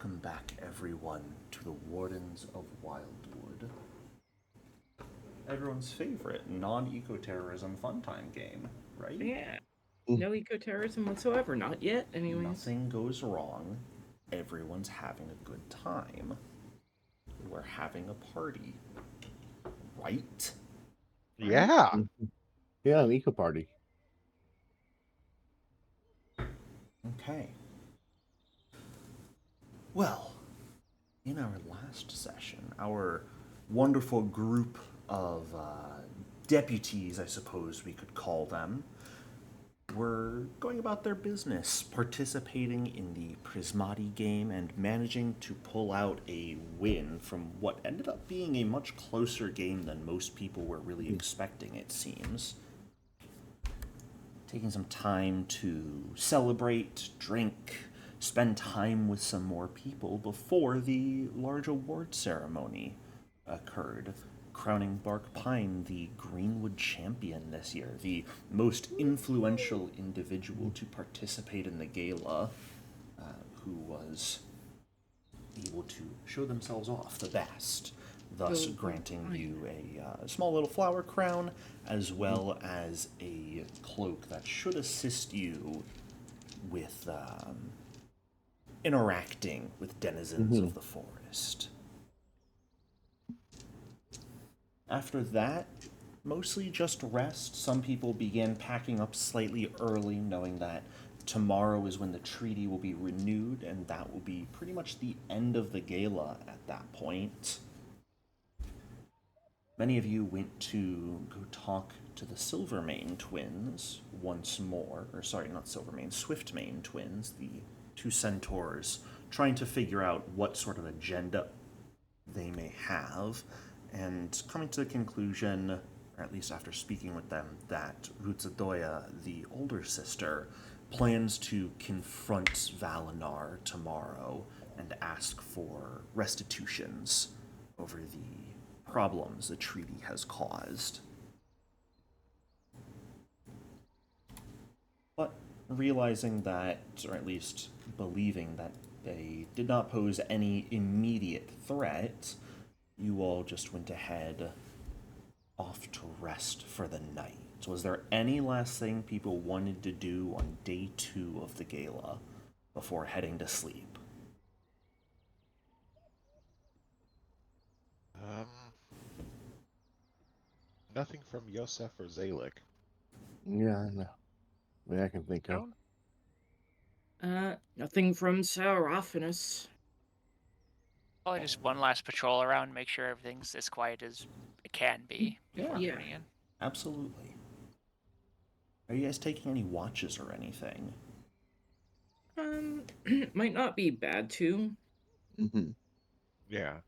welcome back everyone to the Wardens of Wildwood. Everyone's favorite non-eco-terrorism fun time game, right? Yeah. No eco-terrorism whatsoever. Not yet, anyways. Nothing goes wrong. Everyone's having a good time. We're having a party. Right? Yeah. Yeah, an eco party. Okay. Well, in our last session, our wonderful group of deputies, I suppose we could call them, were going about their business, participating in the Prismati game and managing to pull out a win from what ended up being a much closer game than most people were really expecting, it seems. Taking some time to celebrate, drink, spend time with some more people before the large award ceremony occurred, crowning Bark Pine the Greenwood champion this year, the most influential individual to participate in the gala, who was able to show themselves off the best, thus granting you a small little flower crown, as well as a cloak that should assist you with interacting with denizens of the forest. After that, mostly just rest. Some people began packing up slightly early, knowing that tomorrow is when the treaty will be renewed, and that will be pretty much the end of the gala at that point. Many of you went to go talk to the Silvermane twins once more, or sorry, not Silvermane, Swiftmane twins, the two centaurs, trying to figure out what sort of agenda they may have, and coming to the conclusion, or at least after speaking with them, that Rutzadoya, the older sister, plans to confront Valenar tomorrow and ask for restitutions over the problems the treaty has caused. But realizing that, or at least believing that they did not pose any immediate threat, you all just went ahead off to rest for the night. So was there any last thing people wanted to do on day 2 of the gala before heading to sleep? Nothing from Yosef or Zalik. Yeah, no. I mean, I can think of. Nothing from Seraphinus. Probably just one last patrol around, make sure everything's as quiet as it can be before putting in. Absolutely. Are you guys taking any watches or anything? Might not be bad to. Yeah.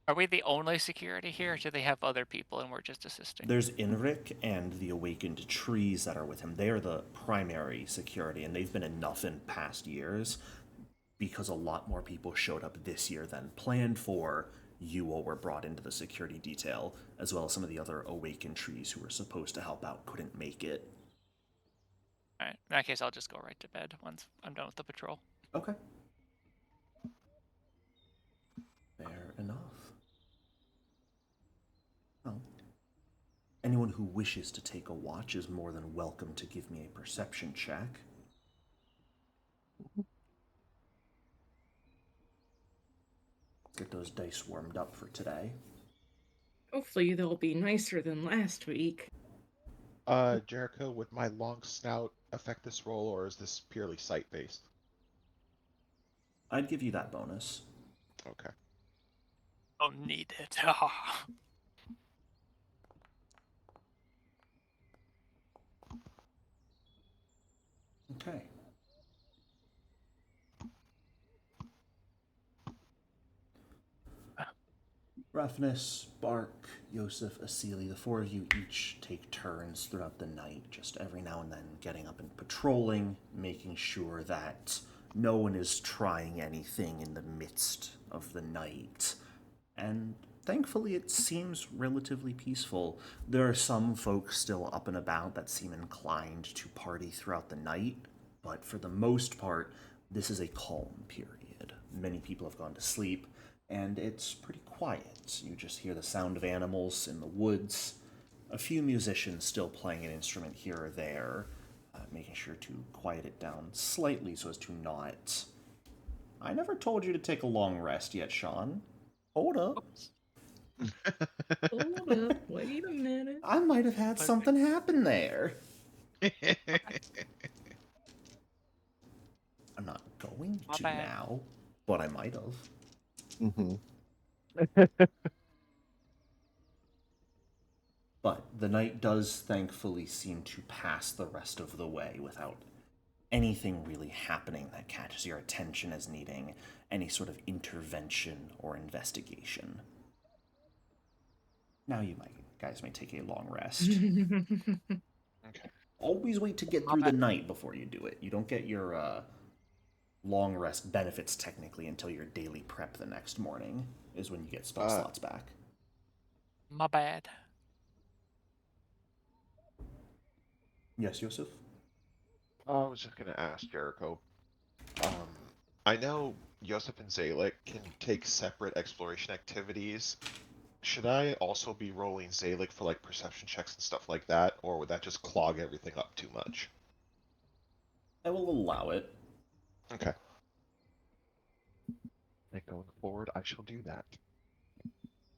Are we the only security here, or do they have other people and we're just assisting? There's Inrik and the Awakened Trees that are with him. They are the primary security, and they've been enough in past years because a lot more people showed up this year than planned for. You all were brought into the security detail, as well as some of the other Awakened Trees who were supposed to help out couldn't make it. Alright, in that case, I'll just go right to bed once I'm done with the patrol. Okay. Fair enough. Well, anyone who wishes to take a watch is more than welcome to give me a perception check. Let's get those dice warmed up for today. Hopefully they'll be nicer than last week. Jericho, would my long snout affect this roll, or is this purely sight-based? I'd give you that bonus. Okay. Don't need it. Okay. Raphanus, Bark, Yosef, Asili, the 4 of you each take turns throughout the night, just every now and then getting up and patrolling, making sure that no one is trying anything in the midst of the night. And thankfully it seems relatively peaceful. There are some folks still up and about that seem inclined to party throughout the night, but for the most part, This is a calm period. Many people have gone to sleep, and it's pretty quiet. You just hear the sound of animals in the woods, a few musicians still playing an instrument here or there, making sure to quiet it down slightly so as to not... I never told you to take a long rest yet, Sean. Hold up. Hold up, wait a minute. I might have had something happen there. I'm not going My to bad. now, but I might have. Mm-hmm. But the night does thankfully seem to pass the rest of the way without anything really happening that catches your attention as needing any sort of intervention or investigation. Now you guys may take a long rest. Okay. Always wait to get through the night before you do it. You don't get your long rest benefits technically until your daily prep the next morning is when you get spell slots back. My bad. Yes, Yosef? I was just gonna ask Jericho. I know Yosef and Zalek can take separate exploration activities. Should I also be rolling Zalek for like perception checks and stuff like that, or would that just clog everything up too much? I will allow it. Okay. And going forward, I shall do that.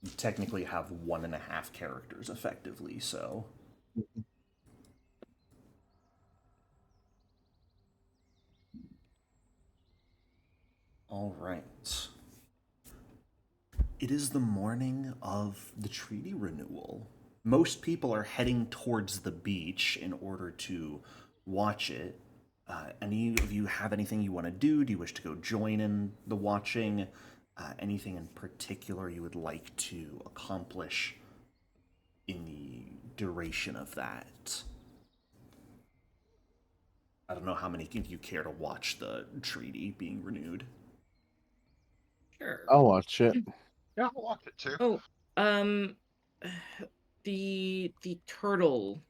You technically have 1.5 characters effectively, so... All right. It is the morning of the treaty renewal. Most people are heading towards the beach in order to watch it. Any of you have anything you want to do? Do you wish to go join in the watching? Anything in particular you would like to accomplish in the duration of that? I don't know how many of you care to watch the treaty being renewed. Sure. I'll watch it. Yeah, I'll watch it too. Oh, the turtle.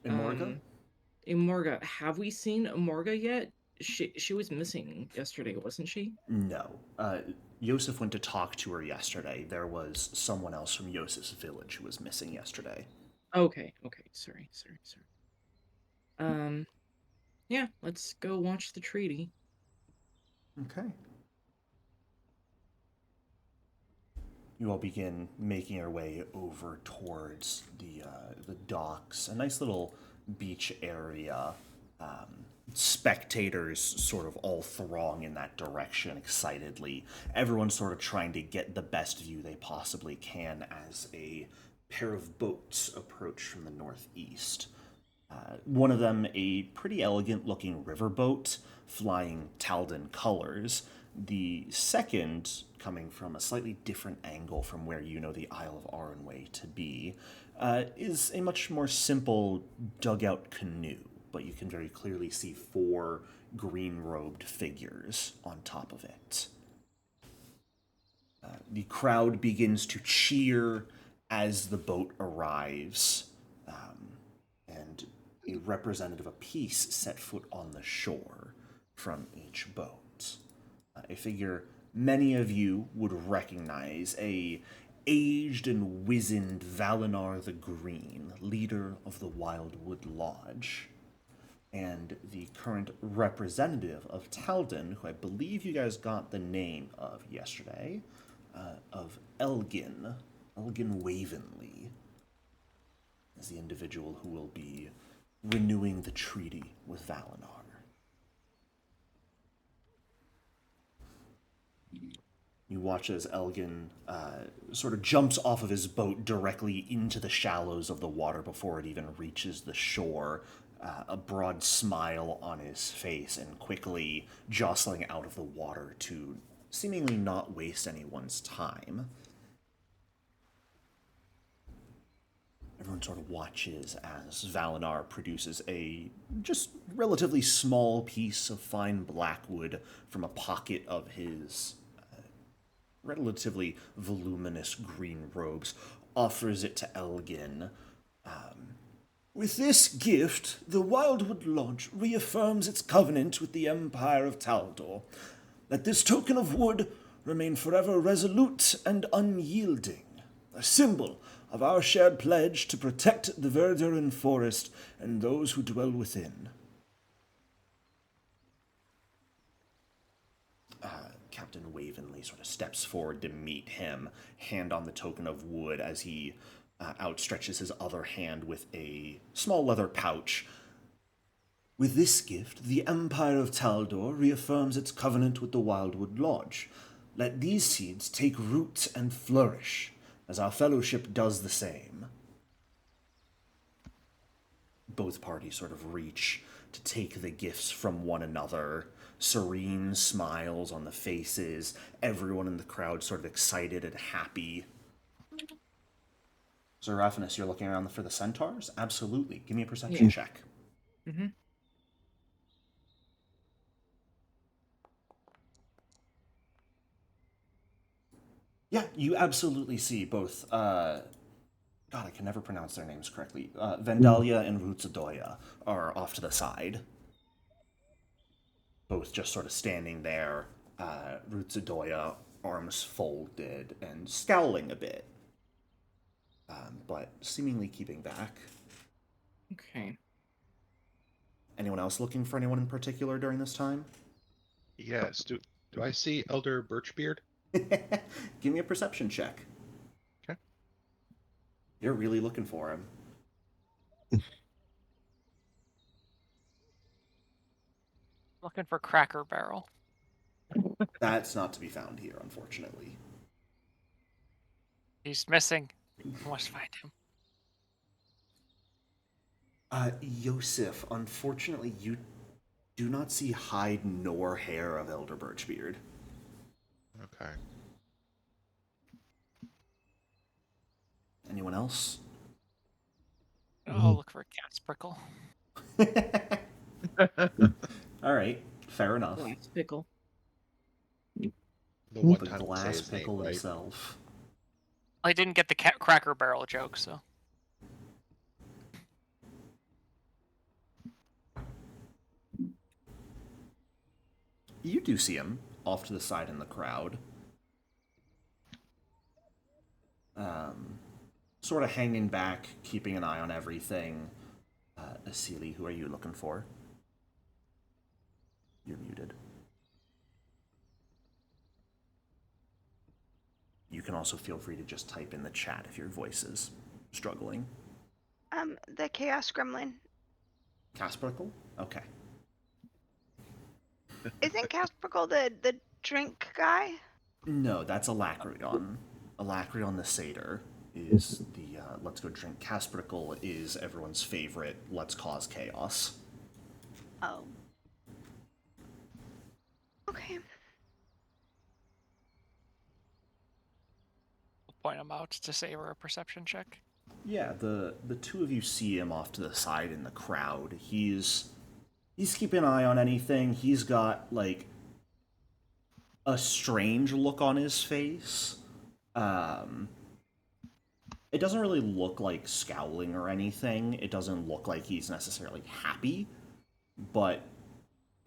Imorga? Imorga. Have we seen Imorga yet? She was missing yesterday, wasn't she? No. Yosef went to talk to her yesterday. There was someone else from Yosef's village who was missing yesterday. Okay. Sorry. Yeah, let's go watch the treaty. Okay. You all begin making your way over towards the docks, a nice little beach area. Spectators sort of all throng in that direction excitedly. Everyone's sort of trying to get the best view they possibly can as a pair of boats approach from the northeast. One of them, a pretty elegant-looking riverboat flying Taldan colors. The second, coming from a slightly different angle from where you know the Isle of Arranway to be, is a much more simple dugout canoe, but you can very clearly see 4 green-robed figures on top of it. The crowd begins to cheer as the boat arrives, and a representative apiece set foot on the shore from each boat. A figure many of you would recognize, a aged and wizened Valenar the Green, leader of the Wildwood Lodge, and the current representative of Taldan, who I believe you guys got the name of yesterday, of Elgin Wavenley, as the individual who will be renewing the treaty with Valenar. You watch as Elgin sort of jumps off of his boat directly into the shallows of the water before it even reaches the shore, a broad smile on his face, and quickly jostling out of the water to seemingly not waste anyone's time. Everyone sort of watches as Valenar produces a just relatively small piece of fine blackwood from a pocket of his relatively voluminous green robes, offers it to Elgin, With this gift, the Wildwood Lodge reaffirms its covenant with the Empire of Taldor. Let this token of wood remain forever resolute and unyielding, a symbol of our shared pledge to protect the Verduran Forest and those who dwell within. Captain Wavenley sort of steps forward to meet him, hand on the token of wood as he outstretches his other hand with a small leather pouch. With this gift, the Empire of Taldor reaffirms its covenant with the Wildwood Lodge. Let these seeds take root and flourish, as our fellowship does the same. Both parties sort of reach to take the gifts from one another. Serene smiles on the faces, everyone in the crowd sort of excited and happy. Seraphinus, you're looking around for the centaurs? Absolutely. Give me a perception check. Mm-hmm. Yeah, you absolutely see both, God, I can never pronounce their names correctly. Vandalia and Rutsadoya are off to the side. Both just sort of standing there, Rutsadoya, arms folded and scowling a bit, but seemingly keeping back. Okay. Anyone else looking for anyone in particular during this time? Yes. Do I see Elder Birchbeard? Give me a perception check. Okay. You're really looking for him. Looking for Cracker Barrel. That's not to be found here, unfortunately. He's missing. I must find him. Yosef, unfortunately, you do not see hide nor hair of Elder Birchbeard. Okay. Anyone else? I'll look for a cat's prickle. All right, fair enough. Glass pickle. The one The time we say glass his name, pickle right? himself. I didn't get the Cracker Barrel joke, so. You do see him off to the side in the crowd. Sort of hanging back, keeping an eye on everything. Asili, who are you looking for? You're muted. You can also feel free to just type in the chat if your voice is struggling. The Chaos Gremlin. Casperkle? Okay. Isn't Casperkle the drink guy? No, that's Alacrion. Alacrion the Satyr is the Let's Go Drink. Casperkle is everyone's favorite Let's Cause Chaos. Oh. Okay. I'll point him out to savor a perception check. Yeah, the two of you see him off to the side in the crowd. He's keeping an eye on anything. He's got, like, a strange look on his face. It doesn't really look like scowling or anything. It doesn't look like he's necessarily happy, but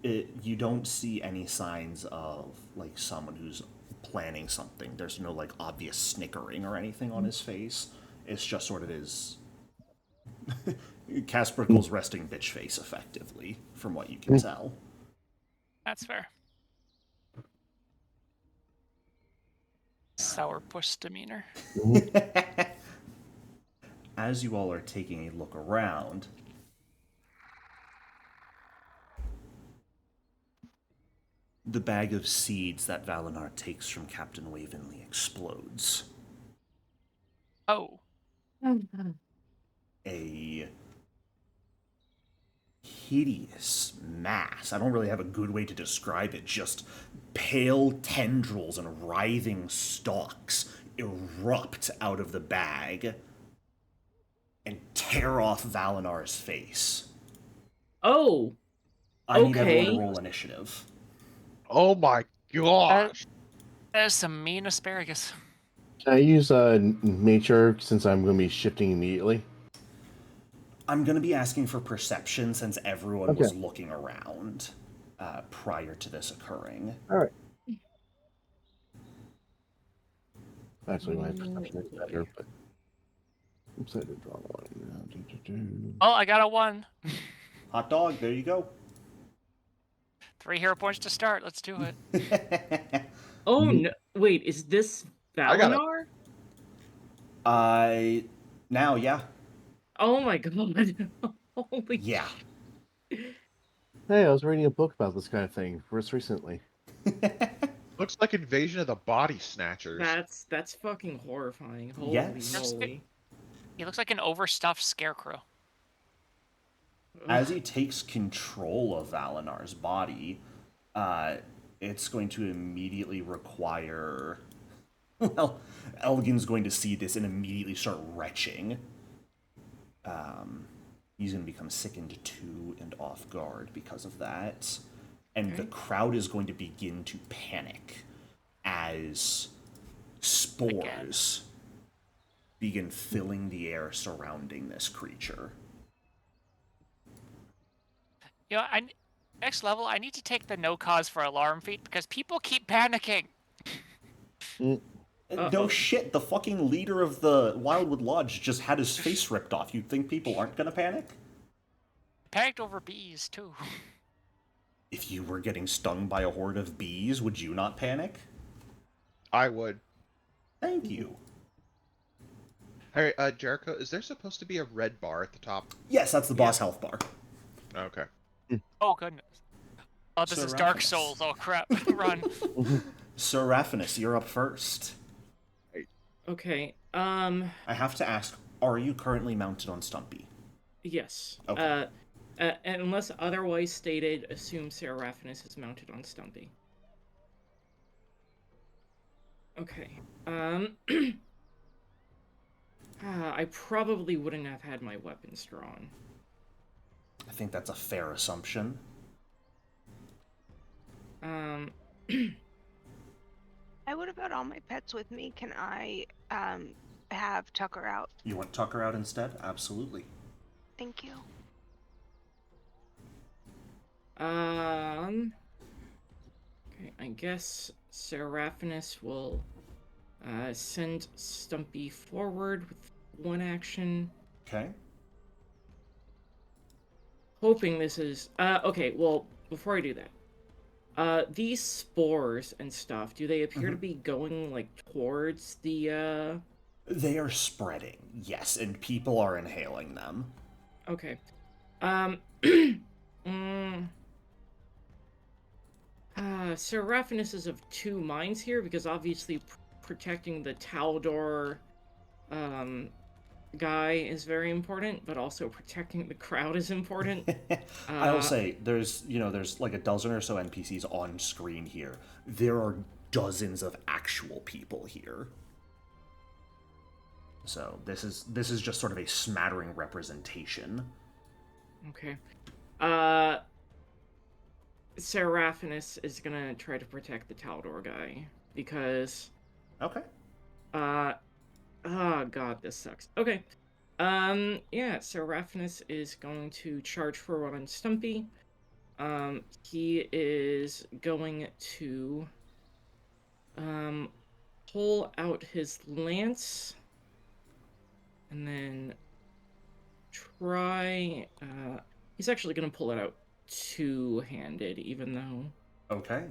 you don't see any signs of, like, someone who's planning something. There's no, like, obvious snickering or anything on his face. It's just sort of his Casperkle's resting bitch face, effectively, from what you can tell. That's fair. Sourpuss demeanor. As you all are taking a look around, the bag of seeds that Valenar takes from Captain Wavenley explodes. Oh. A hideous mass. I don't really have a good way to describe it. Just pale tendrils and writhing stalks erupt out of the bag and tear off Valinar's face. Oh. I need everyone Okay. to roll initiative. Oh my gosh! That is some mean asparagus. Can I use nature since I'm going to be shifting immediately? I'm going to be asking for perception since everyone Okay. was looking around prior to this occurring. All right. Actually, my perception is boy. better, but I'm excited to draw one. Oh, I got a 1. Hot dog, there you go. 3 hero points to start. Let's do it. Oh no! Wait, is this I got it. Valenar? Now, yeah. Oh my god! Holy Yeah. Hey, I was reading a book about this kind of thing just recently. Looks like Invasion of the Body Snatchers. That's fucking horrifying. Holy Yes. moly. He looks like an overstuffed scarecrow. As he takes control of Valinar's body, it's going to immediately require... Well, Elgin's going to see this and immediately start retching. He's going to become sickened too and off guard because of that. And the crowd is going to begin to panic as spores begin filling the air surrounding this creature. You know, next level, I need to take the no cause for alarm feat because people keep panicking. No shit, the fucking leader of the Wildwood Lodge just had his face ripped off. You'd think people aren't gonna panic? Panicked over bees, too. If you were getting stung by a horde of bees, would you not panic? I would. Thank you. Hey, Jericho, is there supposed to be a red bar at the top? Yes, that's the boss health bar. Okay. Oh, goodness. Oh, this is Dark Seraphinus. Souls. Oh, crap. Run. Seraphinus, you're up first. Okay. I have to ask, are you currently mounted on Stumpy? Yes. Okay. Unless otherwise stated, assume Seraphinus is mounted on Stumpy. Okay. I probably wouldn't have had my weapons drawn. I think that's a fair assumption. I would have got all my pets with me. Can I have Tucker out? You want Tucker out instead? Absolutely. Thank you. Okay, I guess Seraphinus will send Stumpy forward with one action. Okay. Hoping this is... okay, well, before I do that, these spores and stuff, do they appear to be going, like, towards the, They are spreading, yes, and people are inhaling them. Okay. Seraphinus is of two minds here, because obviously protecting the Taldor, guy is very important, but also protecting the crowd is important. I will say, there's like a dozen or so NPCs on screen here. There are dozens of actual people here. So this is just sort of a smattering representation. Okay. Seraphinus is gonna try to protect the Taldor guy, because... Okay. Oh god, this sucks. Okay. Yeah, Seraphinus is going to charge forward on Stumpy. He is going to pull out his lance and then try he's actually gonna pull it out two-handed, even though... Okay.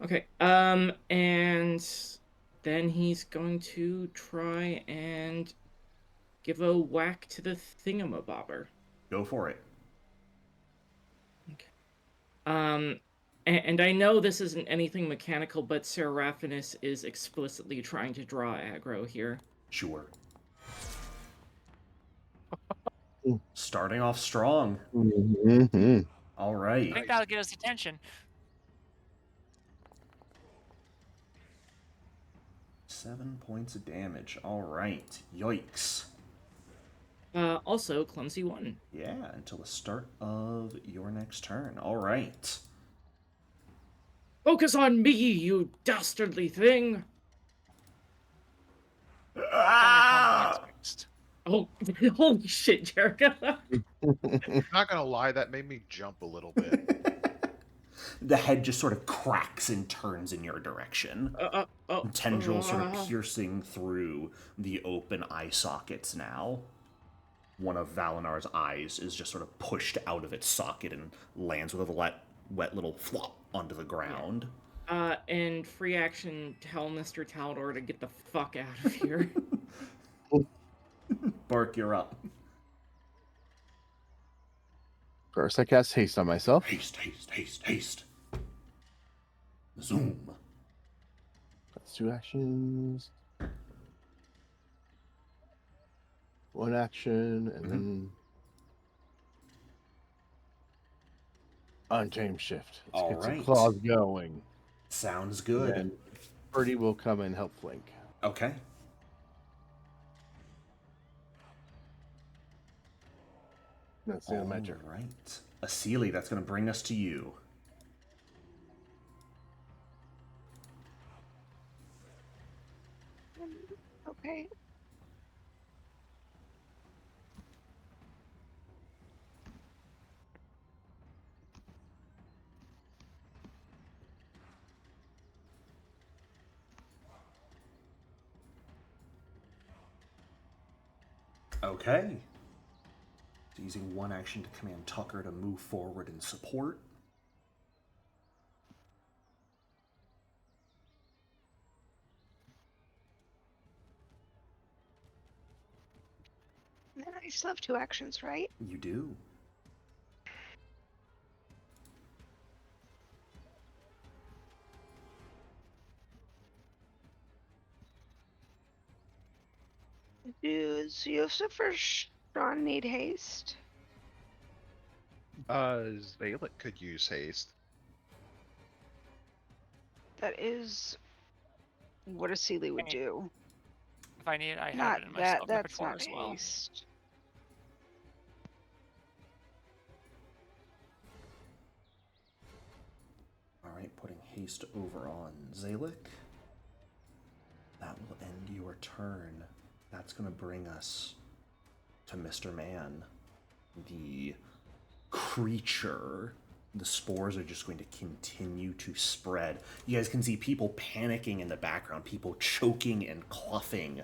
Okay, and then he's going to try and give a whack to the thingamabobber. Go for it. Okay. And I know this isn't anything mechanical, but Seraphinus is explicitly trying to draw aggro here. Sure. Starting off strong. Mm-hmm. All I right. think that'll get us attention. 7 points of damage. All right. Yikes. Also, Clumsy 1. Yeah, until the start of your next turn. All right. Focus on me, you dastardly thing! Ah! Oh, holy shit, Jericho. Not gonna lie, that made me jump a little bit. The head just sort of cracks and turns in your direction. Tendrils sort of piercing through the open eye sockets now. One of Valinar's eyes is just sort of pushed out of its socket and lands with a wet little flop onto the ground. And free action, tell Mr. Taldor to get the fuck out of here. Bark, you're up. First, I cast haste on myself. Haste, haste, haste, haste. Zoom. That's 2 actions. 1 action, and then Untamed Shift. Let's All get some right. claws going. Sounds good. Then Birdie will come and help flank. Okay. That's the end of my turn. All right. Asili, that's going to bring us to you. Okay. Okay. So using 1 action to command Tucker to move forward and support. And then I still have 2 actions, right? You do. Does Yusuf or Sean need haste? Zaylik could use haste. That is what a Sealy would do. If I need it, I have Not it in my that. spell That's repertoire not as well. haste. All right, putting haste over on Zaylik. That will end your turn. That's going to bring us to Mr. Man. The creature. The spores are just going to continue to spread. You guys can see people panicking in the background, people choking and coughing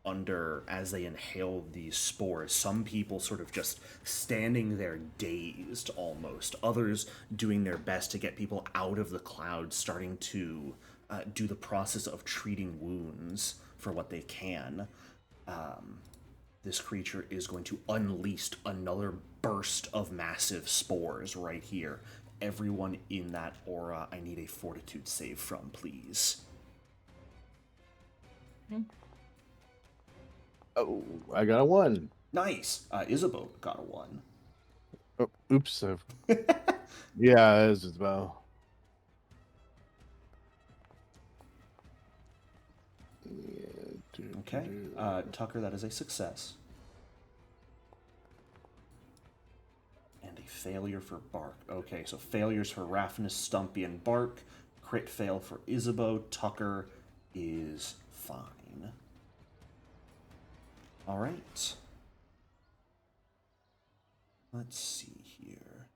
under as they inhale these spores. Some people sort of just standing there dazed almost. Others doing their best to get people out of the clouds, starting to do the process of treating wounds for what they can. This creature is going to unleash another burst of massive spores right here. Everyone in that aura, I need a fortitude save from, please. Oh, I got a 1. Nice. Isabeau got a 1. Oh, oops. Yeah, it is Isabel. Okay. Tucker, that is a success. And a failure for Bark. Okay, so failures for Raffnus, Stumpy, and Bark. Crit fail for Isabeau. Tucker is fine. All right. Let's see here.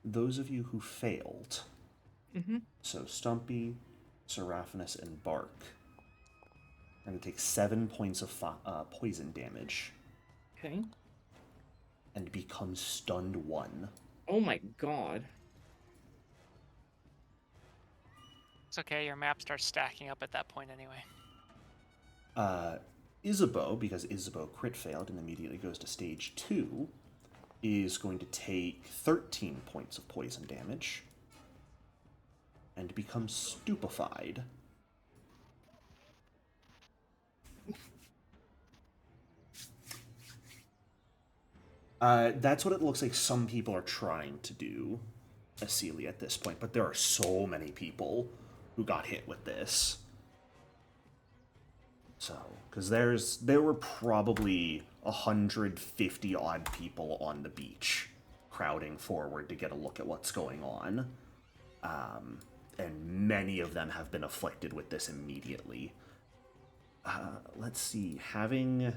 Those of you who failed, so Stumpy, Seraphinus, and Bark, are going to take 7 points of poison damage. Okay. And become stunned 1. Oh my god. It's okay, your map starts stacking up at that point anyway. Isabeau, because Isabeau crit failed and immediately goes to stage 2, is going to take 13 points of poison damage and become stupefied. That's what it looks like some people are trying to do, Asili, at this point, but there are so many people who got hit with this. So, because there were probably 150 odd people on the beach crowding forward to get a look at what's going on. And many of them have been afflicted with this immediately. let's see. Having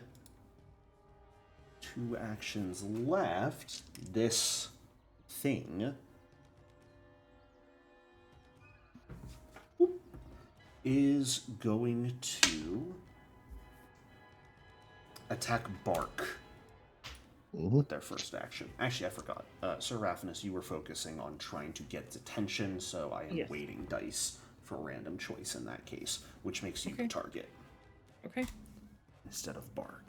2 actions left, this thing is going to attack Bark with their first action. Actually, I forgot. Sir Raphanus, you were focusing on trying to get its attention, so I am Yes. weighting dice for random choice in that case, which makes you the Okay. target Okay. instead of Bark.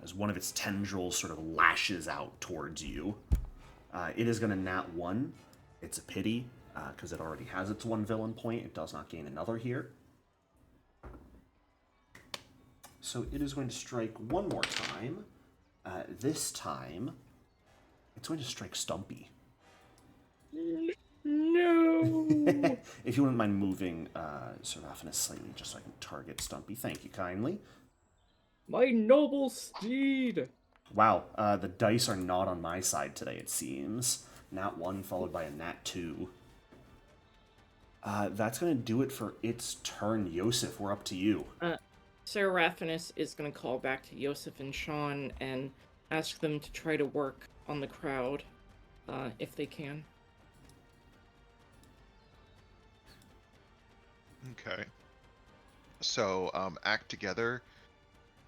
As one of its tendrils sort of lashes out towards you. It is going to nat 1. It's a pity, because it already has its 1 villain point. It does not gain another here. So it is going to strike one more time. This time, it's going to strike Stumpy. No. If you wouldn't mind moving Sir Raphanus slightly just so I can target Stumpy. Thank you kindly. My noble steed. Wow, the dice are not on my side today, it seems. Nat 1 followed by a Nat 2. That's going to do it for its turn. Yosef, we're up to you. Sir Raphanus is going to call back to Yosef and Sean and ask them to try to work on the crowd, if they can. Okay. So, act together.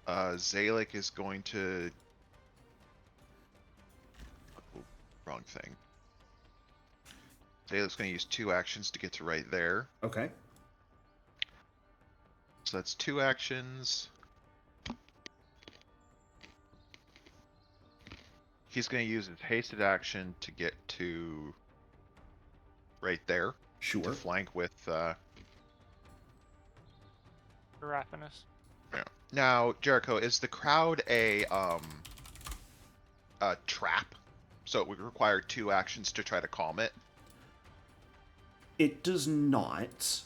Zalek is going to... Oh, wrong thing. Zalek's going to use 2 actions to get to right there. Okay. So that's 2 actions. He's going to use his hasted action to get to right there. Sure. To flank with... Raphanus. Yeah. Now, Jericho, is the crowd a trap? So it would require 2 actions to try to calm it? It does not.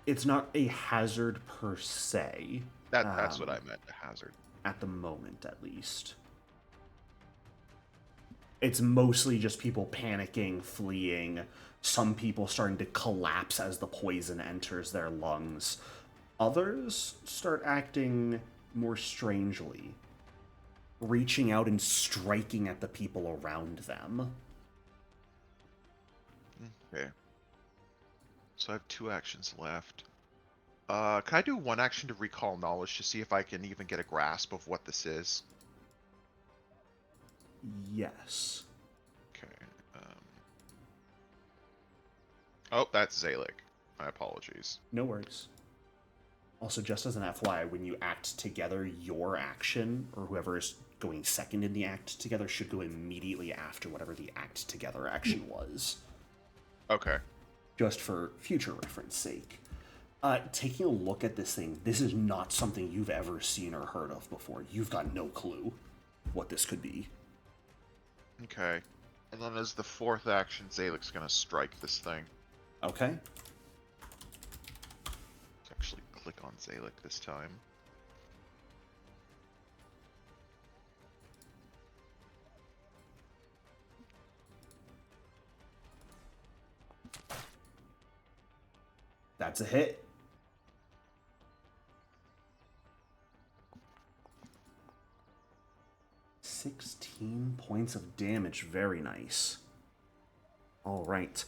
It's not a hazard per se. That's what I meant, a hazard. At the moment, at least. It's mostly just people panicking, fleeing, some people starting to collapse as the poison enters their lungs. Others start acting more strangely, reaching out and striking at the people around them. Okay. So I have 2 actions left. Can I do 1 action to recall knowledge to see if I can even get a grasp of what this is? Yes. Okay. Oh, that's Zalek. My apologies. No worries. Also, just as an FYI, when you act together, your action, or whoever is going second in the act together, should go immediately after whatever the act together action was. Okay. Just for future reference sake. Taking a look at this thing, this is not something you've ever seen or heard of before. You've got no clue what this could be. Okay. And then as the 4th action, Zalek's gonna strike this thing. Okay. Let's actually click on Zalek this time. That's a hit. $16 points of damage. Very nice. All right.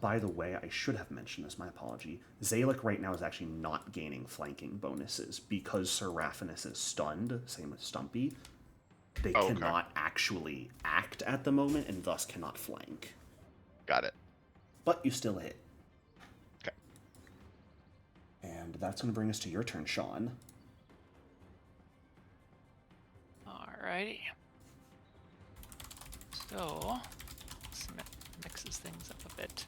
By the way, I should have mentioned this. My apology. Zalek right now is actually not gaining flanking bonuses because Sir Raphanus is stunned. Same with Stumpy. They cannot actually act at the moment and thus cannot flank. Got it. But you still hit. Okay. And that's going to bring us to your turn, Sean. Alrighty. So, this mixes things up a bit.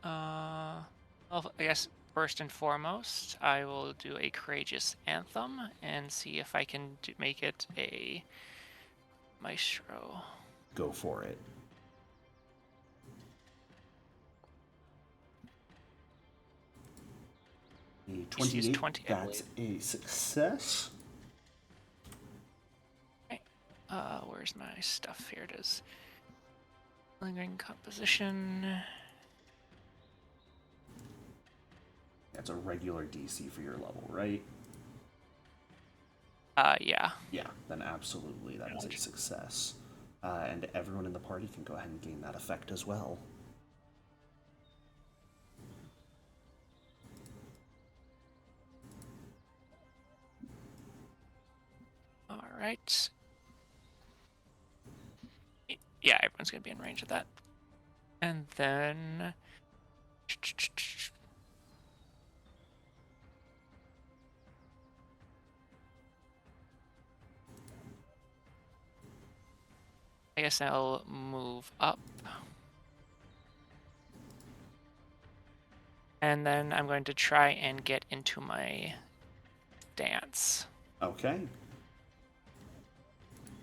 Well, I guess first and foremost, I will do a courageous anthem and see if I can make it a maestro. Go for it. A Just use 28, 20, I that's a success. Okay. Where's my stuff? Here it is. Lingering composition. That's a regular DC for your level, right? Yeah. Yeah, then absolutely that is a success. And everyone in the party can go ahead and gain that effect as well. All right. Yeah, everyone's gonna be in range of that. And then I guess I'll move up. And then I'm going to try and get into my stance, Okay.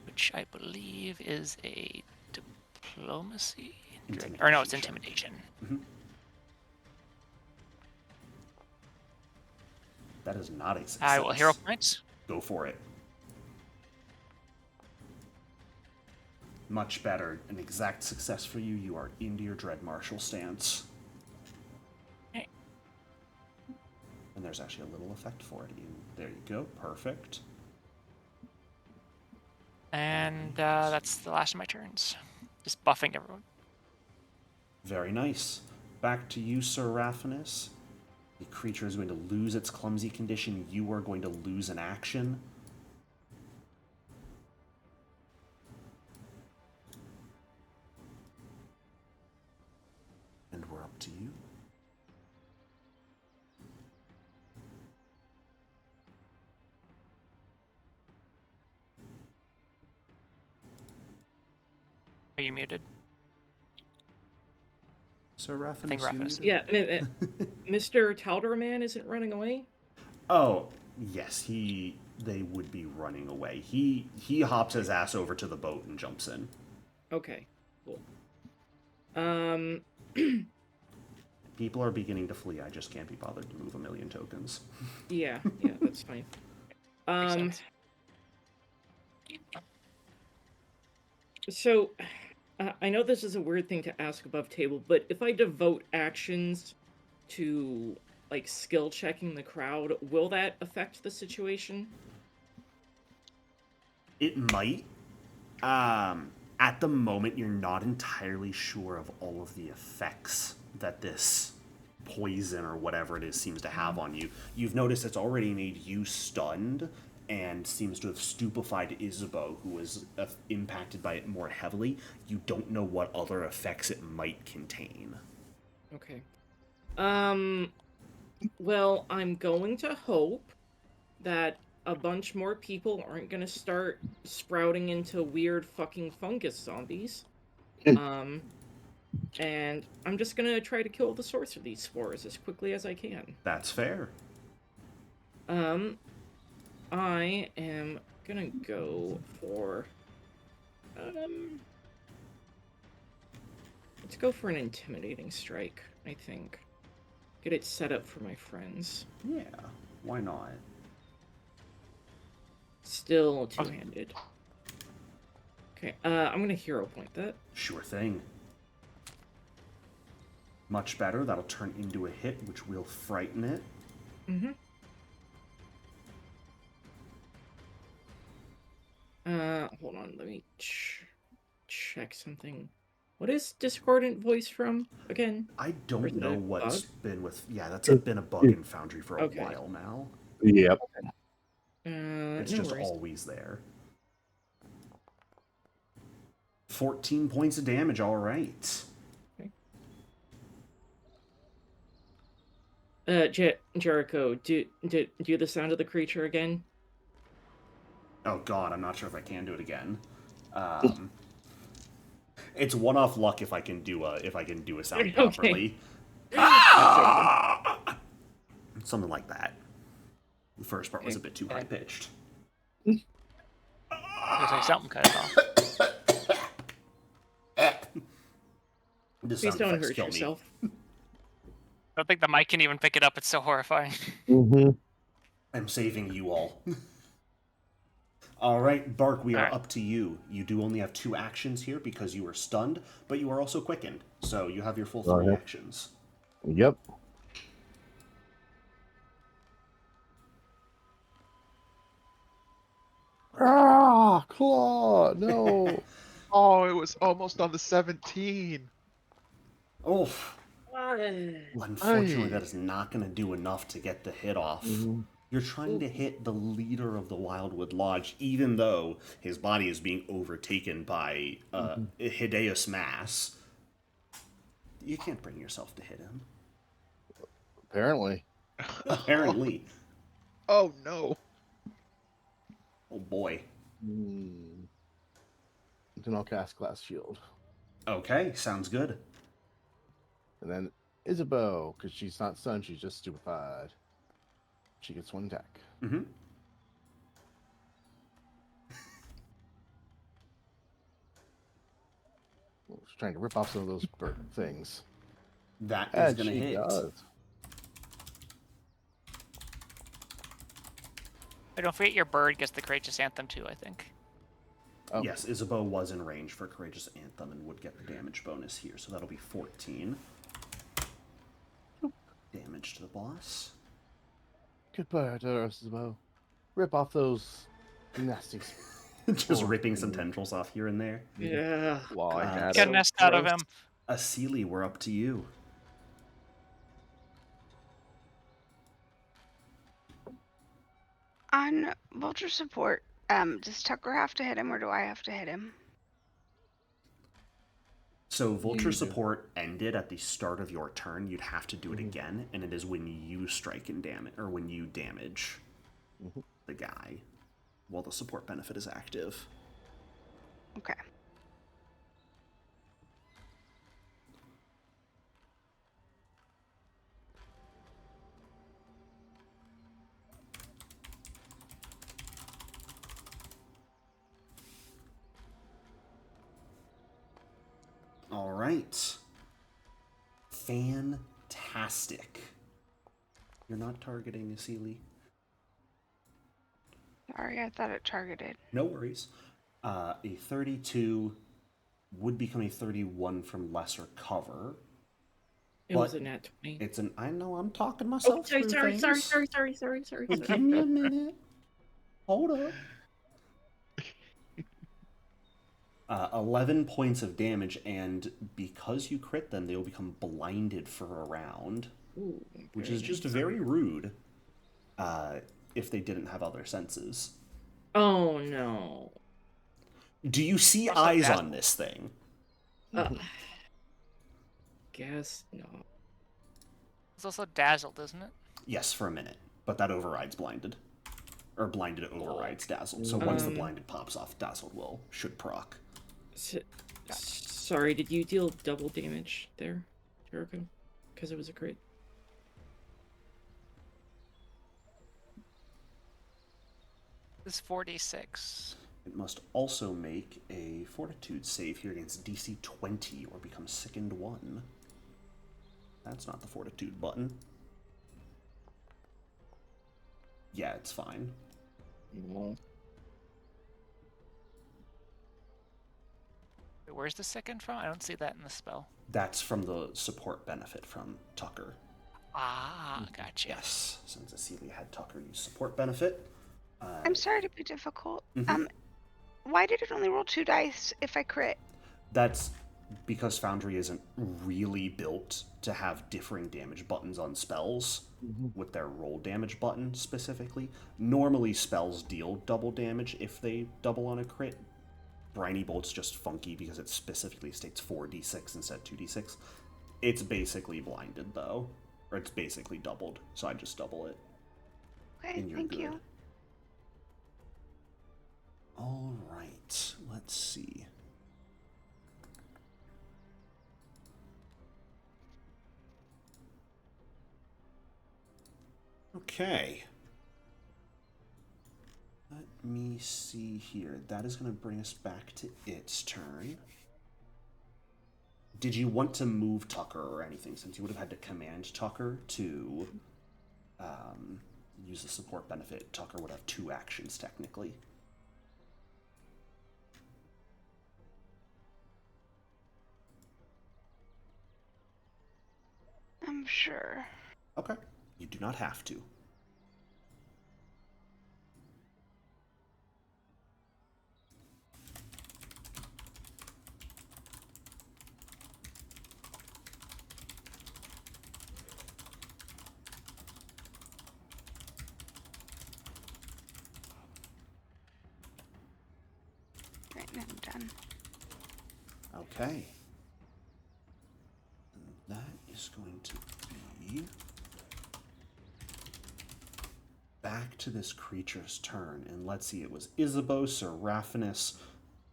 which I believe is a diplomacy. Intimidation Or no, it's check. intimidation. That is not a success. I will hero points. Go for it. Much better. An exact success for you. You are into your Dread Martial stance. Okay. And there's actually a little effect for it. There you go. Perfect. And that's the last of my turns. Just buffing everyone. Very nice. Back to you, Sir Raphanus. The creature is going to lose its clumsy condition. You are going to lose an action. And we're up to you. Are you muted? Sir Raphanus, think Raphanus. Yeah, Mr. Taldor man isn't running away? Oh, yes, they would be running away. He hops his ass over to the boat and jumps in. Okay, cool. People are beginning to flee. I just can't be bothered to move a million tokens. Yeah, that's fine. Makes sense. So, I know this is a weird thing to ask above table, but if I devote actions to, like, skill checking the crowd, will that affect the situation? It might. At the moment, you're not entirely sure of all of the effects that this poison or whatever it is seems to have on you. You've noticed it's already made you stunned and seems to have stupefied Isabeau, who was impacted by it more heavily. You don't know what other effects it might contain. Okay. Well, I'm going to hope that a bunch more people aren't gonna start sprouting into weird fucking fungus zombies. And I'm just gonna try to kill the source of these spores as quickly as I can. That's fair. I am gonna go for, let's go for an intimidating strike, I think. Get it set up for my friends. Yeah, why not? Still two-handed. Okay, I'm gonna hero point that. Sure thing. Much better. That'll turn into a hit, which will frighten it. Mm-hmm. Hold on, let me check something. What is Discordant Voice from, again? I don't Or is it know a what's bug? been with... Yeah, that's been a bug in Foundry for a Okay. while now. Yep. It's No just worries. always there. 14 points of damage, all right. Jericho, do the sound of the creature again. Oh god, I'm not sure if I can do it again. It's one-off luck if I can do a sound Okay. properly. Ah! Something like that. The first part was a bit too high pitched. Looks like something cut it off. The Please sound don't effects hurt kill me. yourself. I don't think the mic can even pick it up. It's so horrifying. Mm-hmm. I'm saving you all. All right, Bark, we are Alright. up to you. You do only have 2 actions here because you were stunned, but you are also quickened. So you have your full 3 Okay. actions. Yep. claw. No. Oh, it was almost on the 17. Oh, Aye. well, unfortunately, Aye. that is not going to do enough to get the hit off. Mhm. You're trying to hit the leader of the Wildwood Lodge, even though his body is being overtaken by Hideous Mass. You can't bring yourself to hit him. Apparently. Apparently. Oh no. Oh boy. Then I'll cast Glass Shield. Okay, sounds good. And then Isabeau, because she's not stunned, she's just stupefied. She gets one attack. Mm-hmm. She's trying to rip off some of those bird things. That is And going to she hit. does. But don't forget your bird gets the Courageous Anthem too, I think. Oh. Yes, Isabeau was in range for Courageous Anthem and would get the damage bonus here, so that'll be 14. Damage to the boss. Goodbye, Isabeau. Rip off those nasty Just ripping some tendrils off here and there. Yeah. while I had Get a it. nest out of him. Asili, we're up to you. On Vulture support, does Tucker have to hit him or do I have to hit him? So Vulture You do. support ended at the start of your turn. You'd have to do it again, and it is when you strike and damage, or when you damage the guy, while the support benefit is active. Okay. All right. Fantastic. You're not targeting Asili. Sorry, I thought it targeted. No worries. A 32 would become a 31 from lesser cover. It was But a nat 20. It's an. I know I'm talking Oh, myself sorry, through sorry, things. sorry. Give me a minute. Hold up. 11 points of damage, and because you crit them, they will become blinded for a round, Ooh, which very is just nice. very rude if they didn't have other senses. Oh no. Do you see Also eyes dazzle. on this thing? Guess no. It's also dazzled, isn't it? Yes, for a minute, but that overrides blinded. Or blinded overrides dazzled. So once the blinded pops off, dazzled should proc. Sorry, did you deal double damage there, Jericho? Because it was a crit. This is 46. It must also make a fortitude save here against DC 20 or become sickened 1. That's not the fortitude button. Yeah, it's fine. Well, Wait, where's the second from? I don't see that in the spell. That's from the support benefit from Tucker. Ah, gotcha. Yes, since Acelia had Tucker use support benefit. I'm sorry to be difficult. Mhm. Why did it only roll 2 dice if I crit? That's because Foundry isn't really built to have differing damage buttons on spells with their roll damage button specifically. Normally spells deal double damage if they double on a crit. Briny Bolt's just funky because it specifically states 4d6 instead of 2d6. It's basically blinded though, or it's basically doubled, so I just double it. Okay, And you're thank good. you. All right, let's see. Okay. Let me see here. That is going to bring us back to its turn. Did you want to move Tucker or anything, since you would have had to command Tucker to use the support benefit? Tucker would have 2 actions, technically. I'm sure. Okay. You do not have to. done. Okay. That is going to be back to this creature's turn. And let's see, it was Isabeau, Seraphinus,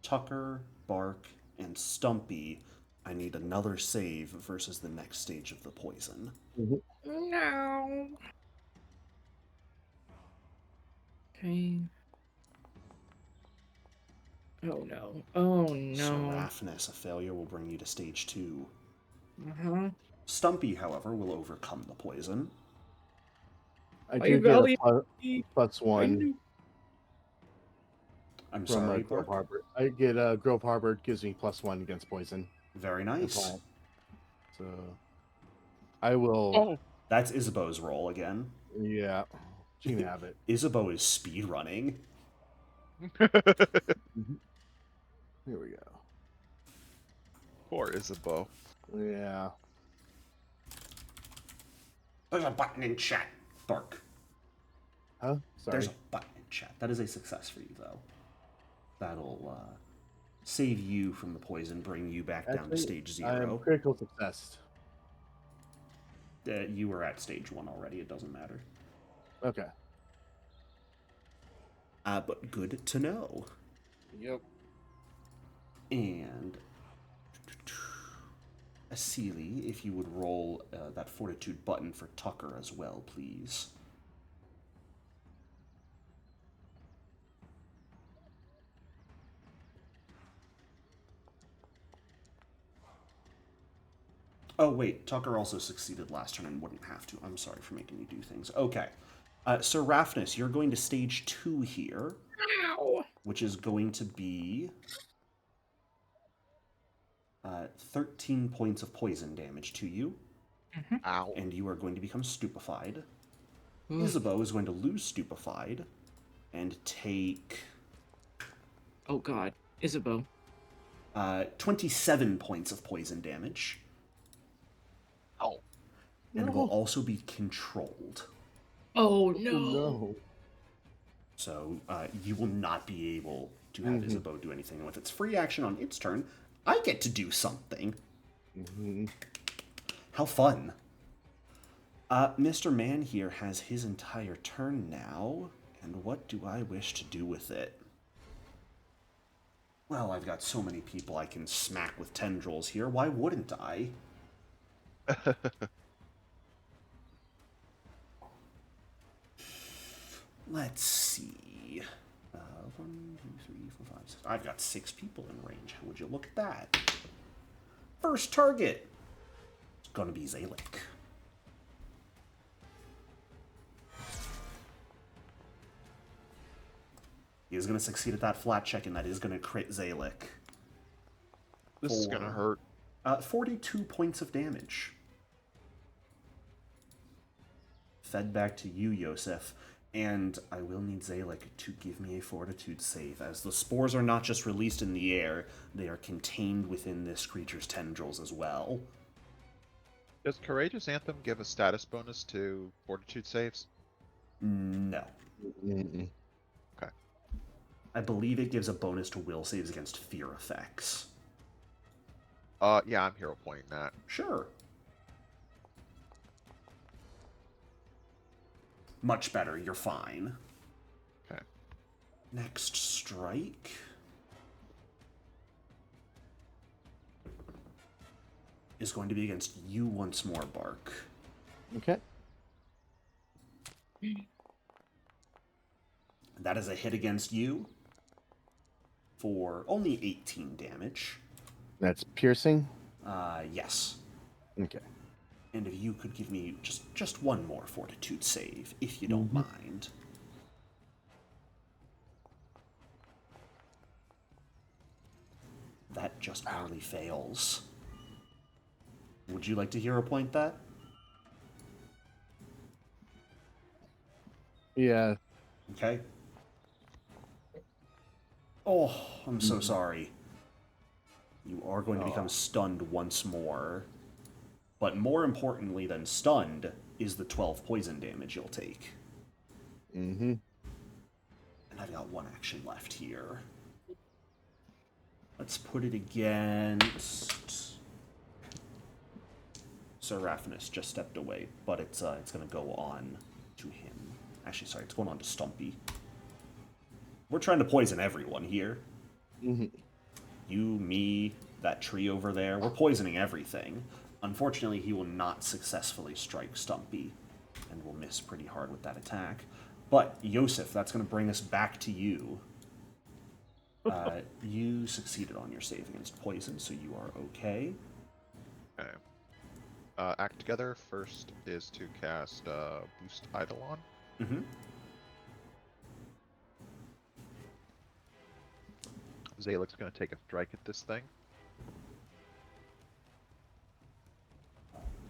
Tucker, Bark, and Stumpy. I need another save versus the next stage of the poison. No. Okay. Oh no. Oh no. Seraphinus, a failure will bring you to stage 2. Uh-huh. Stumpy, however, will overcome the poison. I My do get a valiant +1 I'm from sorry, Grove Bark. Harbor. I get Grove Harbor gives me +1 against poison. Very and nice. plant. So I will. Oh, That's Isabeau's roll again. Yeah, she can have it. Isabeau is speed running. Here we go. Poor Isabeau. Yeah. There's a button in chat, Bark. Huh? Sorry. There's a button in chat. That is a success for you, though. That'll save you from the poison, bring you back down to stage 0. I'm critical success. You were at stage 1 already. It doesn't matter. Okay. But good to know. Yep. And Asili, if you would roll that fortitude button for Tucker as well, please. Oh, wait, Tucker also succeeded last turn and wouldn't have to. I'm sorry for making you do things. Okay. Seraphinus, you're going to stage 2 here. Ow. Which is going to be 13 points of poison damage to you. Ow. And you are going to become stupefied. Ugh. Isabeau is going to lose stupefied and take Oh god. Isabeau. 27 points of poison damage. Ow. And will also be controlled. Oh Oh, no. no. So you will not be able to have Isabeau do anything. And with its free action on its turn, I get to do something. How fun. Mr. Man here has his entire turn now. And what do I wish to do with it? Well, I've got so many people I can smack with tendrils here. Why wouldn't I? Let's see. 1, 2, 3, 4, 5, 6. I've got 6 people in range. How would you look at that? First target. It's gonna be Zalek. He is gonna succeed at that flat check, and that is gonna crit Zalek. This is gonna hurt. 42 points of damage. Fed back to you, Yosef. And I will need Zalek to give me a fortitude save, as the spores are not just released in the air, they are contained within this creature's tendrils as well. Does Courageous Anthem give a status bonus to fortitude saves? No. Okay. I believe it gives a bonus to will saves against fear effects. Yeah, I'm hero pointing that. Sure. Much better, you're fine. Okay. Next strike. Is going to be against you once more, Bark. Okay. That is a hit against you for only 18 damage. That's piercing. Yes. Okay. And if you could give me just one more fortitude save, if you don't mind. That just barely fails. Would you like to hero point that? Yeah. Okay. Oh, I'm so sorry. You are going to become stunned once more. But more importantly than stunned is the 12 poison damage you'll take. Mm-hmm. And I've got one action left here. Let's put it against Seraphinus. Just stepped away, but it's going to go on to him. Actually, sorry, it's going on to Stumpy. We're trying to poison everyone here. Mm-hmm. You, me, that tree over there. We're poisoning everything. Unfortunately, he will not successfully strike Stumpy, and will miss pretty hard with that attack. But, Yosef, that's going to bring us back to you. You succeeded on your save against poison, so you are okay. Okay. Act together. First is to cast Boost Eidolon. Mm-hmm. Zalek's going to take a strike at this thing.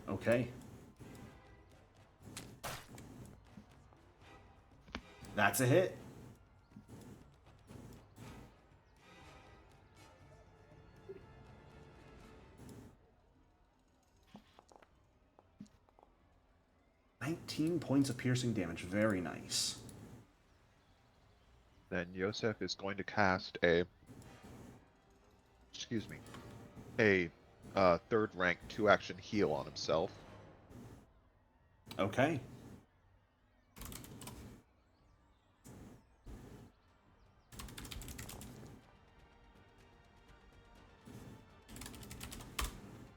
Okay. That's a hit. .19 points of piercing damage. Very nice. Then Yosef is going to cast a third rank 2-action heal on himself. Okay.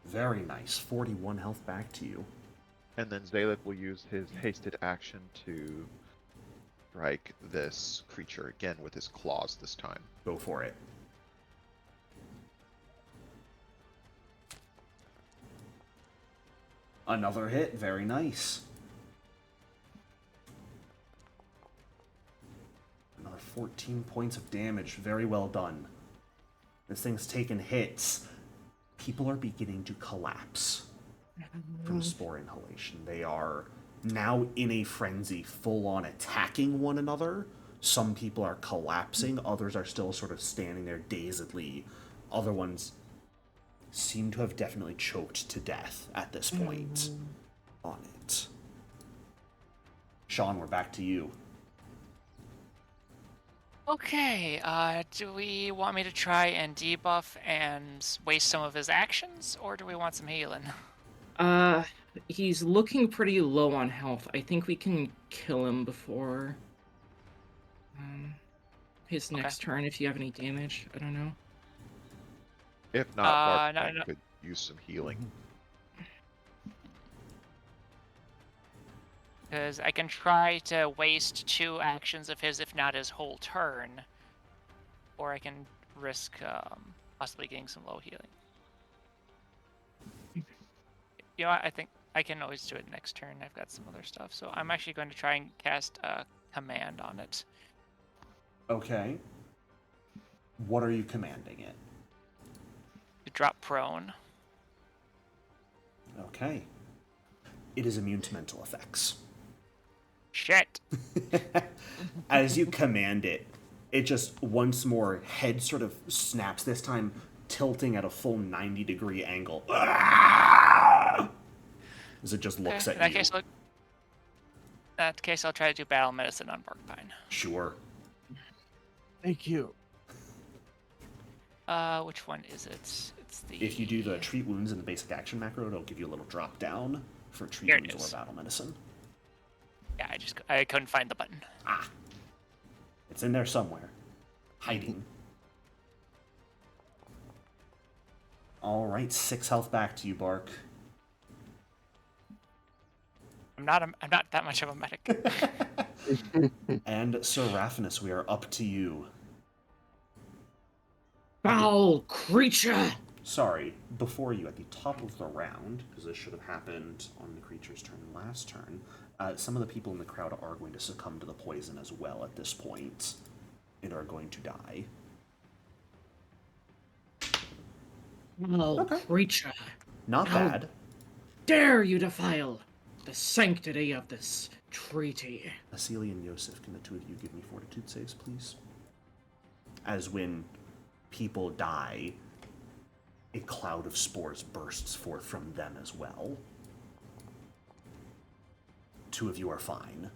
Very nice. 41 health back to you. And then Zalek will use his hasted action to strike this creature again with his claws this time. Go for it. Another hit. Very nice. Another 14 points of damage. Very well done. This thing's taken hits. People are beginning to collapse from spore inhalation. They are now in a frenzy, full-on attacking one another. Some people are collapsing. Others are still sort of standing there dazedly. Other ones seem to have definitely choked to death at this point on it. Sean, we're back to you. Okay, do we want me to try and debuff and waste some of his actions, or do we want some healing? He's looking pretty low on health. I think we can kill him before his next turn if you have any damage. I don't know. If not, no. could use some healing. Because I can try to waste 2 actions of his, if not his whole turn. Or I can risk possibly getting some low healing. You know what? I think I can always do it next turn. I've got some other stuff. So I'm actually going to try and cast a command on it. Okay. What are you commanding it? To drop prone. Okay. It is immune to mental effects. Shit! As you command it, it just once more head sort of snaps, this time tilting at a full 90-degree angle. As it just looks at you. In that case, I'll try to do battle medicine on Barkpine. Sure. Thank you. Which one is it? It's the... If you do the treat wounds in the basic action macro, it'll give you a little drop down for treat Here it wounds is. or battle medicine. Yeah, I couldn't find the button. Ah. It's in there somewhere. Hiding. Alright, 6 health back to you, Bark. I'm not that much of a medic. And Seraphinus, we are up to you. Foul creature! Sorry, before you, at the top of the round, because this should have happened on the creature's turn last turn, some of the people in the crowd are going to succumb to the poison as well at this point, and are going to die. Foul creature! Not How bad. dare you defile the sanctity of this treaty? Asili and Yosef, can the two of you give me fortitude saves, please? As when people die, a cloud of spores bursts forth from them as well. 2 of you are fine.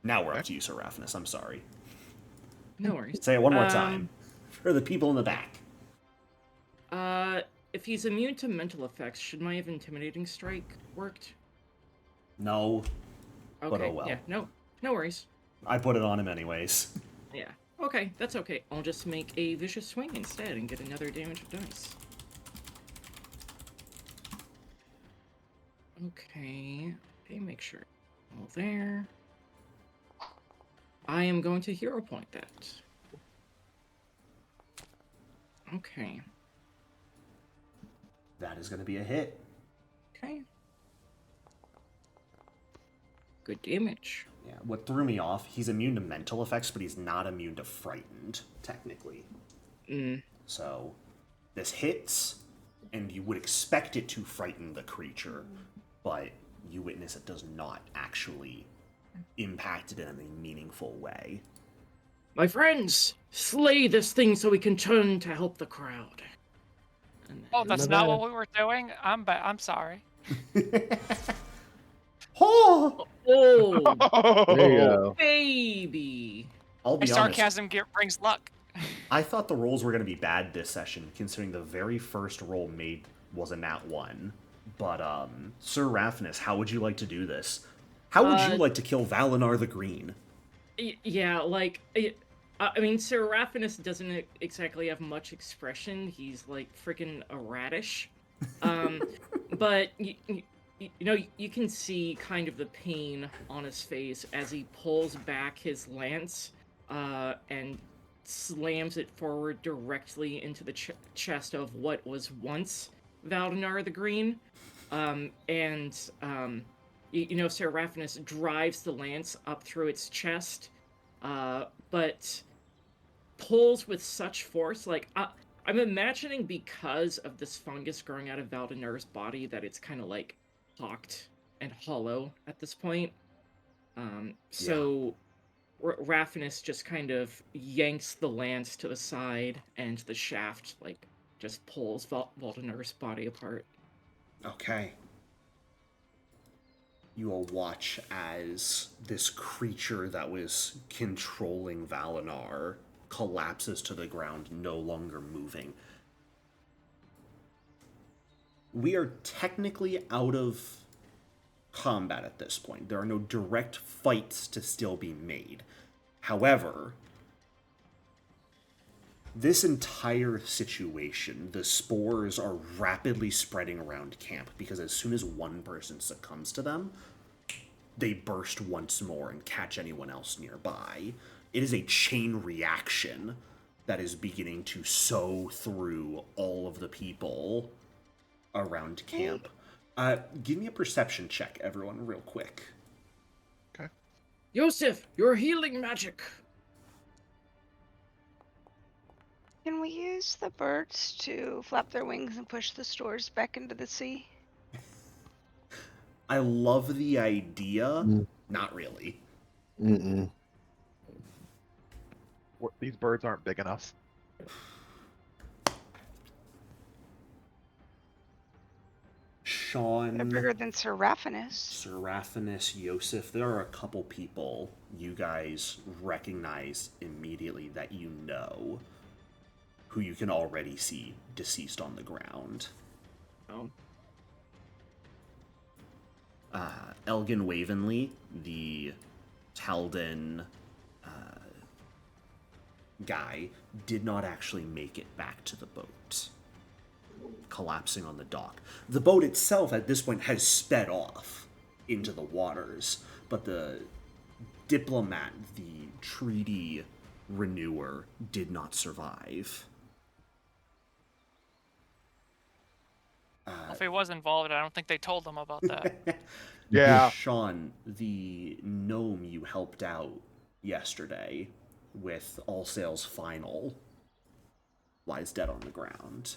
Now we're up to you, Seraphinus. I'm sorry. No worries. Say it one more time. For the people in the back. if he's immune to mental effects, should my have intimidating strike worked? No, Okay, but oh well. yeah, no worries. I put it on him anyways. Yeah, okay, that's okay. I'll just make a vicious swing instead and get another damage of dice. Okay, make sure. All there. I am going to hero point that. Okay. That is going to be a hit. Okay. Good damage. Yeah, what threw me off, he's immune to mental effects, but he's not immune to frightened, technically. So, this hits, and you would expect it to frighten the creature, but you witness it does not actually impact it in any meaningful way. My friends, slay this thing so we can turn to help the crowd. Oh, that's not what we were doing? I'm sorry. Oh! Oh, There you go. baby. I'll My be honest, sarcasm brings luck. I thought the rolls were going to be bad this session, considering the very first roll made was a nat 1. But, Sir Raphanus, how would you like to do this? How would you like to kill Valenar the Green? Yeah, like, I mean, Sir Raphanus doesn't exactly have much expression. He's, like, freaking a radish. But, you know, you can see kind of the pain on his face as he pulls back his lance, and slams it forward directly into the chest of what was once Valenar the Green. You know, Seraphinus drives the lance up through its chest, but pulls with such force, like, I'm imagining because of this fungus growing out of Valdenar's body that it's kind of, like, pocked and hollow at this point. So Raphanus just kind of yanks the lance to the side, and the shaft, like, just pulls Valdenar's body apart. Okay. You will watch as this creature that was controlling Valenar collapses to the ground, no longer moving. We are technically out of combat at this point. There are no direct fights to still be made. However, this entire situation, the spores are rapidly spreading around camp because as soon as one person succumbs to them, they burst once more and catch anyone else nearby. It is a chain reaction that is beginning to sow through all of the people around camp. Give me a perception check, everyone, real quick. Okay. Yosef, your healing magic! Can we use the birds to flap their wings and push the stores back into the sea? I love the idea. Not really. Mm-mm. These birds aren't big enough. Sean, They're bigger than Seraphinus. Seraphinus, Yosef, there are a couple people you guys recognize immediately that you know, who you can already see deceased on the ground. Oh. Elgin Wavenley, the Taldan guy, did not actually make it back to the boat, collapsing on the dock. The boat itself at this point has sped off into the waters, but the diplomat, the treaty renewer, did not survive. If he was involved, I don't think they told them about that. Yeah. Sean, the gnome you helped out yesterday with All Sails Final, lies dead on the ground.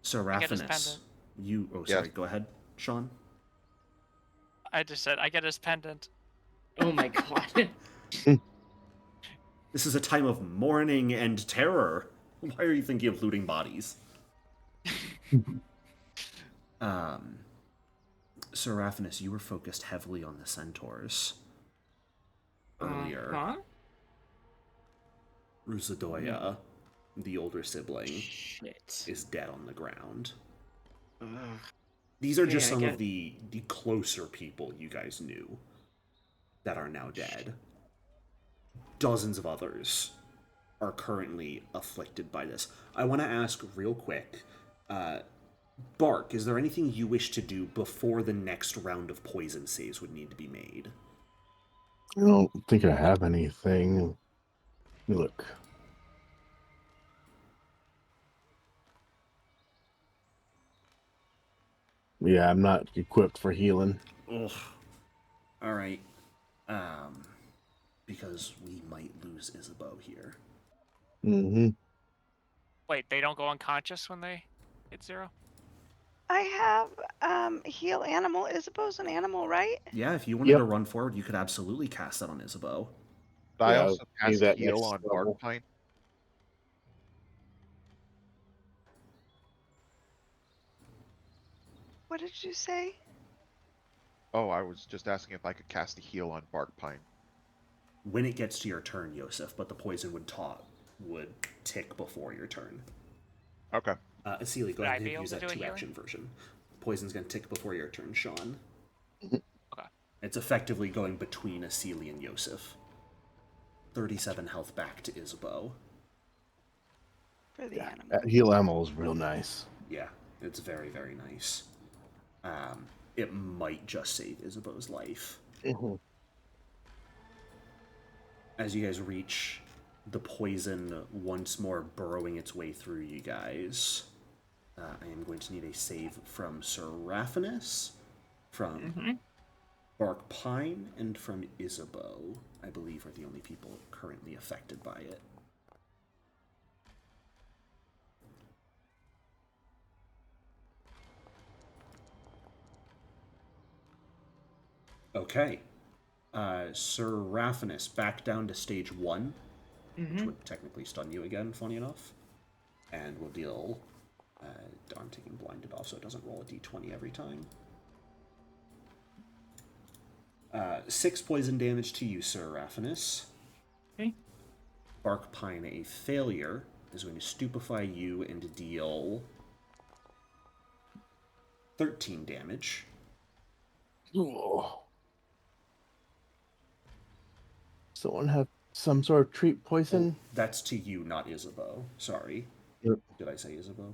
Seraphinus, you... Oh, sorry, Yes. go ahead, Sean. I just said, I get his pendant. Oh my god. This is a time of mourning and terror. Why are you thinking of looting bodies? Seraphinus, you were focused heavily on the centaurs earlier. Huh? Rusadoya, the older sibling, Shit. is dead on the ground. Ugh. These are just Yeah, I some get- of the closer people you guys knew that are now dead. Dozens of others are currently afflicted by this. I want to ask real quick, Bark, is there anything you wish to do before the next round of poison saves would need to be made? I don't think I have anything. Look. Yeah, I'm not equipped for healing. Ugh. All right. Because we might lose Isabeau here. Mm-hmm. Wait, they don't go unconscious when they hit 0? I have heal animal. Isabeau's an animal, right? Yeah, if you wanted to run forward, you could absolutely cast that on Isabeau. But I Yeah, also need cast that heal next on level. Barkpine. What did you say? Oh, I was just asking if I could cast a heal on Barkpine. When it gets to your turn, Yosef, but the poison would tick before your turn. Okay. Asili, go Would I ahead be and able use to that do a 2-action version. Poison's going to tick before your turn, Sean. Okay. It's effectively going between Asili and Yosef. 37 health back to Isabeau. For the Yeah, animal. that heal ammo is real nice. Yeah, it's very, very nice. It might just save Isabeau's life. Mm-hmm. As you guys reach the poison once more burrowing its way through you guys, I am going to need a save from Seraphinus, from Bark Pine, and from Isabeau, I believe are the only people currently affected by it. Okay. Seraphinus, back down to stage 1, which would technically stun you again, funny enough. And we'll deal... I'm taking blinded off so it doesn't roll a d20 every time. 6 poison damage to you, Seraphinus. Okay. Bark Pine, a failure, is going to stupefy you and deal 13 damage. Someone have some sort of treat poison? That's to you, not Isabeau. Sorry. Yep. Did I say Isabeau?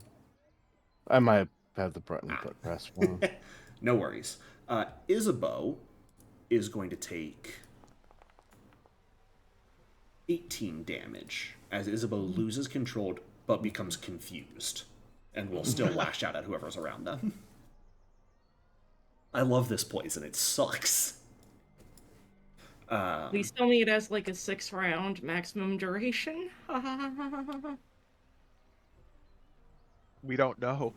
I might have the button pressed wrong. No worries. Isabeau is going to take 18 damage as Isabeau loses control but becomes confused and will still lash out at whoever's around them. I love this poison. It sucks. Please tell me it has like a 6-round maximum duration. We don't know.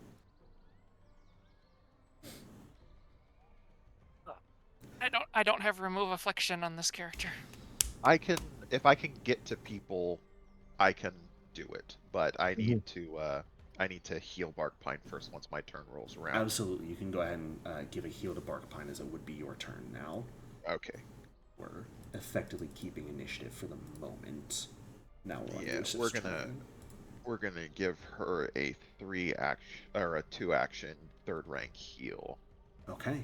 I don't have remove affliction on this character. If I can get to people, I can do it. But I need to heal Barkpine first once my turn rolls around. Absolutely. You can go ahead and give a heal to Barkpine as it would be your turn now. Okay. We're effectively keeping initiative for the moment. Now we're on Yosef's we're turn. gonna give her a 2-action 3rd rank heal. Okay.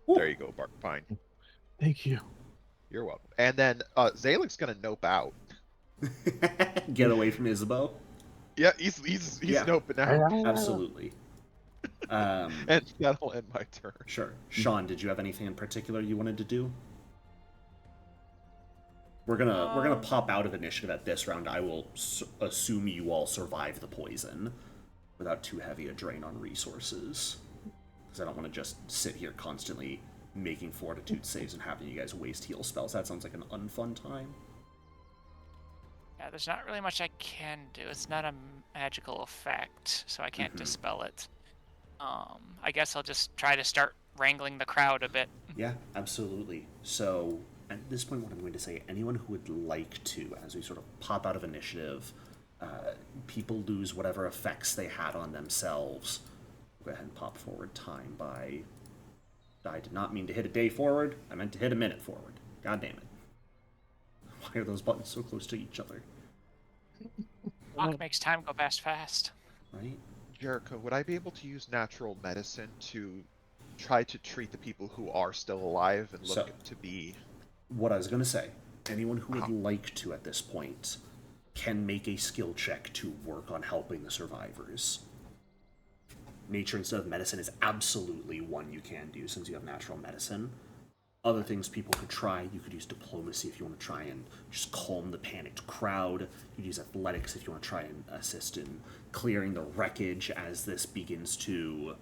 There you go, Barkpine. Thank you. You're welcome. And then Zalek's gonna nope out. Get away from Isabeau. Yeah, he's noping out. Absolutely. And that'll end my turn. Sure. Sean, did you have anything in particular you wanted to do? We're gonna pop out of initiative at this round. I will assume you all survive the poison without too heavy a drain on resources, because I don't want to just sit here constantly making fortitude saves and having you guys waste heal spells. That sounds like an unfun time. Yeah, there's not really much I can do. It's not a magical effect, so I can't dispel it. I guess I'll just try to start wrangling the crowd a bit. Yeah, absolutely. So at this point, what I'm going to say, anyone who would like to, as we sort of pop out of initiative, people lose whatever effects they had on themselves. Go ahead and pop forward time by... I did not mean to hit a day forward. I meant to hit a minute forward. God damn it. Why are those buttons so close to each other? Clock makes time go past fast. Right? Jericho, would I be able to use natural medicine to try to treat the people who are still alive and look So- to be... What I was going to say, anyone who would Uh-huh. like to at this point can make a skill check to work on helping the survivors. Nature instead of medicine is absolutely one you can do since you have natural medicine. Other things people could try, you could use diplomacy if you want to try and just calm the panicked crowd. You could use athletics if you want to try and assist in clearing the wreckage as this begins to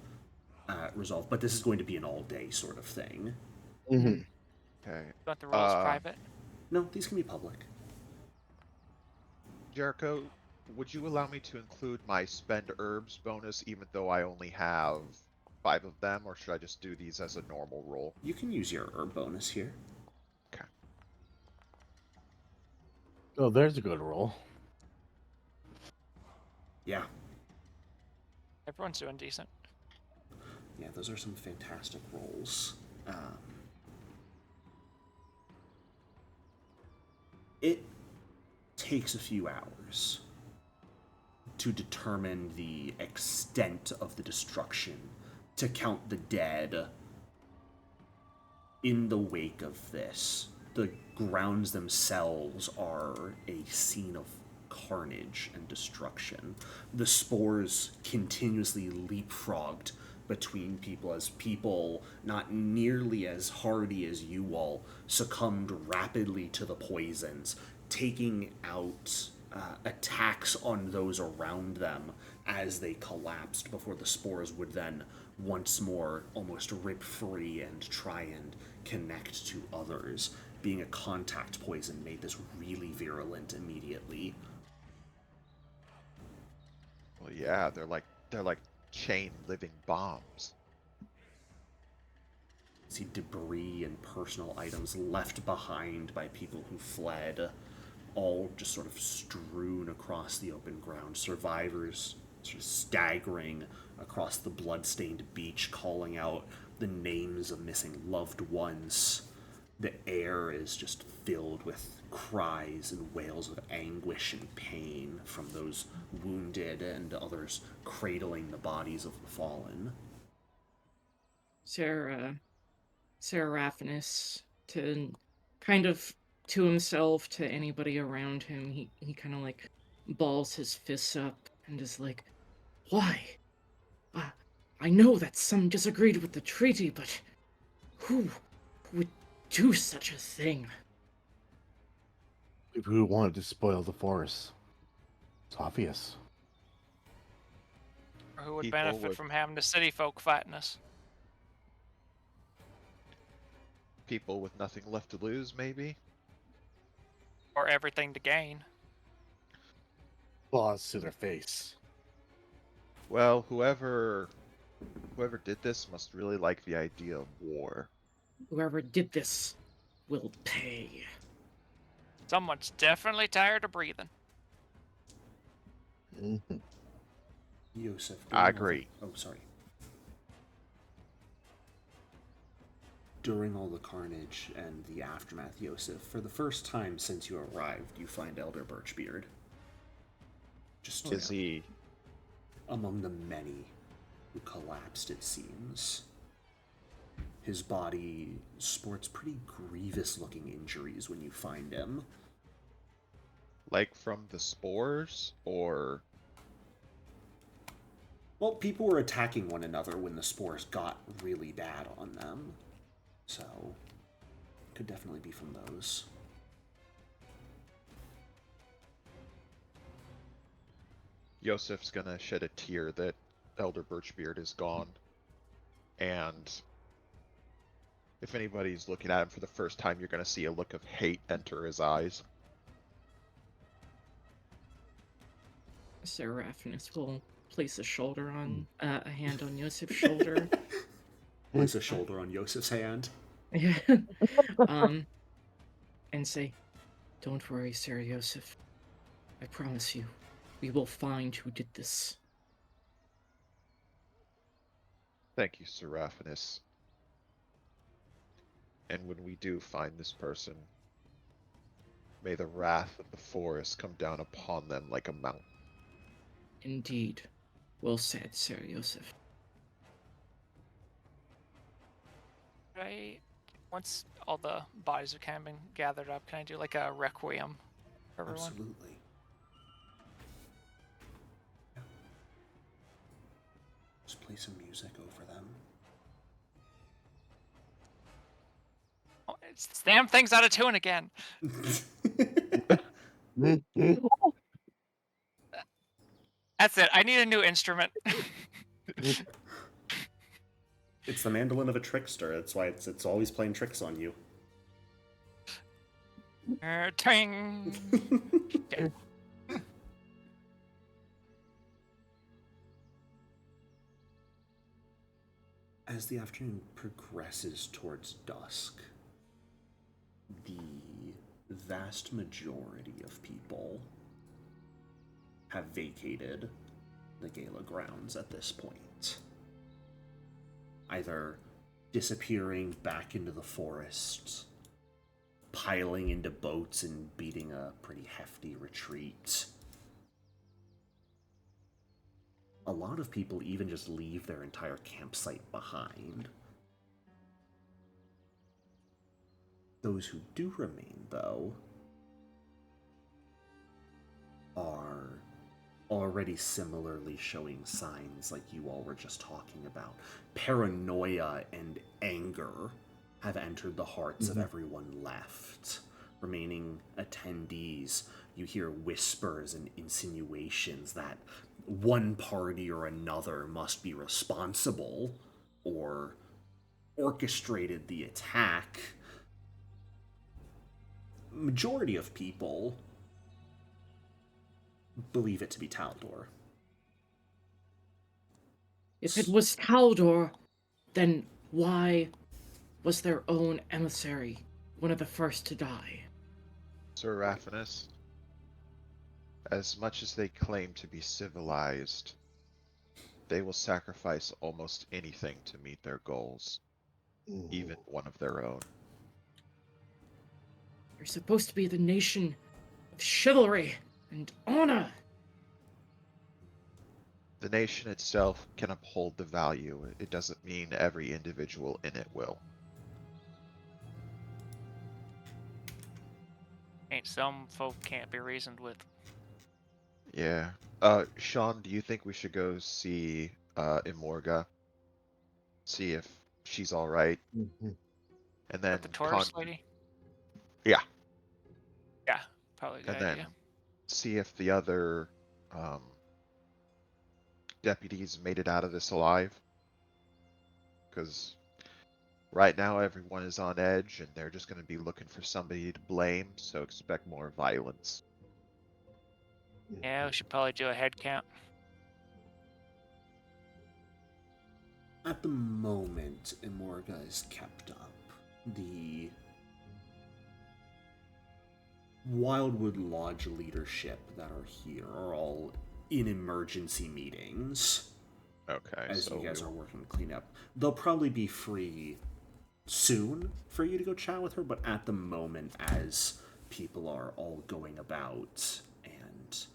resolve. But this is going to be an all-day sort of thing. Mm-hmm. Okay. Want the rolls Uh, private? No, these can be public. Jericho, would you allow me to include my spend herbs bonus even though I only have 5 of them, or should I just do these as a normal roll? You can use your herb bonus here. Okay. Oh, there's a good roll. Yeah. Everyone's doing decent. Yeah, those are some fantastic rolls. It takes a few hours to determine the extent of the destruction, to count the dead. In the wake of this, the grounds themselves are a scene of carnage and destruction. The spores continuously leapfrogged between people as people, not nearly as hardy as you all, succumbed rapidly to the poisons, taking out attacks on those around them as they collapsed before the spores would then once more almost rip free and try and connect to others. Being a contact poison made this really virulent immediately. Well, yeah, they're like chain living bombs. See debris and personal items left behind by people who fled, all just sort of strewn across the open ground. Survivors sort of staggering across the blood-stained beach, calling out the names of missing loved ones. The air is just filled with cries and wails of anguish and pain from those wounded and others cradling the bodies of the fallen. Seraphinus, to kind of to himself, to anybody around him, he kind of like balls his fists up and is like, "Why? I know that some disagreed with the treaty, but who would do such a thing?" People who wanted to spoil the forest. It's obvious. Or who would People benefit would- from having the city folk fighting us? People with nothing left to lose, maybe? Or everything to gain? Claws to their face. Well, whoever did this must really like the idea of war. Whoever did this will pay. Someone's definitely tired of breathing. Mm-hmm. Yosef. I agree. Oh, sorry. During all the carnage and the aftermath, Yosef, for the first time since you arrived, you find Elder Birchbeard. Just Is he... among the many who collapsed, it seems. His body sports pretty grievous-looking injuries when you find him. like from the spores, or... Well, people were attacking one another when the spores got really bad on them. So, could definitely be from those. Yosef's gonna shed a tear that Elder Birchbeard is gone. And if anybody's looking at him for the first time, you're gonna see a look of hate enter his eyes. Seraphinus will place a shoulder on a hand on Yosef's shoulder. Place a shoulder on Yosef's hand. Yeah. And say, "Don't worry, Sir Yosef. I promise you, we will find who did this." Thank you, Seraphinus. And when we do find this person, May the wrath of the forest come down upon them like a mountain. Indeed. Well said, Sir Joseph. Once all the bodies have kind of been gathered up, can I do like a requiem for everyone? Absolutely. Yeah. Just play some music over them. Oh, it's this damn thing's out of tune again. That's it. I need a new instrument. It's the mandolin of a trickster. That's why it's always playing tricks on you. Ting. Okay. As the afternoon progresses towards dusk, the vast majority of people have vacated the gala grounds at this point, either disappearing back into the forest, piling into boats and beating a pretty hefty retreat. A lot of people even just leave their entire campsite behind. Those who do remain, though, are already similarly showing signs like you all were just talking about. Paranoia and anger have entered the hearts of everyone left. Remaining attendees, you hear whispers and insinuations that one party or another must be responsible or orchestrated the attack. Majority of people believe it to be Taldor. If it was Taldor, then why was their own emissary one of the first to die? Sir Raphanus, as much as they claim to be civilized, they will sacrifice almost anything to meet their goals, even one of their own. You're supposed to be the nation of chivalry and honor. The nation itself can uphold the value. It doesn't mean every individual in it will. Ain't some folk can't be reasoned with. Yeah. Sean, do you think we should go see Imorga? See if she's alright? And then The tourist lady? Yeah. Yeah, probably a good And then idea. see if the other deputies made it out of this alive. Because right now everyone is on edge and they're just going to be looking for somebody to blame, so expect more violence. Yeah, we should probably do a head count. At the moment, Imorga is kept up. The Wildwood Lodge leadership that are here are all in emergency meetings Okay, as so you guys are working to clean up. They'll probably be free soon for you to go chat with her, but at the moment, as people are all going about and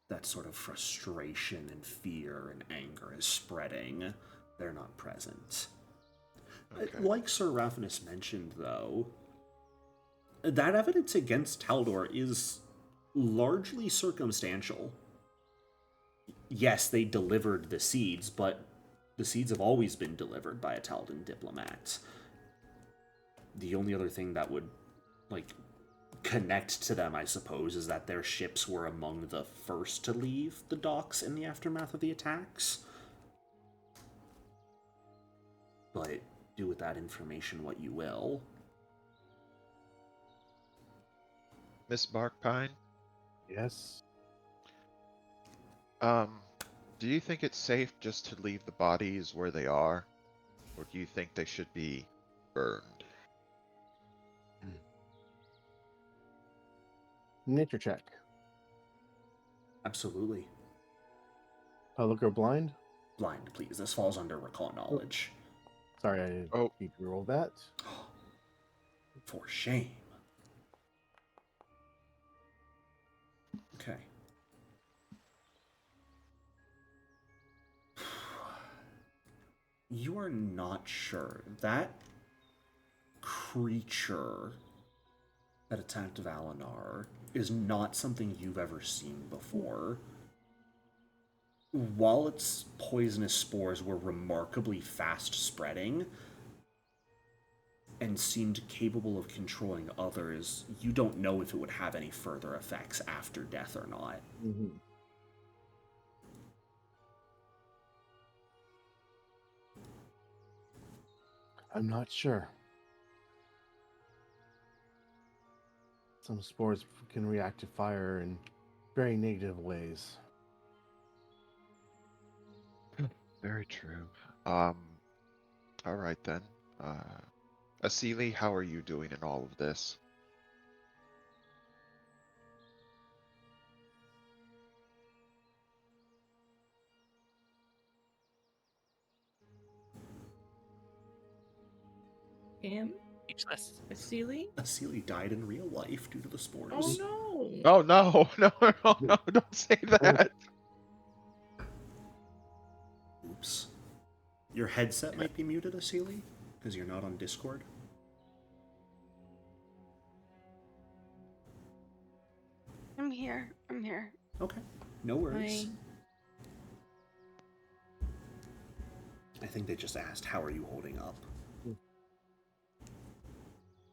that sort of frustration and fear and anger is spreading, they're not present. Okay. Like Sir Raphanus mentioned, though, that evidence against Taldor is largely circumstantial. Yes, they delivered the seeds, but the seeds have always been delivered by a Taldan diplomat. The only other thing that would, connect to them, I suppose, is that their ships were among the first to leave the docks in the aftermath of the attacks. But do with that information what you will. Miss Barkpine, Yes. do you think it's safe just to leave the bodies where they are? Or do you think they should be burned? Nature check. Absolutely. Public or blind? Blind, please. This falls under recall knowledge. Sorry, I didn't Oh. need to roll that. For shame. You are not sure. That creature that attacked Valenar is not something you've ever seen before. While its poisonous spores were remarkably fast spreading and seemed capable of controlling others, you don't know if it would have any further effects after death or not. Mm-hmm. I'm not sure. Some spores can react to fire in very negative ways. Very true. All right then. Asili, how are you doing in all of this? Him? Speechless. Asili? Asili died in real life due to the spores. Oh no! Oh no, no, don't say that. Oops. Your headset might be muted, Asili, because you're not on Discord. I'm here. I'm here. Okay, no worries. I think they just asked, how are you holding up?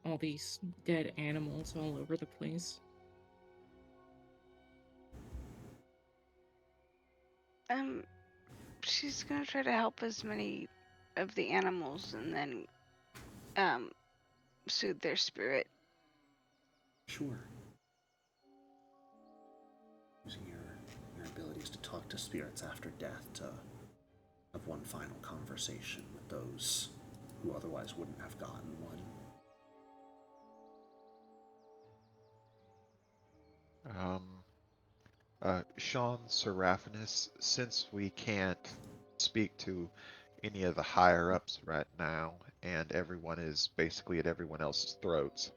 All these dead animals all over the place. She's gonna try to help as many of the animals and then, soothe their spirit. Sure. Using your abilities to talk to spirits after death to have one final conversation with those who otherwise wouldn't have gotten one. Sean Seraphinus, since we can't speak to any of the higher ups right now, and everyone is basically at everyone else's throats,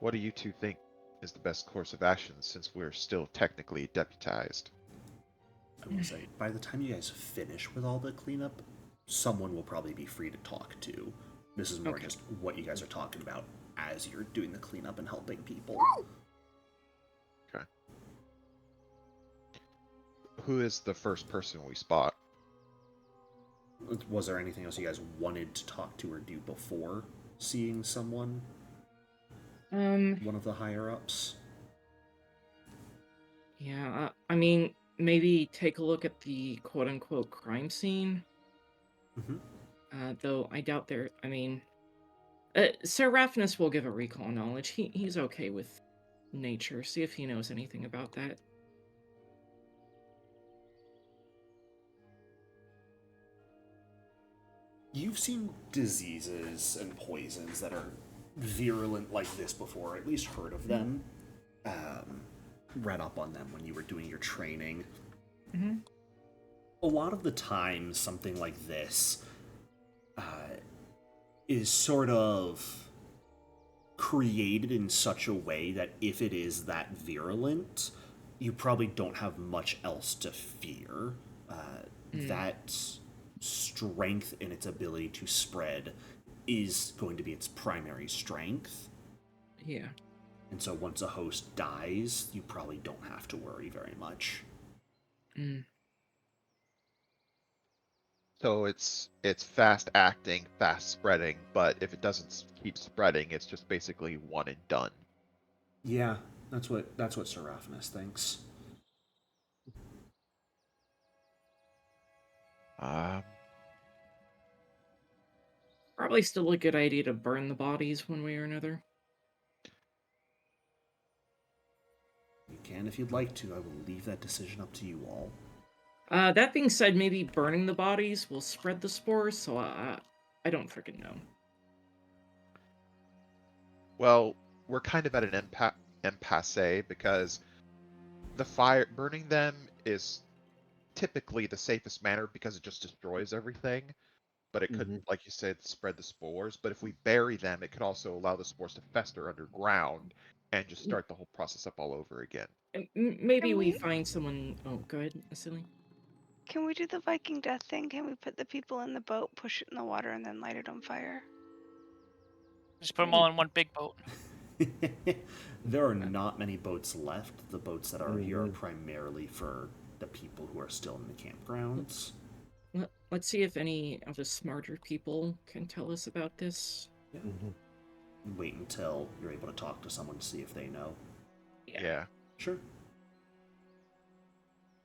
what do you two think is the best course of action since we're still technically deputized? I will say, by the time you guys finish with all the cleanup, someone will probably be free to talk to. This is more just what you guys are talking about as you're doing the cleanup and helping people. Okay. Who is the first person we spot? Was there anything else you guys wanted to talk to or do before seeing someone? One of the higher ups? Yeah, I mean, maybe take a look at the quote-unquote crime scene. Though I doubt there. I mean, Sir Raphanus will give a recall knowledge. He's okay with nature. See if he knows anything about that. You've seen diseases and poisons that are virulent like this before, or at least heard of them. Read up on them when you were doing your training. Mm-hmm. A lot of the time, something like this is sort of created in such a way that if it is that virulent, you probably don't have much else to fear. That strength in its ability to spread is going to be its primary strength. Yeah. And so once a host dies, you probably don't have to worry very much. So it's fast acting, fast spreading, but if it doesn't keep spreading, it's just basically one and done. Yeah, that's what Sir Raphanus thinks. Probably still a good idea to burn the bodies one way or another. You can if you'd like to. I will leave that decision up to you all. That being said, maybe burning the bodies will spread the spores, so I don't freaking know. Well, we're kind of at an impasse because the fire burning them is typically the safest manner because it just destroys everything. But it could, like you said, spread the spores. But if we bury them, it could also allow the spores to fester underground and just start the whole process up all over again. Maybe Can we we- find someone. Oh, go ahead, Asili. Can we do the Viking death thing? Can we put the people in the boat, push it in the water, and then light it on fire? Just put them all in one big boat. There are not many boats left. The boats that are here are Mhm. primarily for the people who are still in the campgrounds. Let's see if any of the smarter people can tell us about this. Mhm. Wait until you're able to talk to someone to see if they know. Yeah. Sure.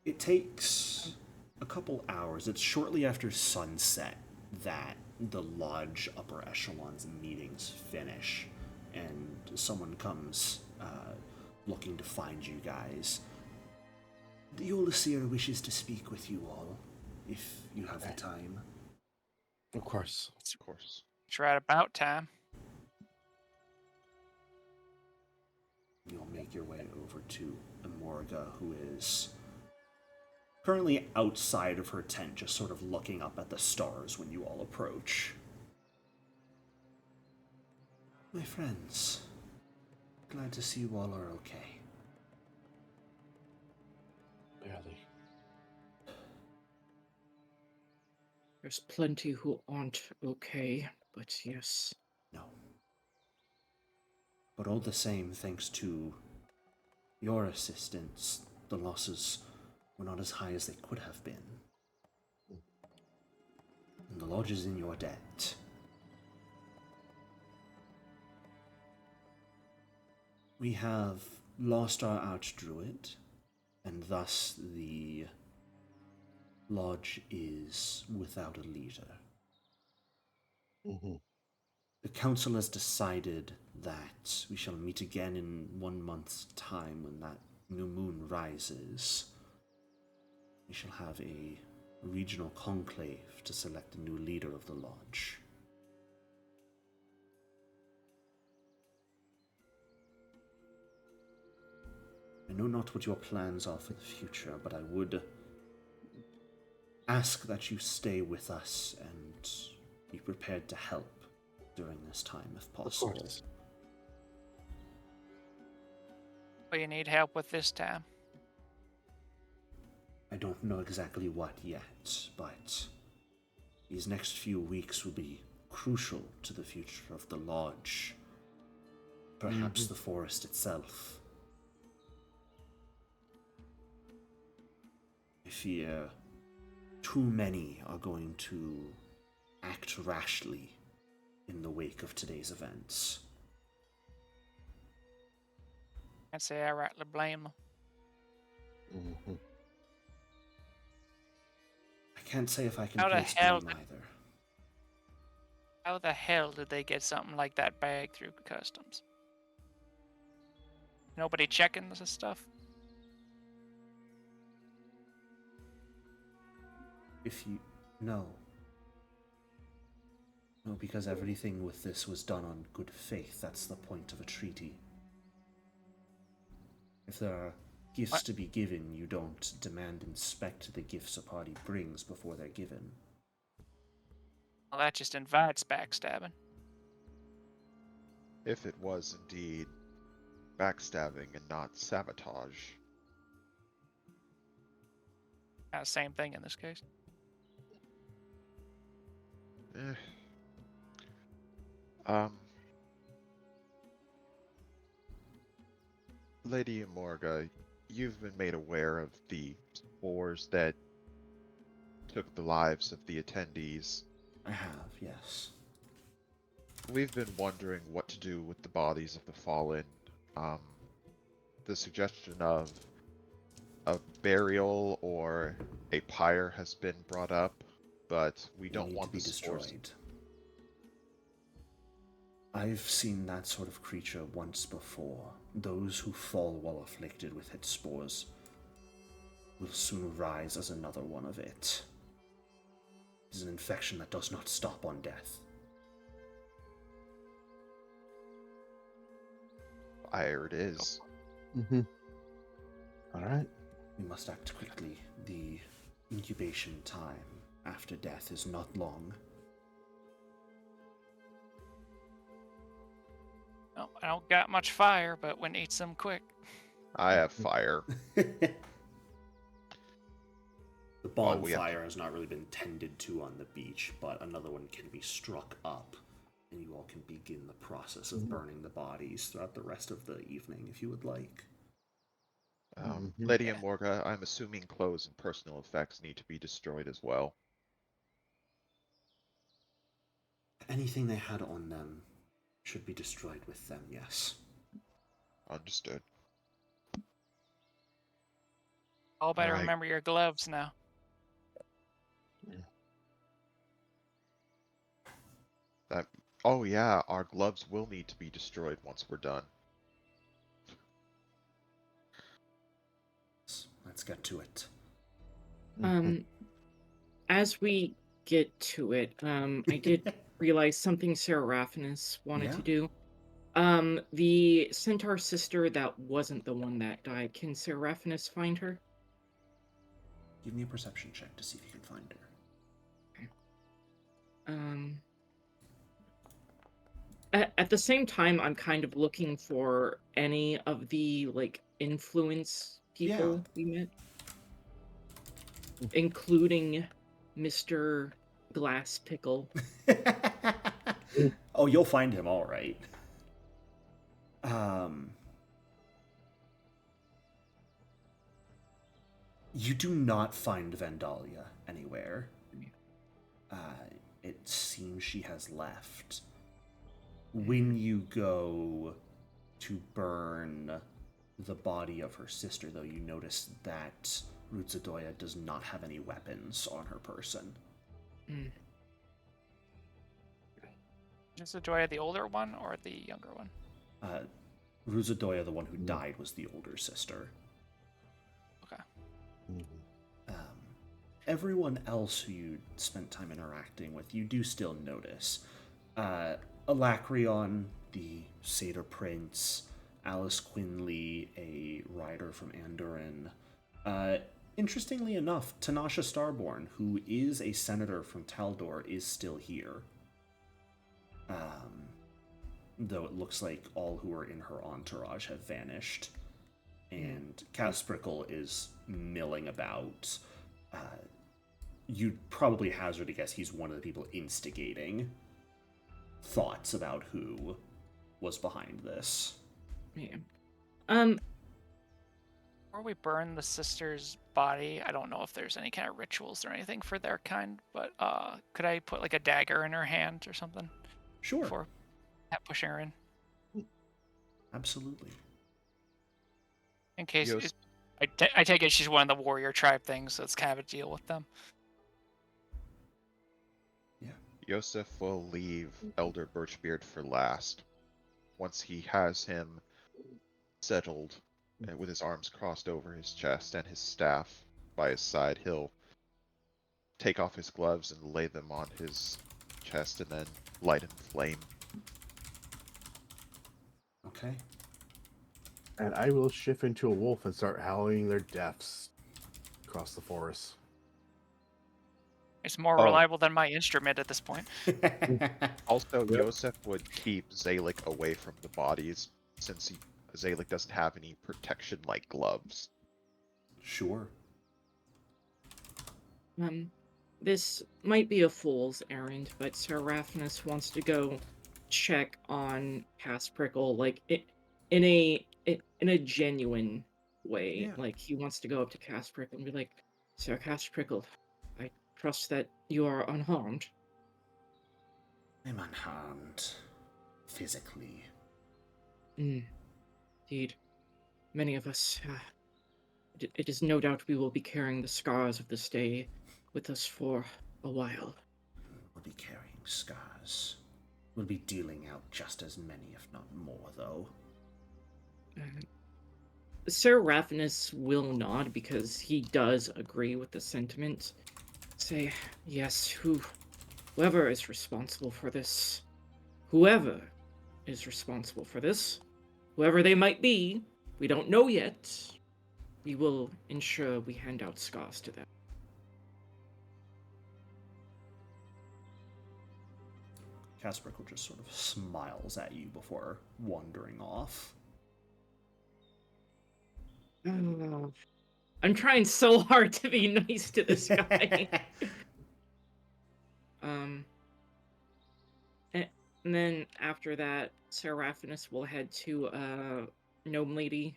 It takes a couple hours. It's shortly after sunset that the lodge upper echelons meetings finish, and someone comes looking to find you guys. The Overseer wishes to speak with you all, if you have the time. Of course. Of course. It's right about time. You'll make your way over to Amorga, who is currently outside of her tent, just sort of looking up at the stars when you all approach. My friends, glad to see you all are okay. Barely. There's plenty who aren't okay, but yes. No. But all the same, thanks to your assistance, the losses were not as high as they could have been. And the lodge is in your debt. We have lost our Archdruid, and thus the lodge is without a leader. Mm-hmm. The council has decided that we shall meet again in 1 month's time when that new moon rises. We shall have a regional conclave to select a new leader of the lodge. I know not what your plans are for the future, but I would ask that you stay with us and be prepared to help during this time if possible. Of course. Well, you need help with this time. I don't know exactly what yet, but these next few weeks will be crucial to the future of the lodge. Perhaps the forest itself. I fear too many are going to act rashly in the wake of today's events. Can't say I rightly blame them. Mm-hmm. I can't say if I can How the place hell blame did- either. How the hell did they get something like that bagged through customs? Nobody checking this stuff? If you... No. No, because everything with this was done on good faith. That's the point of a treaty. If there are gifts to be given, you don't demand inspect the gifts a party brings before they're given. Well, that just invites backstabbing. If it was indeed backstabbing and not sabotage. Same thing in this case. Eh. Lady Morga, you've been made aware of the spores that took the lives of the attendees. I have, yes. We've been wondering what to do with the bodies of the fallen. The suggestion of a burial or a pyre has been brought up, but we They don't need want to be the spores. destroyed. I've seen that sort of creature once before. Those who fall while afflicted with its spores will soon rise as another one of it. It is an infection that does not stop on death. Fire it is. Mm-hmm. All right. We must act quickly. The incubation time after death is not long. Oh, I don't got much fire, but we need some quick. I have fire. The The Well, we have bonfire has not really been tended to on the beach, but another one can be struck up, and you all can begin the process of burning the bodies throughout the rest of the evening if you would like. Lady and Morga, I'm assuming clothes and personal effects need to be destroyed as well. Anything they had on them should be destroyed with them, yes. Understood. All better Alright. remember your gloves now. Oh yeah, our gloves will need to be destroyed once we're done. Let's get to it. As we get to it, I did realize something Seraphinus wanted to do. The centaur sister that wasn't the one that died, can Seraphinus find her? Give me a perception check to see if you can find her. Okay. At the same time, I'm kind of looking for any of the, like, influence people we met. Including Mr. Glass Pickle. Oh, you'll find him all right. You do not find Vandalia anywhere. It seems she has left. When you go to burn the body of her sister, though, you notice that Rutzadoya does not have any weapons on her person. Is Adoya the older one or the younger one? Rutzadoya, the one who died, was the older sister. Okay. Everyone else who you spent time interacting with, you do still notice. Alacrion, the Satyr Prince, Alice Quinley, a rider from Andoran. Interestingly enough, Tanasha Starborn, who is a senator from Taldor, is still here. Though it looks like all who are in her entourage have vanished. And Casprickle is milling about. You'd probably hazard a guess he's one of the people instigating thoughts about who was behind this. Yeah. Before we burn the sister's body, I don't know if there's any kind of rituals or anything for their kind, but could I put like a dagger in her hand or something? Sure. Before pushing her in? Absolutely. In case... Yes. I take it she's one of the warrior tribe things, so it's kind of a deal with them. Yeah. Yosef will leave Elder Birchbeard for last. Once he has him settled, with his arms crossed over his chest and his staff by his side, he'll take off his gloves and lay them on his chest and then light a flame. Okay. And I will shift into a wolf and start howling their deaths across the forest. It's more reliable than my instrument at this point. Also, Yosef would keep Zalik away from the bodies, since Zalik doesn't have any protection like gloves. Sure. This might be a fool's errand, but Seraphinus wants to go check on Casprickle, like, in a genuine way. Yeah. Like, he wants to go up to Casprickle and be like, Sir Casprickle, I trust that you are unharmed. I'm unharmed. Physically. Indeed. Many of us, it is no doubt we will be carrying the scars of this day with us for a while. We'll be carrying scars. We'll be dealing out just as many, if not more, though. Seraphinus will nod because he does agree with the sentiment. Say, yes, whoever is responsible for this, whoever they might be, we don't know yet, we will ensure we hand out scars to them. Casprickle just sort of smiles at you before wandering off. I'm trying so hard to be nice to this guy. And then after that, Seraphinus will head to Gnome Lady,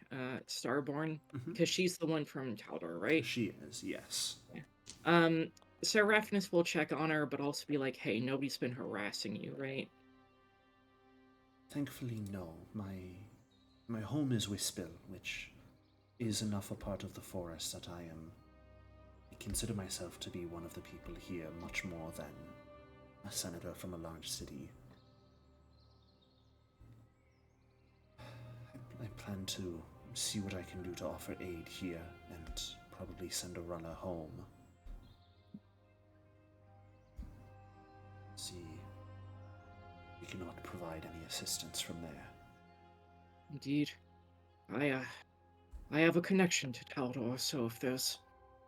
Starborn, because she's the one from Taldor, right? She is, yes. Seraphinus will check on her, but also be like, hey, nobody's been harassing you, right? Thankfully, no. My home is Wispil, which is enough a part of the forest that I consider myself to be one of the people here, much more than a senator from a large city. I plan to see what I can do to offer aid here, and probably send a runner home. See, we cannot provide any assistance from there. Indeed. I have a connection to Taldor, so if there's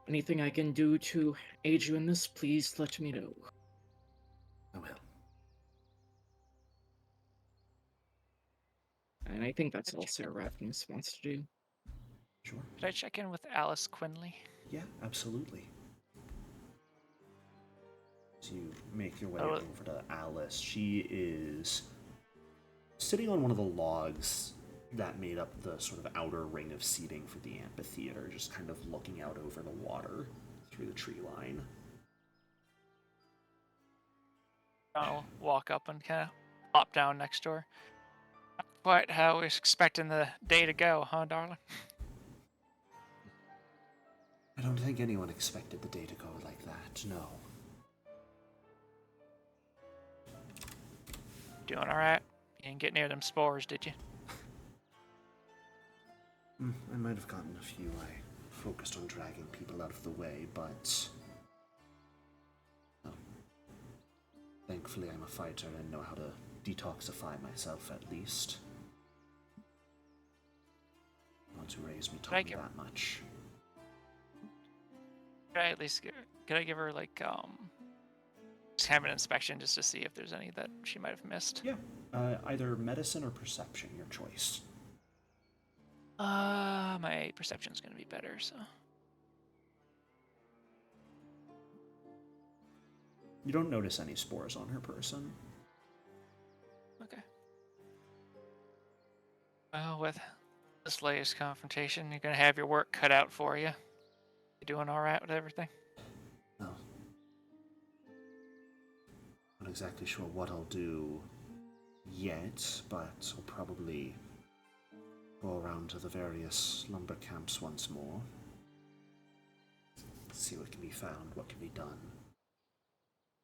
anything I can do to aid you in this, please let me know. I will. And I think that's all Seraphinus wants to do. Sure. Could I check in with Alice Quinley? Yeah, absolutely. So you make your way Oh. over to Alice. She is sitting on one of the logs that made up the sort of outer ring of seating for the amphitheater, just kind of looking out over the water through the tree line. I'll walk up and kind of pop down next door. Not quite how I was expecting the day to go, huh, darling? I don't think anyone expected the day to go like that, no. Doing alright? You didn't get near them spores, did you? I might have gotten a few. I focused on dragging people out of the way, but thankfully I'm a fighter and know how to detoxify myself at least. Want to raise me taught me that much. Could I at least could I give her like just have an inspection just to see if there's any that she might have missed? Yeah. Either medicine or perception, your choice. My perception's gonna be better, so. You don't notice any spores on her person. Okay. Well, with this latest confrontation, you're gonna have your work cut out for you. You doing all right with everything? No. Not exactly sure what I'll do yet, but I'll probably go around to the various lumber camps once more. See what can be found, what can be done.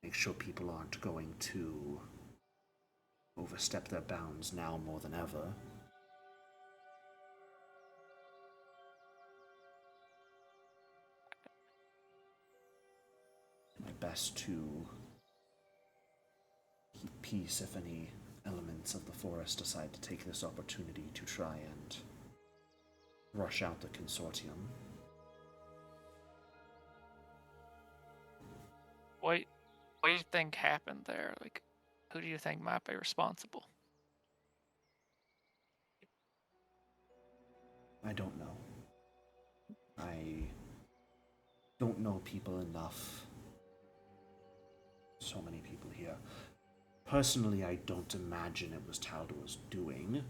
Make sure people aren't going to overstep their bounds now more than ever. My best to keep peace if any elements of the forest decide to take this opportunity to try and rush out the consortium. What do you think happened there? Like, who do you think might be responsible? I don't know. I don't know people enough. So many people here. Personally, I don't imagine it was Taldor's doing.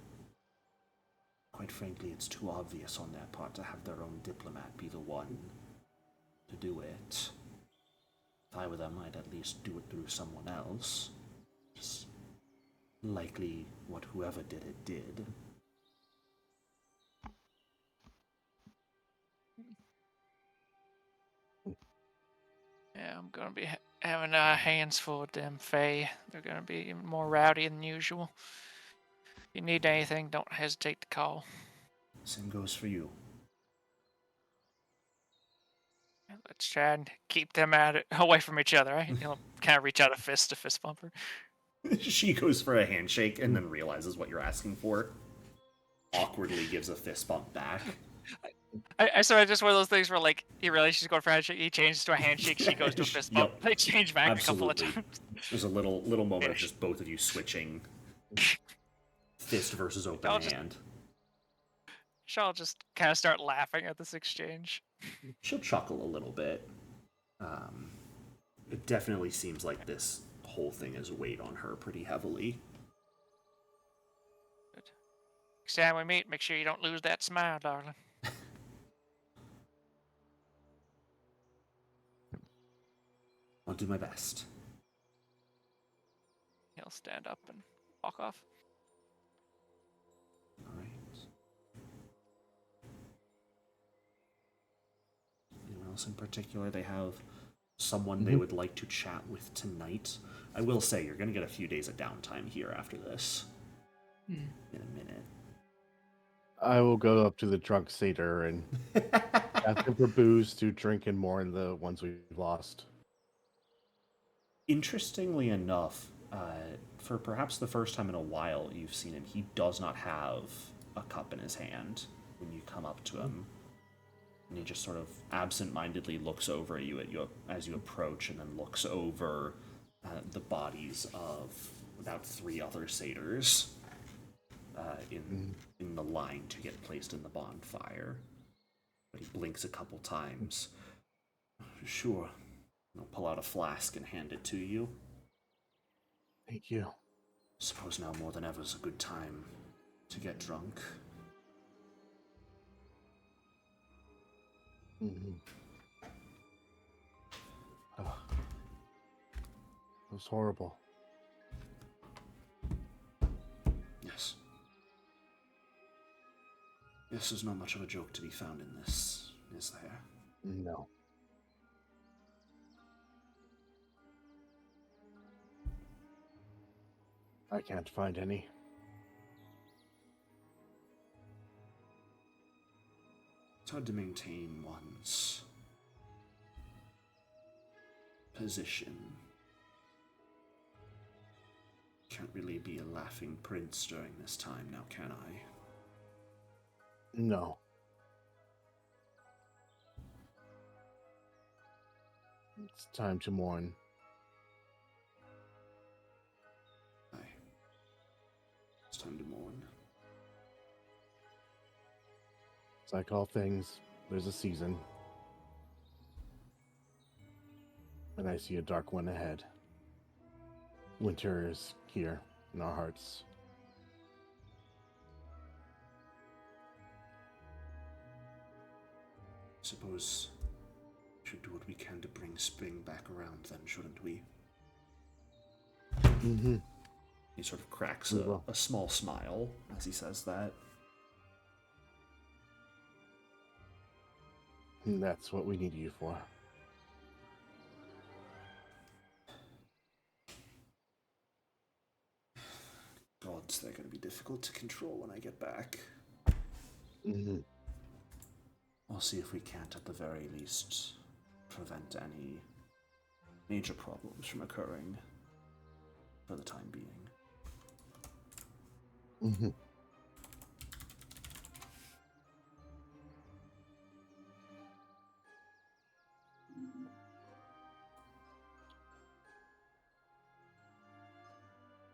Quite frankly, it's too obvious on their part to have their own diplomat be the one to do it. If I were them, I'd at least do it through someone else. Just likely what whoever did it did. Yeah, I'm gonna be having hands full with them Fae. They're gonna be even more rowdy than usual. If you need anything, don't hesitate to call. Same goes for you. Let's try and keep them away from each other, right? You'll kind of reach out a fist to fist bump her. She goes for a handshake and then realizes what you're asking for. Awkwardly gives a fist bump back. I saw just one of those things where, like, you realize she's going for a handshake, he changes to a handshake, she goes to a fist bump. Yep. They change back Absolutely. a couple of times. There's a little moment of just both of you switching fist versus open hand. I'll just kind of start laughing at this exchange. She'll chuckle a little bit. It definitely seems like this whole thing has weighed on her pretty heavily. Next time we meet, make sure you don't lose that smile, darling. I'll do my best. He'll stand up and walk off. All right. Anyone else in particular? They have someone they would like to chat with tonight. I will say you're going to get a few days of downtime here after this. In a minute. I will go up to the drunk satyr and ask him for booze to drink and more in the ones we've lost. Interestingly enough, for perhaps the first time in a while you've seen him, he does not have a cup in his hand when you come up to him. And he just sort of absent-mindedly looks over at you as you approach, and then looks over the bodies of about 3 other satyrs in the line to get placed in the bonfire. But he blinks a couple times. Sure. I'll pull out a flask and hand it to you. Thank you. Suppose now more than ever is a good time to get drunk. Mm-hmm. Oh. It was horrible. Yes. Yes, there's not much of a joke to be found in this, is there? No. I can't find any. It's hard to maintain one's position. Can't really be a laughing prince during this time now, can I? No. It's time to mourn. Aye. It's time to mourn. It's like all things, there's a season. And I see a dark one ahead. Winter is here in our hearts. Suppose we should do what we can to bring spring back around then, shouldn't we? Mm-hmm. He sort of cracks We will. a small smile as he says that. And that's what we need you for. Gods, they're going to be difficult to control when I get back. Mm-hmm. I'll see if we can't, at the very least, prevent any major problems from occurring for the time being. Mm-hmm.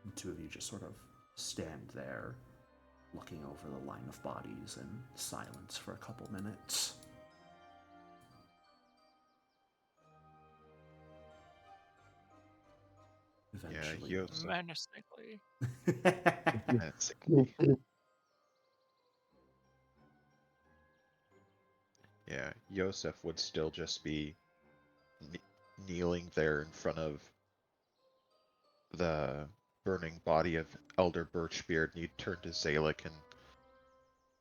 The two of you just sort of stand there, looking over the line of bodies in silence for a couple minutes. Eventually. Yeah, Yosef. Menacingly. Yeah, Yosef would still just be kneeling there in front of the burning body of Elder Birchbeard, and he'd turn to Zalek and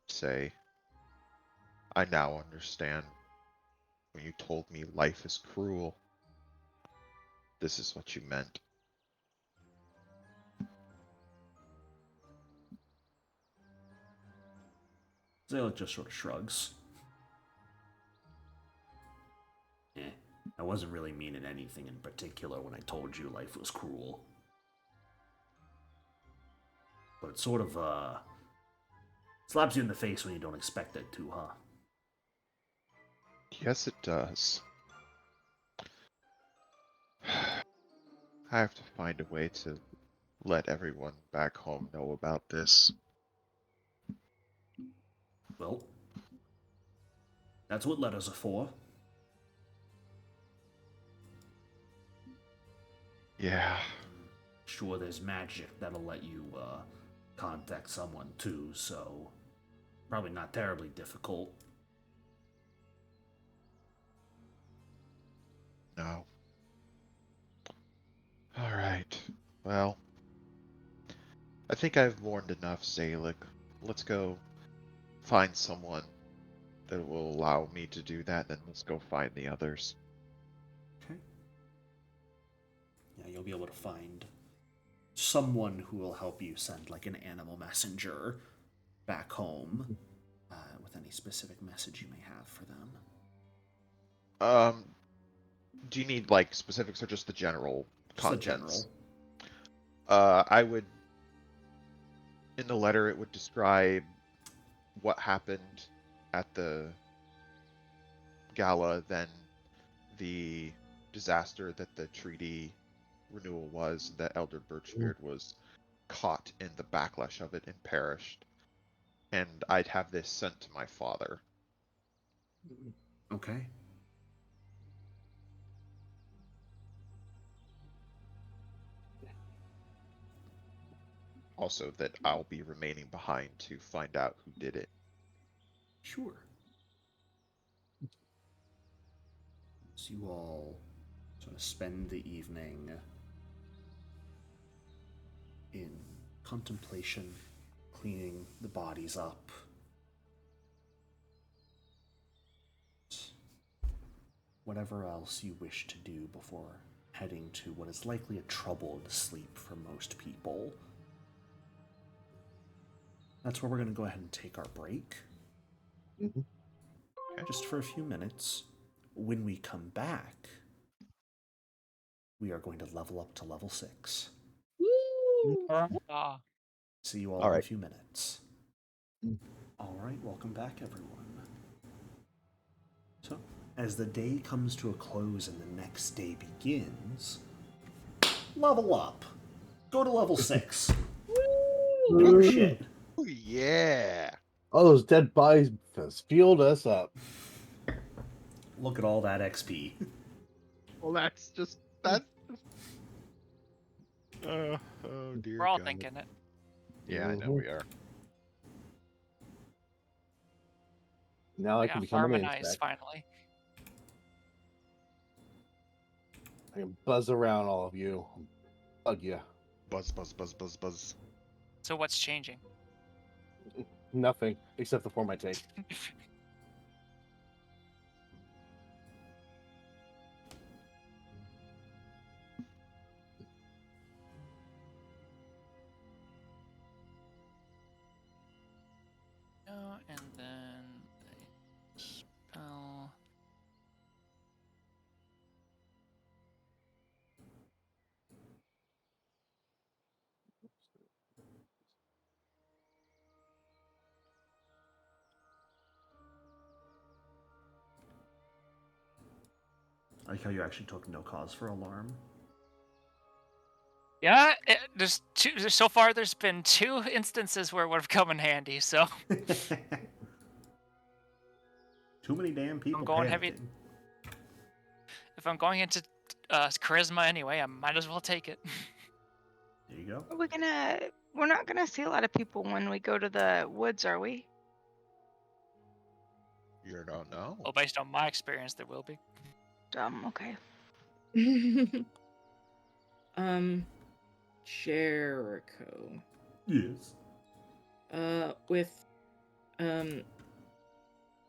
say, I now understand. When you told me life is cruel, this is what you meant. Zalek just sort of shrugs. I wasn't really meaning anything in particular when I told you life was cruel. But it sort of, slaps you in the face when you don't expect it to, huh? Yes, it does. I have to find a way to let everyone back home know about this. Well, That's what letters are for. Yeah. Sure, there's magic that'll let you contact someone too, so probably not terribly difficult. No. Alright. Well, I think I've warned enough, Zalik. Let's go find someone that will allow me to do that, then let's go find the others. Okay. Yeah, you'll be able to find someone who will help you send like an animal messenger back home with any specific message you may have for them. Do you need like specifics or just the general Just the contents? general. I would, in the letter, it would describe what happened at the gala, then the disaster that the treaty renewal was, that Elder Birchbeard was caught in the backlash of it and perished. And I'd have this sent to my father. Okay. Also, that I'll be remaining behind to find out who did it. Sure. So you all sort of spend the evening in contemplation, cleaning the bodies up. Whatever else you wish to do before heading to what is likely a troubled sleep for most people. That's where we're going to go ahead and take our break. Just for a few minutes. When we come back, we are going to level up to level 6. See you all in a few minutes. All right, welcome back, everyone. So, as the day comes to a close and the next day begins, level up. Go to level 6. Do your shit. Oh, yeah! All those dead bodies has fueled us up. Look at all that XP. Well, that's just... oh dear We're all God. thinking it. Yeah, I know we are. Now I We can got become an harmonized insect. finally. I can buzz around all of you. Bug you. Buzz, buzz, buzz, buzz, buzz. So what's changing? Nothing except the form I take. And then a spell. I like how you actually took no cause for alarm. Yeah, there's two. So far, there's been 2 instances where it would have come in handy. So Too many damn people I'm going panicking. heavy. If I'm going into charisma anyway, I might as well take it. There you go. We're not gonna see a lot of people when we go to the woods, are we? You don't know. Well, based on my experience, there will be. Okay. Jericho. Yes.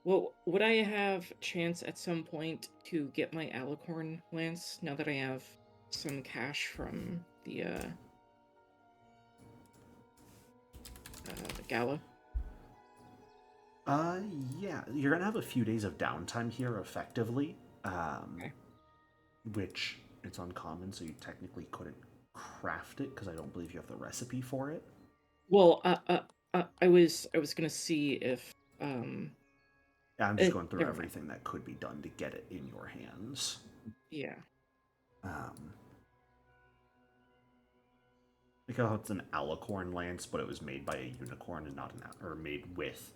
Well, would I have a chance at some point to get my alicorn lance now that I have some cash from the gala? Yeah, you're gonna have a few days of downtime here, effectively. Okay. Which it's uncommon, so you technically couldn't craft it because I don't believe you have the recipe for it. Well, I was gonna see if Yeah, I'm just going through never mind. everything that could be done to get it in your hands. Yeah. Like how it's an alicorn lance, but it was made by a unicorn and not or made with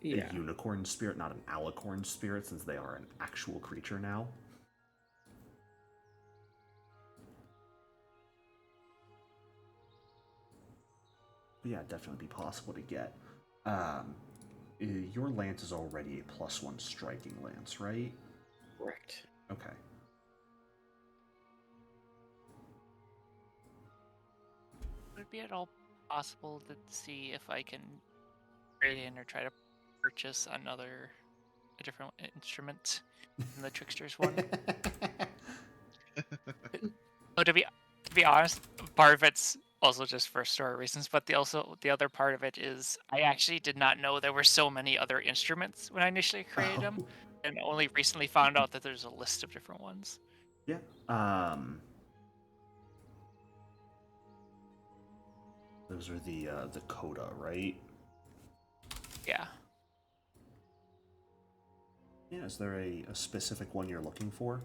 Yeah. a unicorn spirit, not an alicorn spirit, since they are an actual creature now. But yeah, definitely be possible to get. Your lance is already a +1 striking lance, right? Correct. Okay. Would it be at all possible to see if I can trade in or try to purchase a different instrument than the trickster's one? Oh, to be honest, part of it's also just for story reasons, but the other part of it is I actually did not know there were so many other instruments when I initially created them, and only recently found out that there's a list of different ones. Yeah. Those are the coda, right? Yeah. Yeah. Is there a specific one you're looking for?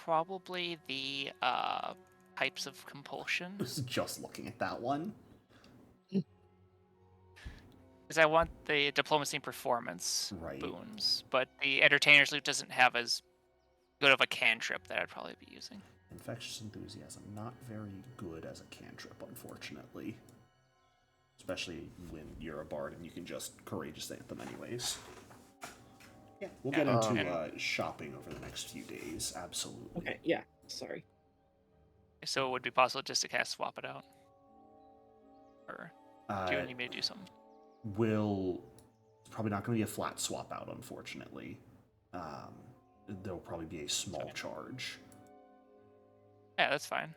Probably the types of compulsion. I was just looking at that one. Because I want the diplomacy and performance Right. boons, but the entertainer's loot doesn't have as good of a cantrip that I'd probably be using. Infectious enthusiasm, not very good as a cantrip, unfortunately. Especially when you're a bard and you can just courageous anthem anyways. Yeah, we'll get into shopping over the next few days, absolutely. Okay, yeah, sorry. So it would be possible just to cast swap it out? Or do you need me to do something? It's probably not going to be a flat swap out, unfortunately. There'll probably be a small charge. Yeah, that's fine.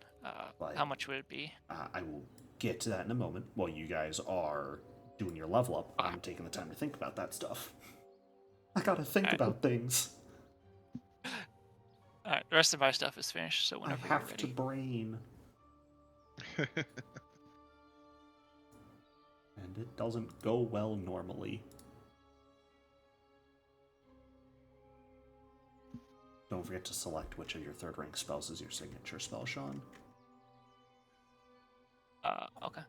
But, how much would it be? I will get to that in a moment. While you guys are doing your level up, I'm taking the time to think about that stuff. I gotta think about things. Alright, the rest of my stuff is finished, so I whenever you're have ready. to brain. And it doesn't go well normally. Don't forget to select which of your third rank spells is your signature spell, Sean. Okay.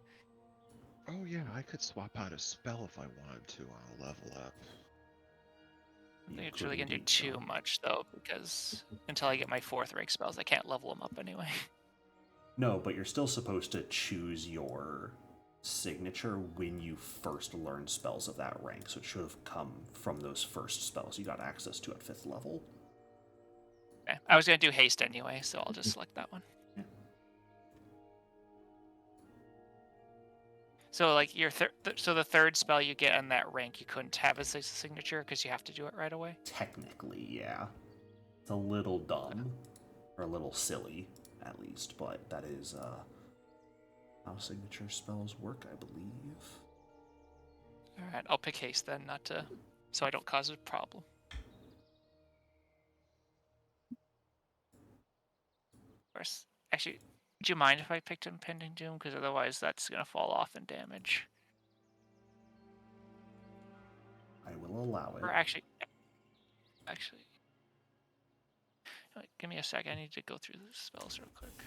Oh yeah, I could swap out a spell if I wanted to on a level up. I think it's really gonna do too much though, because until I get my 4th rank spells, I can't level them up anyway. No, but you're still supposed to choose your signature when you first learn spells of that rank, so it should have come from those first spells you got access to at 5th level. Okay. I was gonna do haste anyway, so I'll just select that one. Yeah. So like so the 3rd spell you get on that rank, you couldn't have as a signature because you have to do it right away. Technically, yeah. It's a little dumb, or a little silly, at least, but that is how signature spells work, I believe. All right, I'll pick haste then, so I don't cause a problem. Of course, actually, would you mind if I picked Impending Doom? Because otherwise that's gonna fall off in damage. I will allow it. Or actually, give me a sec. I need to go through the spells real quick.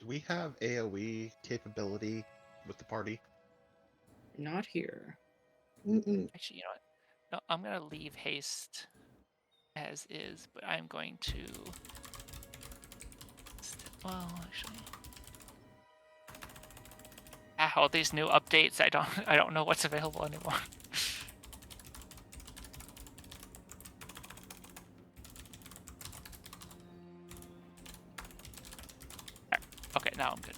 Do we have AoE capability with the party? Not here. Actually, you know what? No, I'm gonna leave haste as is, but I'm going to. Well, actually, all these new updates, I don't know what's available anymore. Okay, now I'm good.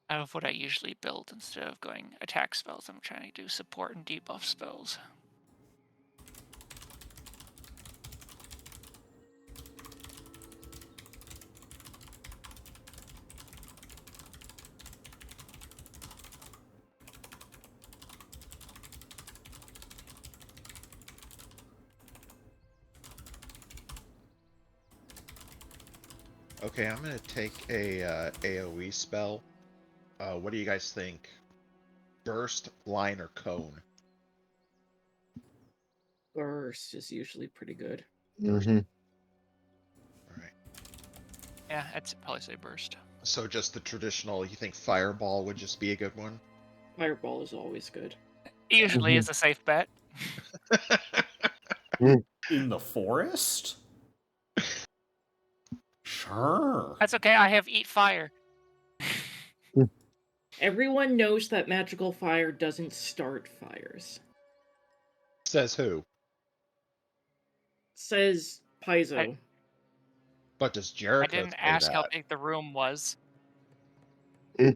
Out of what I usually build, instead of going attack spells, I'm trying to do support and debuff spells. Okay, I'm gonna take a AoE spell. What do you guys think? Burst, line, or cone? Burst is usually pretty good. Mm-hmm. Alright. Yeah, I'd probably say burst. So just the traditional, you think fireball would just be a good one? Fireball is always good. Usually is a safe bet. In the forest? Sure. That's okay. I have eat fire. Everyone knows that magical fire doesn't start fires. Says who? Says Paizo. But does I Jericho didn't say ask how that? big the room was. You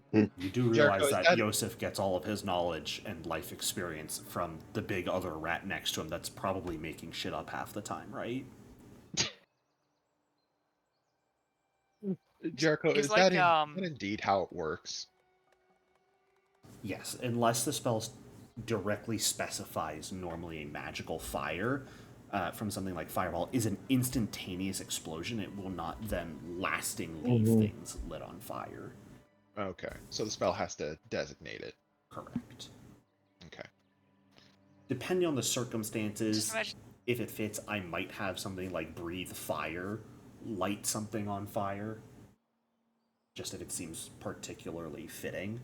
do realize Jericho, is that that- Yosef gets all of his knowledge and life experience from the big other rat next to him that's probably making shit up half the time, right? Jericho, He's is like, that indeed how it works? Yes, unless the spell directly specifies normally a magical fire from something like Fireball is an instantaneous explosion, it will not then lasting leave things lit on fire. Okay, so the spell has to designate it. Correct. Okay. Depending on the just circumstances, imagine. if it fits, I might have something like Breathe Fire, light something on fire, just if it seems particularly fitting.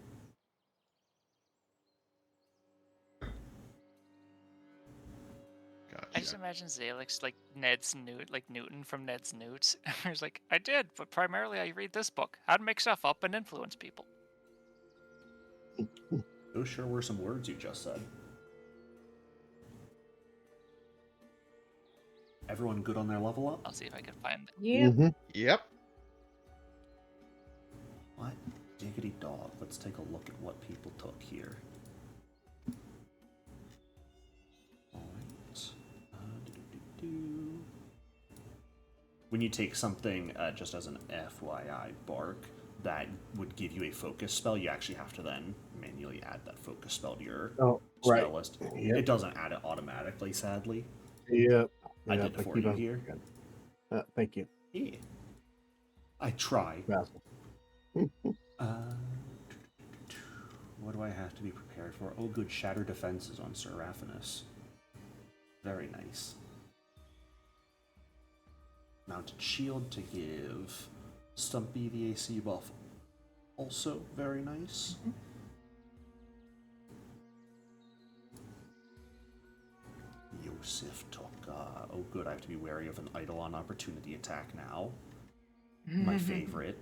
I just Gotcha. imagine Zalix like Newton from Ned's Newts. He's like, I did, but primarily I read this book, how to make stuff up and influence people. Those sure were some words you just said. Everyone good on their level up? I'll see if I can find it. Yeah. Yep. What? Diggity dog. Let's take a look at what people took here. Alright. When you take something, just as an FYI, Bark, that would give you a focus spell, you actually have to then manually add that focus spell to your spell list. Yep. It doesn't add it automatically, sadly. Yep. I did it for keep you on here. forgetting. Thank you. Yeah. I try. Basil. What do I have to be prepared for? Oh, good. Shatter defenses on Seraphinus. Very nice. Mounted shield to give Stumpy the AC buff. Also very nice. Yosef took, oh good, I have to be wary of an Eidolon opportunity attack now. My favorite.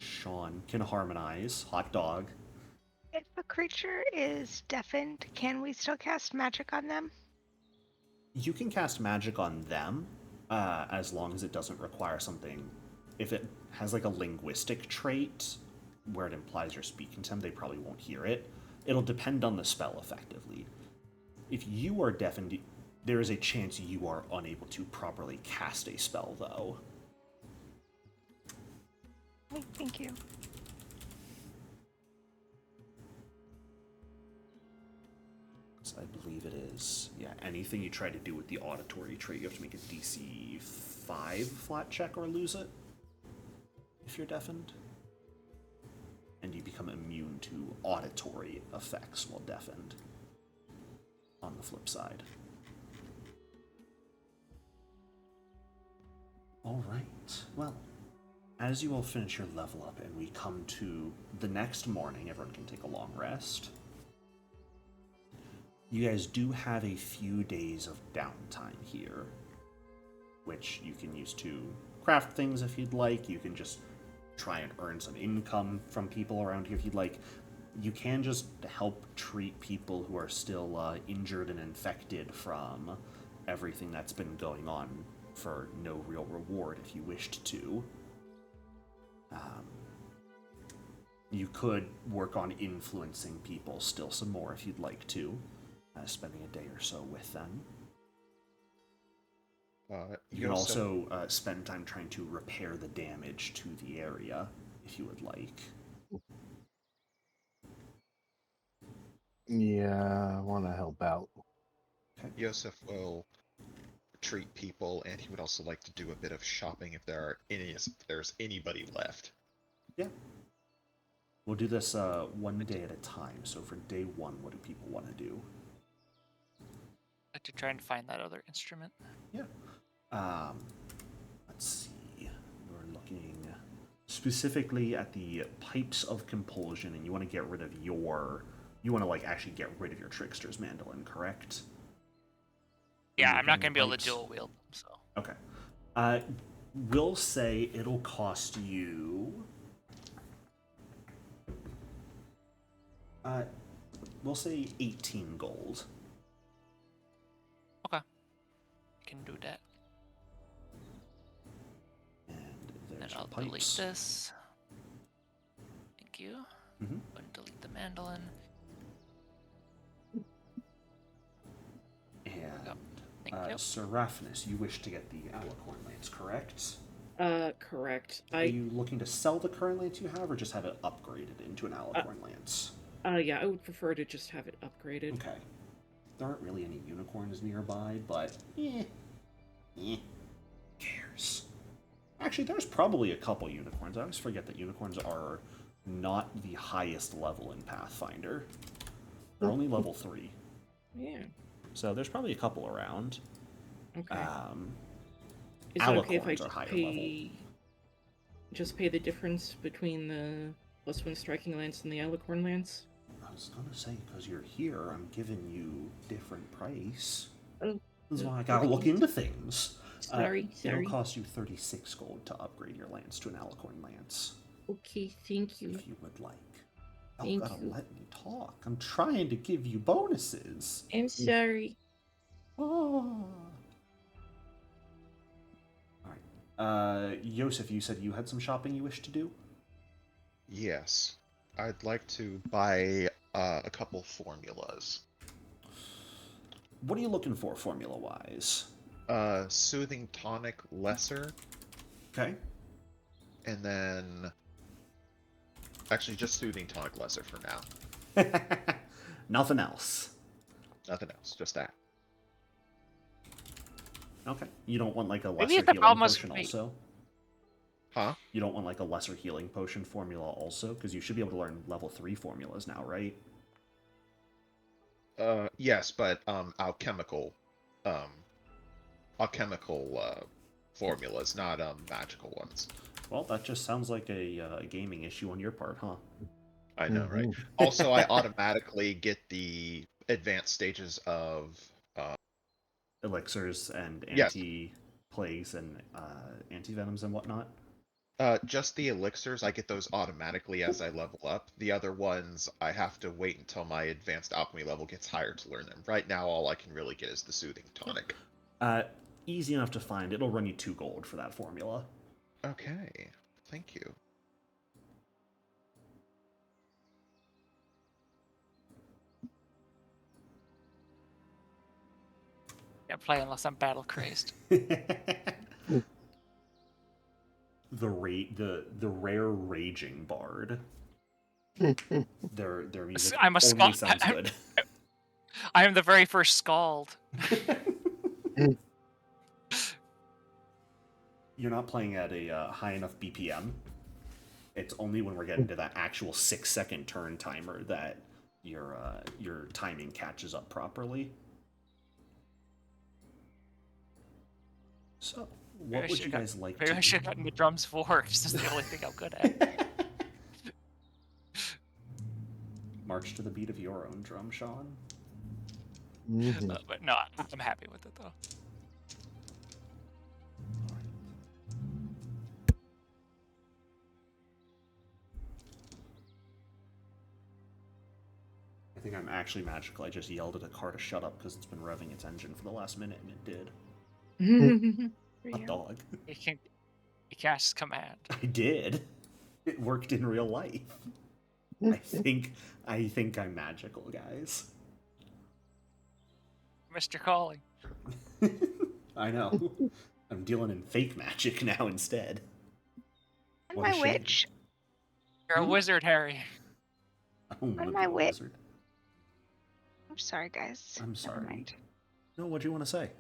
Sean can harmonize. Hot dog. If a creature is deafened, can we still cast magic on them? You can cast magic on them, as long as it doesn't require something. If it has like a linguistic trait where it implies you're speaking to them, they probably won't hear it. It'll depend on the spell, effectively. If you are deafened, there is a chance you are unable to properly cast a spell, though. Okay, thank you. I believe it is. Yeah, anything you try to do with the auditory trait, you have to make a DC 5 flat check or lose it if you're deafened. And you become immune to auditory effects while deafened. On the flip side. Alright, well, as you all finish your level up and we come to the next morning, everyone can take a long rest. You guys do have a few days of downtime here, which you can use to craft things if you'd like. You can just try and earn some income from people around here if you'd like. You can just help treat people who are still injured and infected from everything that's been going on for no real reward if you wished to. You could work on influencing people still some more if you'd like to. Spending a day or so with them. You can also spend time trying to repair the damage to the area, if you would like. Yeah, I want to help out. Yosef will treat people, and he would also like to do a bit of shopping if there's anybody left. Yeah. We'll do this one day at a time. So for day one, what do people want to do? I'd like to try and find that other instrument. Yeah. Let's see. We're looking specifically at the pipes of compulsion, and you want to get rid of your. You want to like actually get rid of your trickster's mandolin, correct? Yeah, I'm not Looking gonna be able to pipes? dual wield them, so. Okay. We'll say it'll cost you. We'll say 18 gold. Okay. Can do that. And Then there's I'll your delete pipes. this. Thank you. Mm-hmm. Go ahead and delete the mandolin. And Thank you. Seraphinus, you wish to get the Alicorn Lance, correct? Correct. Are you looking to sell the current lance you have, or just have it upgraded into an Alicorn Lance? Yeah, I would prefer to just have it upgraded. Okay. There aren't really any unicorns nearby, but who cares? Actually, there's probably a couple unicorns. I always forget that unicorns are not the highest level in Pathfinder. They're only level 3. Yeah. So there's probably a couple around. Okay. Is it okay if I Alicorns are higher just pay the difference between the +1 striking lance and the Alicorn lance? I was gonna say, because you're here, I'm giving you different price. Oh, This is why I gotta look into things. Sorry. It'll cost you 36 gold to upgrade your lance to an Alicorn Lance, Okay, thank you. if you would like. Oh, Thank gotta you. let me talk. I'm trying to give you bonuses. I'm sorry. Oh. Alright. Yosef, you said you had some shopping you wish to do? Yes. I'd like to buy a couple formulas. What are you looking for, formula-wise? Soothing Tonic Lesser, Okay. and then... Actually, just Soothing Tonic Lesser for now. Nothing else. Nothing else, just that. Okay. You don't want like a Maybe lesser the healing problem was potion me. also? Huh? You don't want like a lesser healing potion formula also? Because you should be able to learn level 3 formulas now, right? Yes, but alchemical formulas, not magical ones. Well, that just sounds like a gaming issue on your part, huh? I know, right? Mhm. Also, I automatically get the advanced stages of Elixirs and Yes. anti-plagues and anti-venoms and whatnot. just the elixirs. I get those automatically as I level up. The other ones, I have to wait until my advanced alchemy level gets higher to learn them. Right now, all I can really get is the soothing tonic. Easy enough to find. It'll run you 2 gold for that formula. Okay, thank you. Can't play unless I'm battle crazed. The rare raging bard. Their music I'm a only scald. sounds good. I am the very first scald. You're not playing at a high enough BPM. It's only when we're getting to that actual 6-second turn timer that your timing catches up properly. So, what Maybe I would should've you guys like Maybe to I should have do? gotten the drums for. This is the only thing I'm good at. March to the beat of your own drum, Sean. Mhm. But no, I'm happy with it though. I think I'm actually magical. I just yelled at a car to shut up because it's been revving its engine for the last minute, and it did. A dog. You can't just command. I did. It worked in real life. I think I'm magical, guys. Mr. Calling. I know. I'm dealing in fake magic now instead. And What a my shame. witch. You're a wizard, Harry. I don't want to my be a wit. wizard. I'm sorry, guys. I'm Never sorry. mind. No, what do you want to say?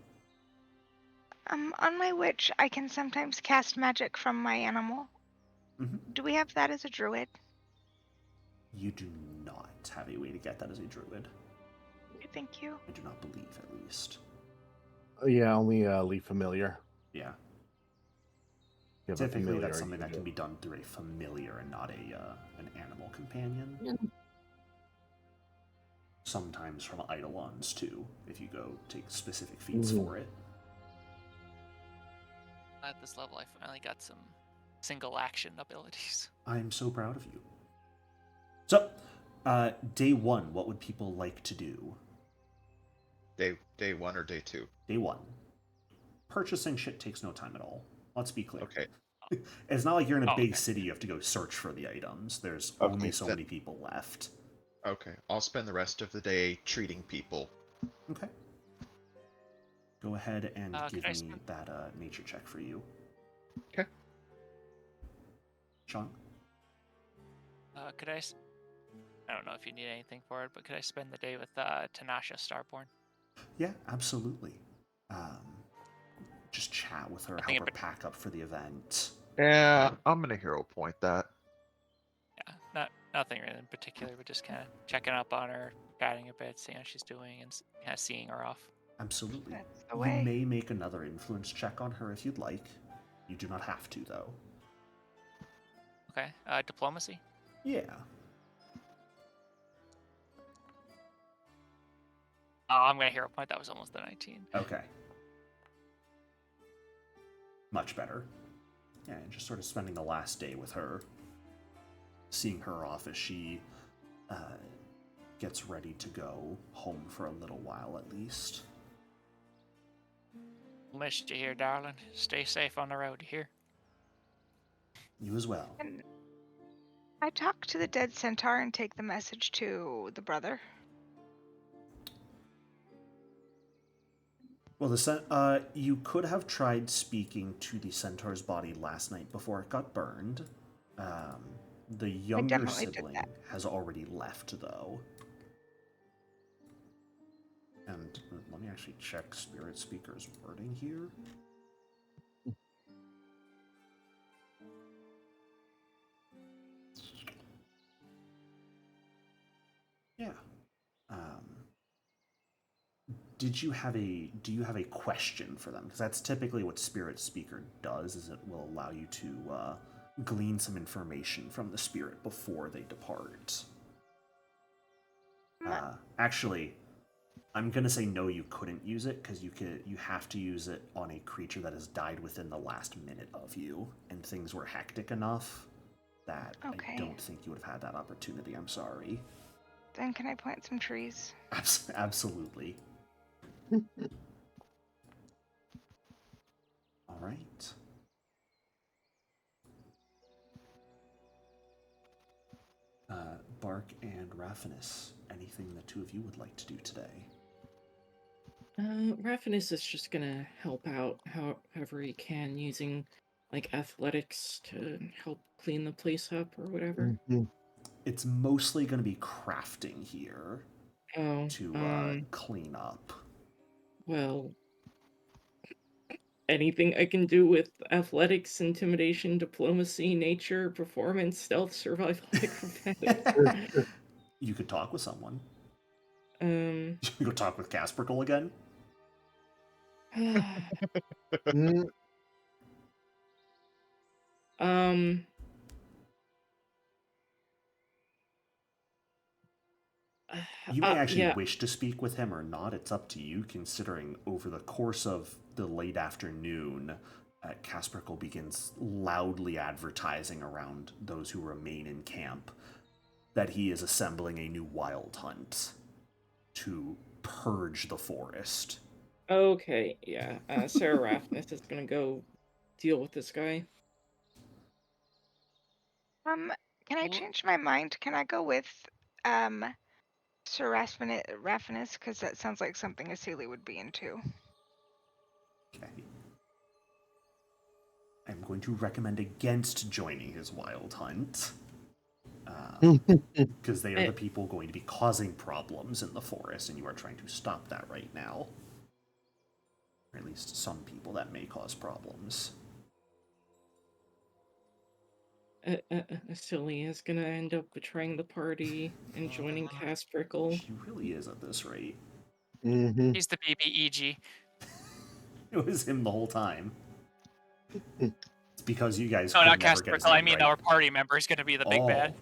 On my witch, I can sometimes cast magic from my animal. Mhm. Do we have that as a druid? You do not have a way to get that as a druid. Thank you. I do not believe, at least. Yeah, only leaf familiar. Yeah. You have a Typically, familiar, that's you something that do can it. be done through a familiar and not an animal companion. Yeah. Sometimes from Eidolons, too, if you go take specific feats Mhm. for it. At this level, I finally got some single action abilities. I'm so proud of you. So, day one, what would people like to do? Day 1 or day 2? Day one. Purchasing shit takes no time at all. Let's be clear. Okay. It's not like you're in a Oh, big okay. city, you have to go search for the items. There's Okay, only so then- many people left. Okay. I'll spend the rest of the day treating people. Okay. Go ahead and Could give I me spend- that nature check for you. Okay. Sean? Could I? I don't know if you need anything for it, but could I spend the day with Tanasha Starborn? Yeah, absolutely. Just chat with her, Nothing help her in pack up for the event. Yeah, I'm gonna hero point that. Yeah, nothing really in particular, but just kind of checking up on her, chatting a bit, seeing how she's doing, and kind of seeing her off. Absolutely. That's the You way. may make another influence check on her if you'd like. You do not have to, though. Okay. Diplomacy. Yeah. Oh, I'm gonna hero point. That was almost the 19. Okay. Much better. Yeah, and just sort of spending the last day with her, seeing her off as she gets ready to go home for a little while at least. Missed you here, darling. Stay safe on the road. You hear? You as well. Can I talk to the dead centaur and take the message to the brother? Well, you could have tried speaking to the centaur's body last night before it got burned. The younger definitely did sibling that. has already left, though. And let me actually check Spirit Speaker's wording here. Yeah. Do you have a question for them? Because that's typically what Spirit Speaker does, is it will allow you to glean some information from the spirit before they depart. Actually, I'm gonna say no, you couldn't use it, because you have to use it on a creature that has died within the last minute of you, and things were hectic enough that Okay. I don't think you would have had that opportunity. I'm sorry. Then can I plant some trees? Absolutely. All right. Bark and Raphinus, anything the two of you would like to do today? Raphinus is just gonna help out however he can using like athletics to help clean the place up or whatever. Mhm. It's mostly going to be crafting here Oh, to clean up. well, anything I can do with athletics, intimidation, diplomacy, nature, performance, stealth, survival, acrobatics. You could talk with someone. um, You could talk with Caspercle again. Mm, um, You may actually yeah, wish to speak with him or not. It's up to you, considering over the course of the late afternoon, Caspercle begins loudly advertising around those who remain in camp that he is assembling a new wild hunt to purge the forest. okay, yeah. Sarah Raphinus is gonna go deal with this guy. Can I change my mind? Can I go with Sir Raphinus? Because that sounds like something Asili would be into. Okay. I'm going to recommend against joining his wild hunt. Because they are the people going to be causing problems in the forest, and you are trying to stop that right now. at least some people, that may cause problems. Silly is gonna end up betraying the party and joining Casprickle. She really is at this rate. Mm-hmm. He's the BBEG. It was him the whole time. It's because you guys No, could not never get his Casprickle. I name mean, right. our party member is going to be the big bad.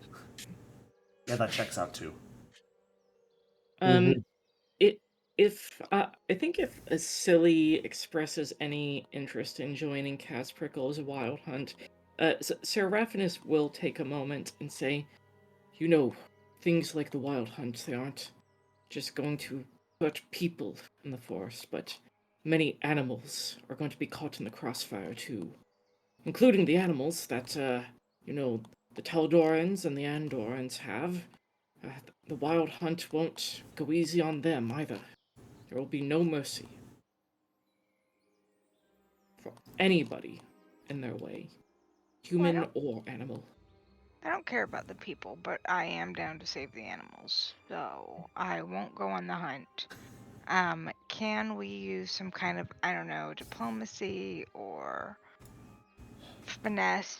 Yeah, that checks out too. Um, I think if a Silly expresses any interest in joining Casprickle as a wild hunt, Seraphinus will take a moment and say, you know, things like the wild hunt, they aren't just going to hurt people in the forest, but many animals are going to be caught in the crossfire too, including the animals that, you know, the Taldorans and the Andorans have. The wild hunt won't go easy on them either. There will be no mercy for anybody in their way, human or animal. I don't care about the people, but I am down to save the animals, so I won't go on the hunt. Can we use some kind of, I don't know, diplomacy or finesse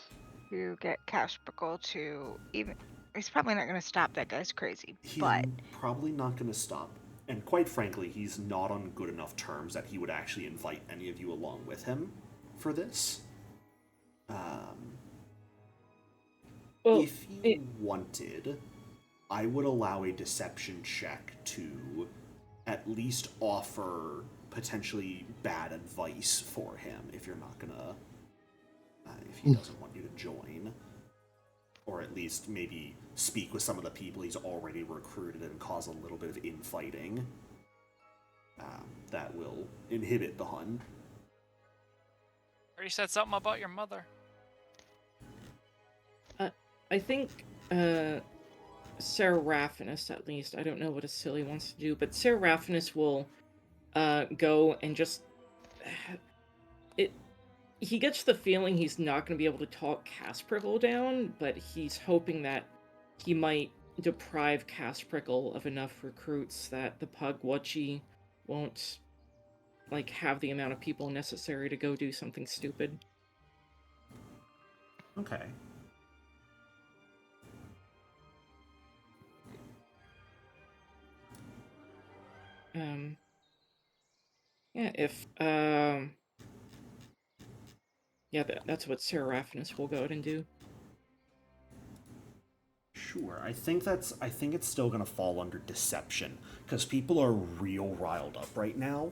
to get Casprickle to even... He's probably not going to stop, that guy's crazy, He's but... probably not going to stop. And quite frankly, he's not on good enough terms that he would actually invite any of you along with him for this. Well, If you wanted, I would allow a deception check to at least offer potentially bad advice for him if you're not gonna, if he doesn't want you to join. Or at least maybe speak with some of the people he's already recruited and cause a little bit of infighting. That will inhibit the Hun. Already said something about your mother. I think Seraphinus, at least, I don't know what a Silly wants to do, but Seraphinus will go and just... He gets the feeling he's not going to be able to talk Casprickle down, but he's hoping that he might deprive Casprickle of enough recruits that the Pugwatchy won't, like, have the amount of people necessary to go do something stupid. Okay. Yeah, if, yeah, that's what Seraphinus will go ahead and do. Sure. I think it's still gonna fall under deception because people are real riled up right now.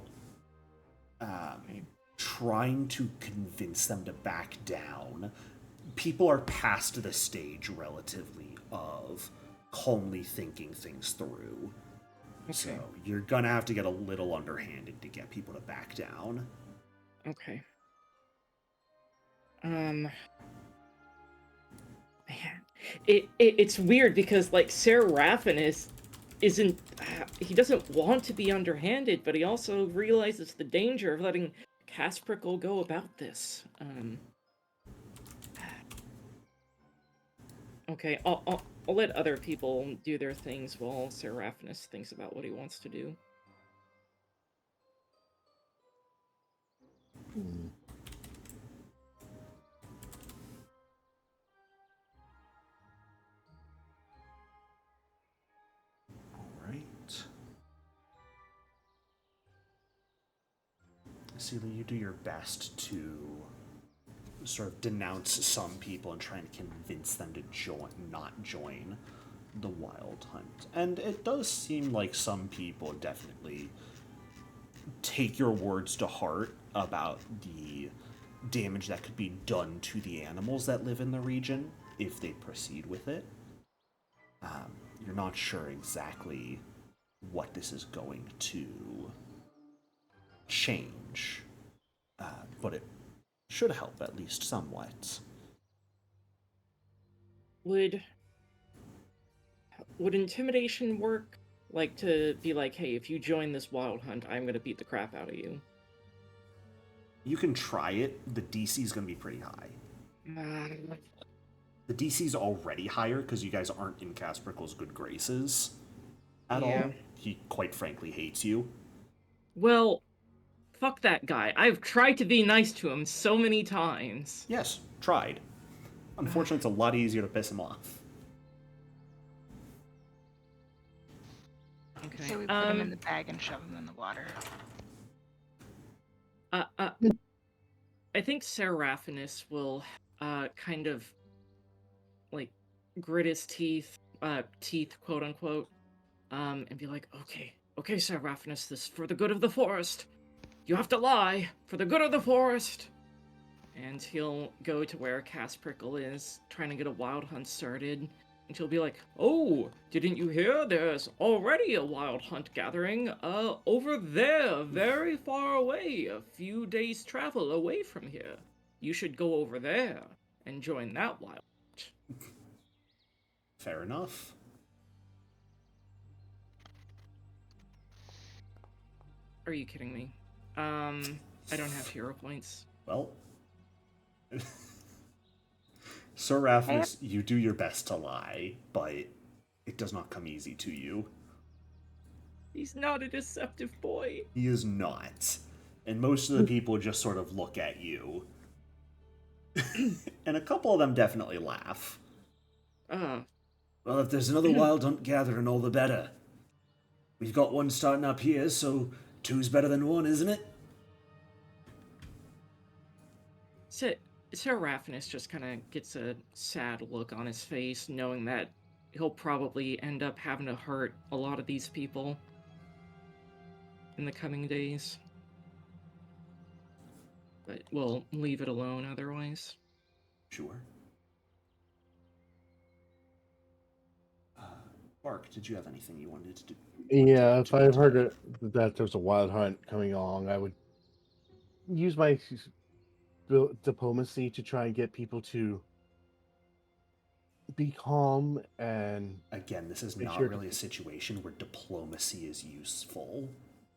Trying to convince them to back down. People are past the stage relatively of calmly thinking things through. Okay. So you're gonna have to get a little underhanded to get people to back down. Okay. Man, it's weird because, like, Seraphinus isn't... he doesn't want to be underhanded, but he also realizes the danger of letting Casprickle go about this. Okay, I'll let other people do their things while Seraphinus thinks about what he wants to do. Celia, you do your best to sort of denounce some people and try and convince them to not join the Wild Hunt. And it does seem like some people definitely take your words to heart about the damage that could be done to the animals that live in the region if they proceed with it. You're not sure exactly what this is going to change, but it should help at least somewhat. Would intimidation work? Like, to be like, hey, if you join this wild hunt, I'm gonna beat the crap out of you. You can try it. The DC's gonna be pretty high. The DC's already higher because you guys aren't in Casprickle's good graces at all. He quite frankly hates you. Well, fuck that guy. I've tried to be nice to him so many times. Yes, tried. Unfortunately, it's a lot easier to piss him off. Okay. So we put him in the bag and shove him in the water. I think Seraphinus will kind of like grit his teeth, quote unquote, and be like, okay, Seraphinus, this is for the good of the forest. You have to lie for the good of the forest. And he'll go to where Casprickle is, trying to get a wild hunt started. And she'll be like, oh, didn't you hear? There's already a wild hunt gathering, over there, very far away, a few days' travel away from here. You should go over there and join that wild hunt. Fair enough. Are you kidding me? I don't have hero points. Well, Sir Raffnus, you do your best to lie, but it does not come easy to you. He's not a deceptive boy. He is not. And most of the people just sort of look at you. And a couple of them definitely laugh. Well, if there's another wild hunt gathering, all the better. We've got one starting up here, so two's better than one, isn't it? Seraphinus just kind of gets a sad look on his face, knowing that he'll probably end up having to hurt a lot of these people in the coming days. But we'll leave it alone otherwise. Sure. Bark, did you have anything you wanted to do? Yeah, if I've heard that there's a wild hunt coming along, I would use my diplomacy to try and get people to be calm and... Again, this is not really a situation where diplomacy is useful.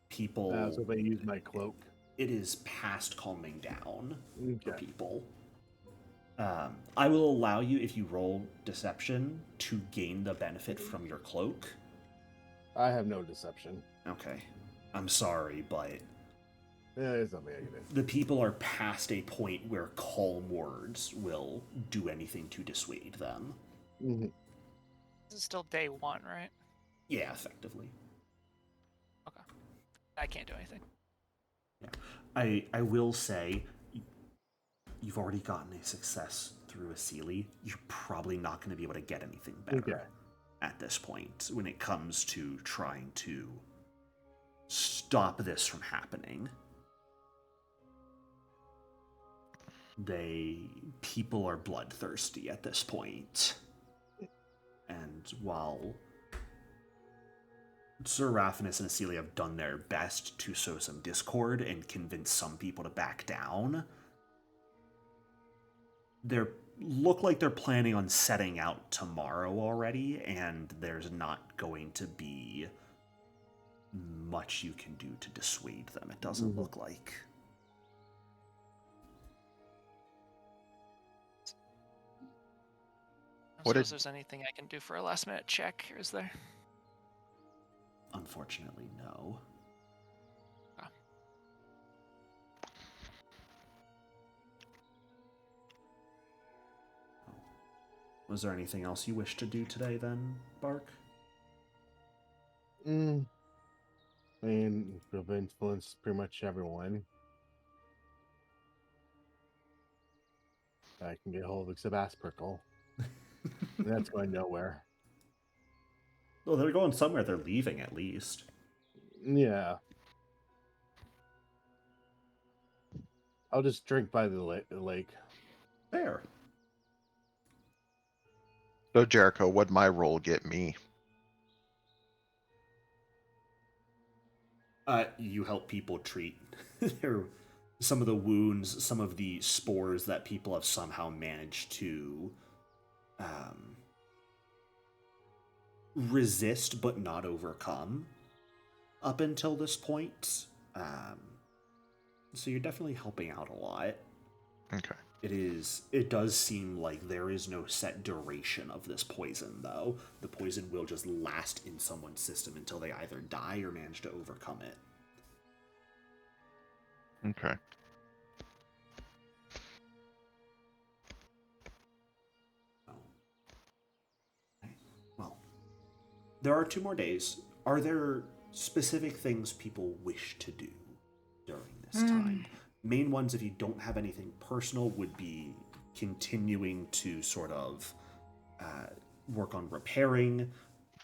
People... so if I use my cloak. It is past calming down for Okay. people. I will allow you, if you roll deception, to gain the benefit from your cloak. I have no deception. Okay. I'm sorry, but It's not negative. the people are past a point where calm words will do anything to dissuade them. Mm-hmm. This is still day 1, right? Yeah, effectively. Okay. I can't do anything. Yeah. I will say, you've already gotten a success through a Sealy. You're probably not going to be able to get anything better at this point when it comes to trying to stop this from happening. People are bloodthirsty at this point. And while Sir Raphanus and Acelia have done their best to sow some discord and convince some people to back down, they look like they're planning on setting out tomorrow already, and there's not going to be much you can do to dissuade them, it doesn't look like. I suppose there's anything I can do for a last minute check, is there? Unfortunately, no. Was there anything else you wish to do today then, Bark? I mean, I've influenced pretty much everyone. I can get hold of except Asperkle. That's going nowhere. Well, they're going somewhere. They're leaving, at least. Yeah. I'll just drink by the lake. There. So, Jericho, what'd my role get me? You help people treat some of the wounds, some of the spores that people have somehow managed to resist but not overcome up until this point. So you're definitely helping out a lot. Okay. It does seem like there is no set duration of this poison, though. The poison will just last in someone's system until they either die or manage to overcome it. Okay. Well, there are 2 more days. Are there specific things people wish to do during this time? Main ones, if you don't have anything personal, would be continuing to sort of work on repairing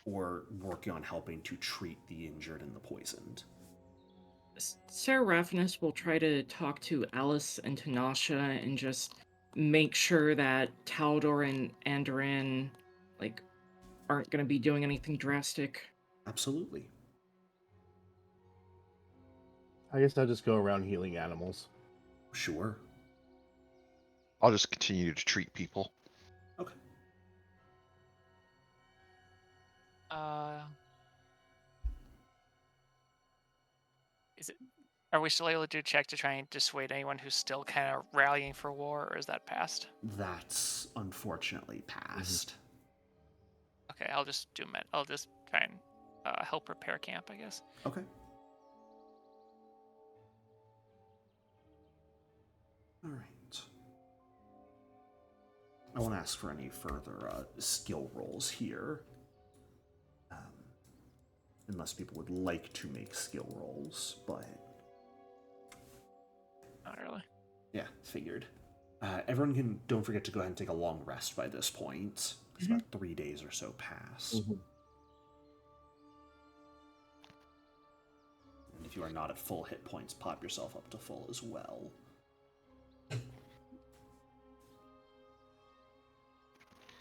or working on helping to treat the injured and the poisoned. Seraphinus will try to talk to Alice and Tanasha and just make sure that Taldor and Andoran, like, aren't going to be doing anything drastic. Absolutely. I guess I'll just go around healing animals. Sure. I'll just continue to treat people. Okay. Is it? Are we still able to do a check to try and dissuade anyone who's still kind of rallying for war, or is that past? That's unfortunately past. Okay, I'll just do I'll just try and help repair camp, I guess. Okay. All right. I won't ask for any further skill rolls here. Unless people would like to make skill rolls, but... Not really. Yeah, figured. Everyone can, don't forget to go ahead and take a long rest by this point. It's about 3 days or so past. And if you are not at full hit points, pop yourself up to full as well.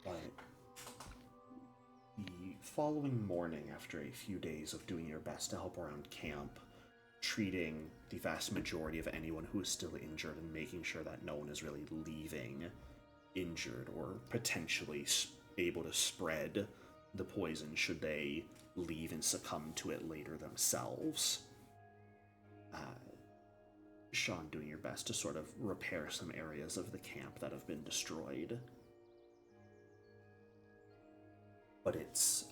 But the following morning, after a few days of doing your best to help around camp, treating the vast majority of anyone who is still injured and making sure that no one is really leaving injured or potentially able to spread the poison should they leave and succumb to it later themselves. Sean, doing your best to sort of repair some areas of the camp that have been destroyed. But it's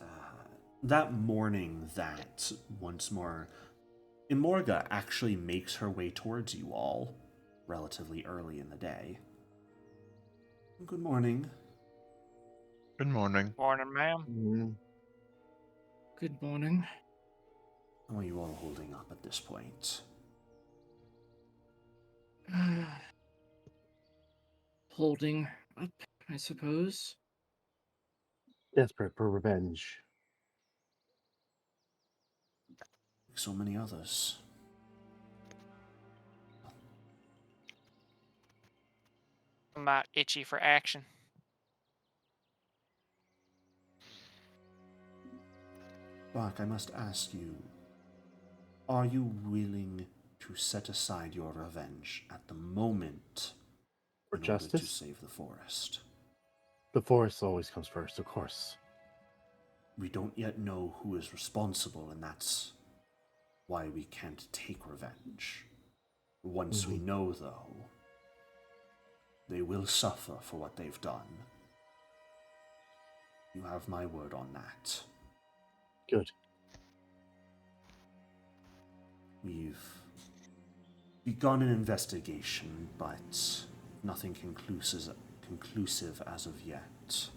that morning that, once more, Imorga actually makes her way towards you all relatively early in the day. Good morning. Good morning. Morning, ma'am. Good morning. How are you all holding up at this point? Holding up, I suppose. Desperate for revenge. Like so many others. I'm not itchy for action. Bark, I must ask you, are you willing to set aside your revenge at the moment For in order to justice? save the forest? The forest always comes first, of course. We don't yet know who is responsible, and that's why we can't take revenge. Once we know, though, they will suffer for what they've done. You have my word on that. Good. We've begun an investigation, but nothing conclusive as of yet.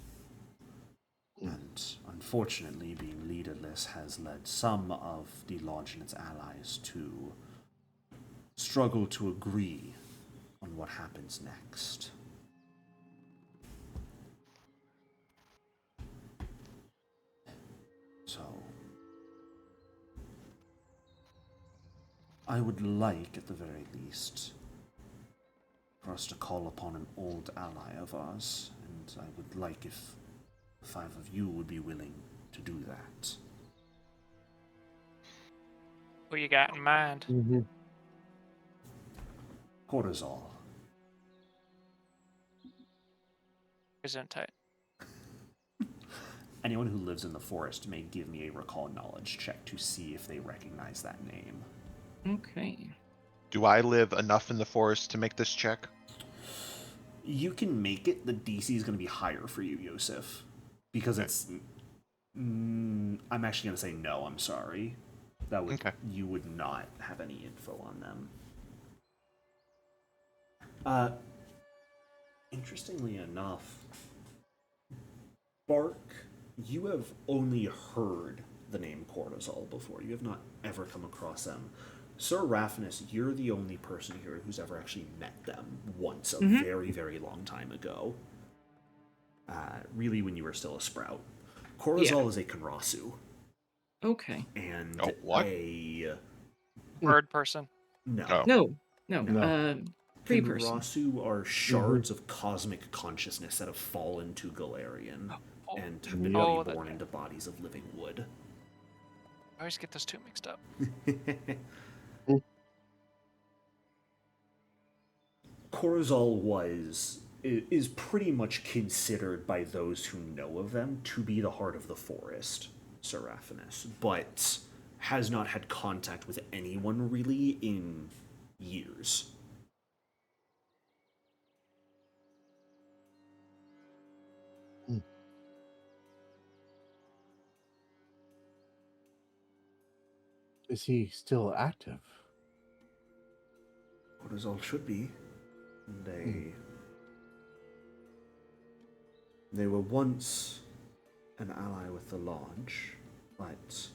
And unfortunately, being leaderless has led some of the Lodge and its allies to struggle to agree on what happens next. So, I would like, at the very least, for us to call upon an old ally of ours, and I would like if the 5 of you would be willing to do that. Who you got in mind? Cortisol. Gesundheit. Anyone who lives in the forest may give me a recall knowledge check to see if they recognize that name. Okay. Do I live enough in the forest to make this check? You can make it. The DC is going to be higher for you, Yosef. Because it's... I'm actually going to say no, I'm sorry. That would... Okay. You would not have any info on them. Interestingly enough, Bark, you have only heard the name Cortisol before. You have not ever come across them. Sir Raffinus, you're the only person here who's ever actually met them once, a very, very long time ago. Really, when you were still a sprout. Cortisol is a Konrasu. Okay. And Oh, what? a... Bird person. No. Oh. No. Pre-person. Konrasu are shards of cosmic consciousness that have fallen to Galarian and have been reborn into bodies of living wood. I always get those two mixed up. Cortisol is pretty much considered by those who know of them to be the heart of the forest, Seraphinus, but has not had contact with anyone really in years. Is he still active? Cortisol should be. They were once an ally with the Lodge, but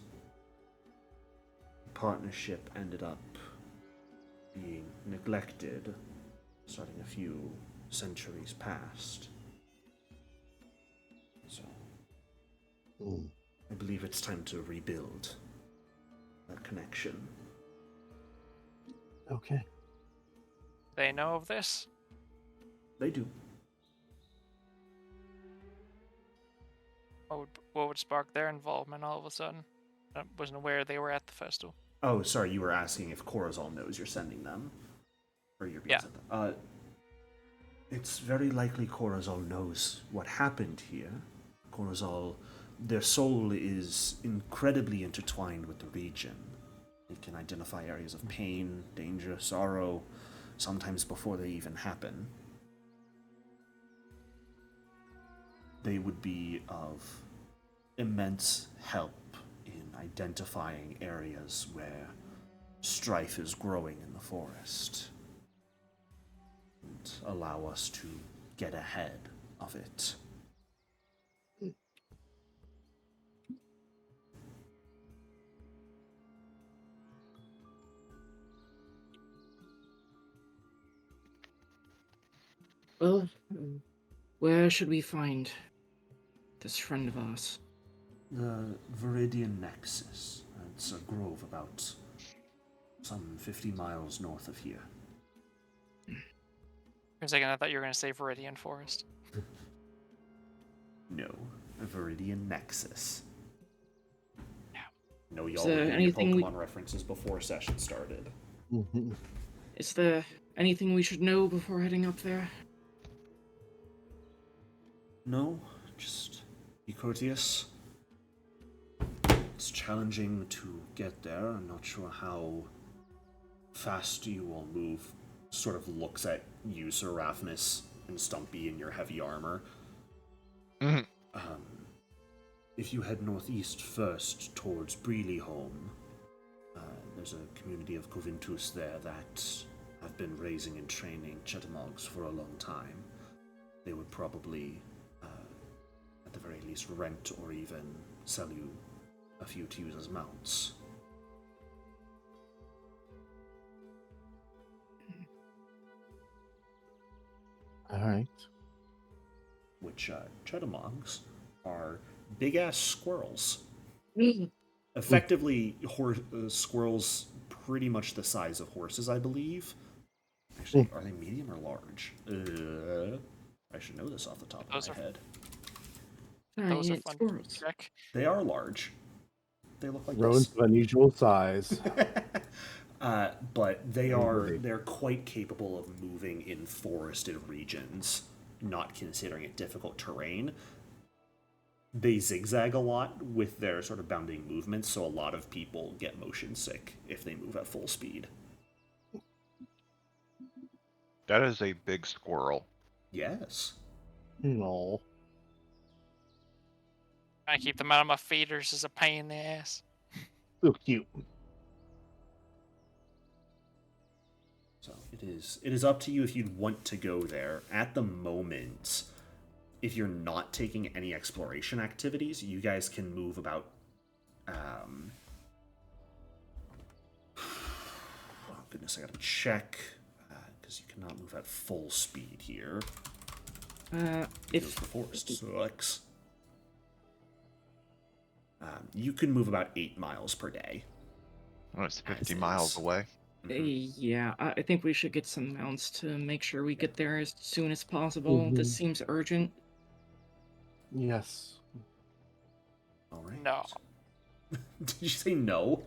the partnership ended up being neglected, starting a few centuries past. So, I believe it's time to rebuild that connection. Okay. They know of this? They do. What would spark their involvement all of a sudden? I wasn't aware they were at the festival. Oh, sorry, you were asking if Corozal knows you're sending them? Or you're being sent them? It's very likely Corozal knows what happened here. Corozal, their soul is incredibly intertwined with the region. It can identify areas of pain, danger, sorrow, sometimes before they even happen. They would be of immense help in identifying areas where strife is growing in the forest and allow us to get ahead of it. Well, where should we find this friend of ours? The Viridian Nexus. It's a grove about some 50 miles north of here. For a second, I thought you were going to say Verduran Forest. No, a Viridian Nexus. Yeah. No, y'all there were getting anything Pokemon references before session started. Is there anything we should know before heading up there? No, just be courteous. It's challenging to get there. I'm not sure how fast you will move. Sort of looks at you, Seraphinus, and Stumpy in your heavy armor. If you head northeast first towards Breelyholm, there's a community of Covintus there that have been raising and training Chetamogs for a long time. They would probably, at the very least, rent or even sell you a few to use as mounts. All right. Which Chetamogs are big-ass squirrels. Effectively, squirrels pretty much the size of horses, I believe. Actually, are they medium or large? I should know this off the top of my head. Those are Giant fun squirrels. to check. They are large. They look like Rodents this. of unusual size. But they're quite capable of moving in forested regions, not considering it difficult terrain. They zigzag a lot with their sort of bounding movements, so a lot of people get motion sick if they move at full speed. That is a big squirrel. Yes. No. Trying to keep them out of my feeders is a pain in the ass. So cute. So It is up to you if you'd want to go there. At the moment, if you're not taking any exploration activities, you guys can move about. Oh goodness, I gotta check because you cannot move at full speed here. Because the forest sucks. You can move about 8 miles per day. Oh, it's 50 As miles is. away. Yeah, I think we should get some mounts to make sure we get there as soon as possible. This seems urgent. Yes. All right. No. Did you say no?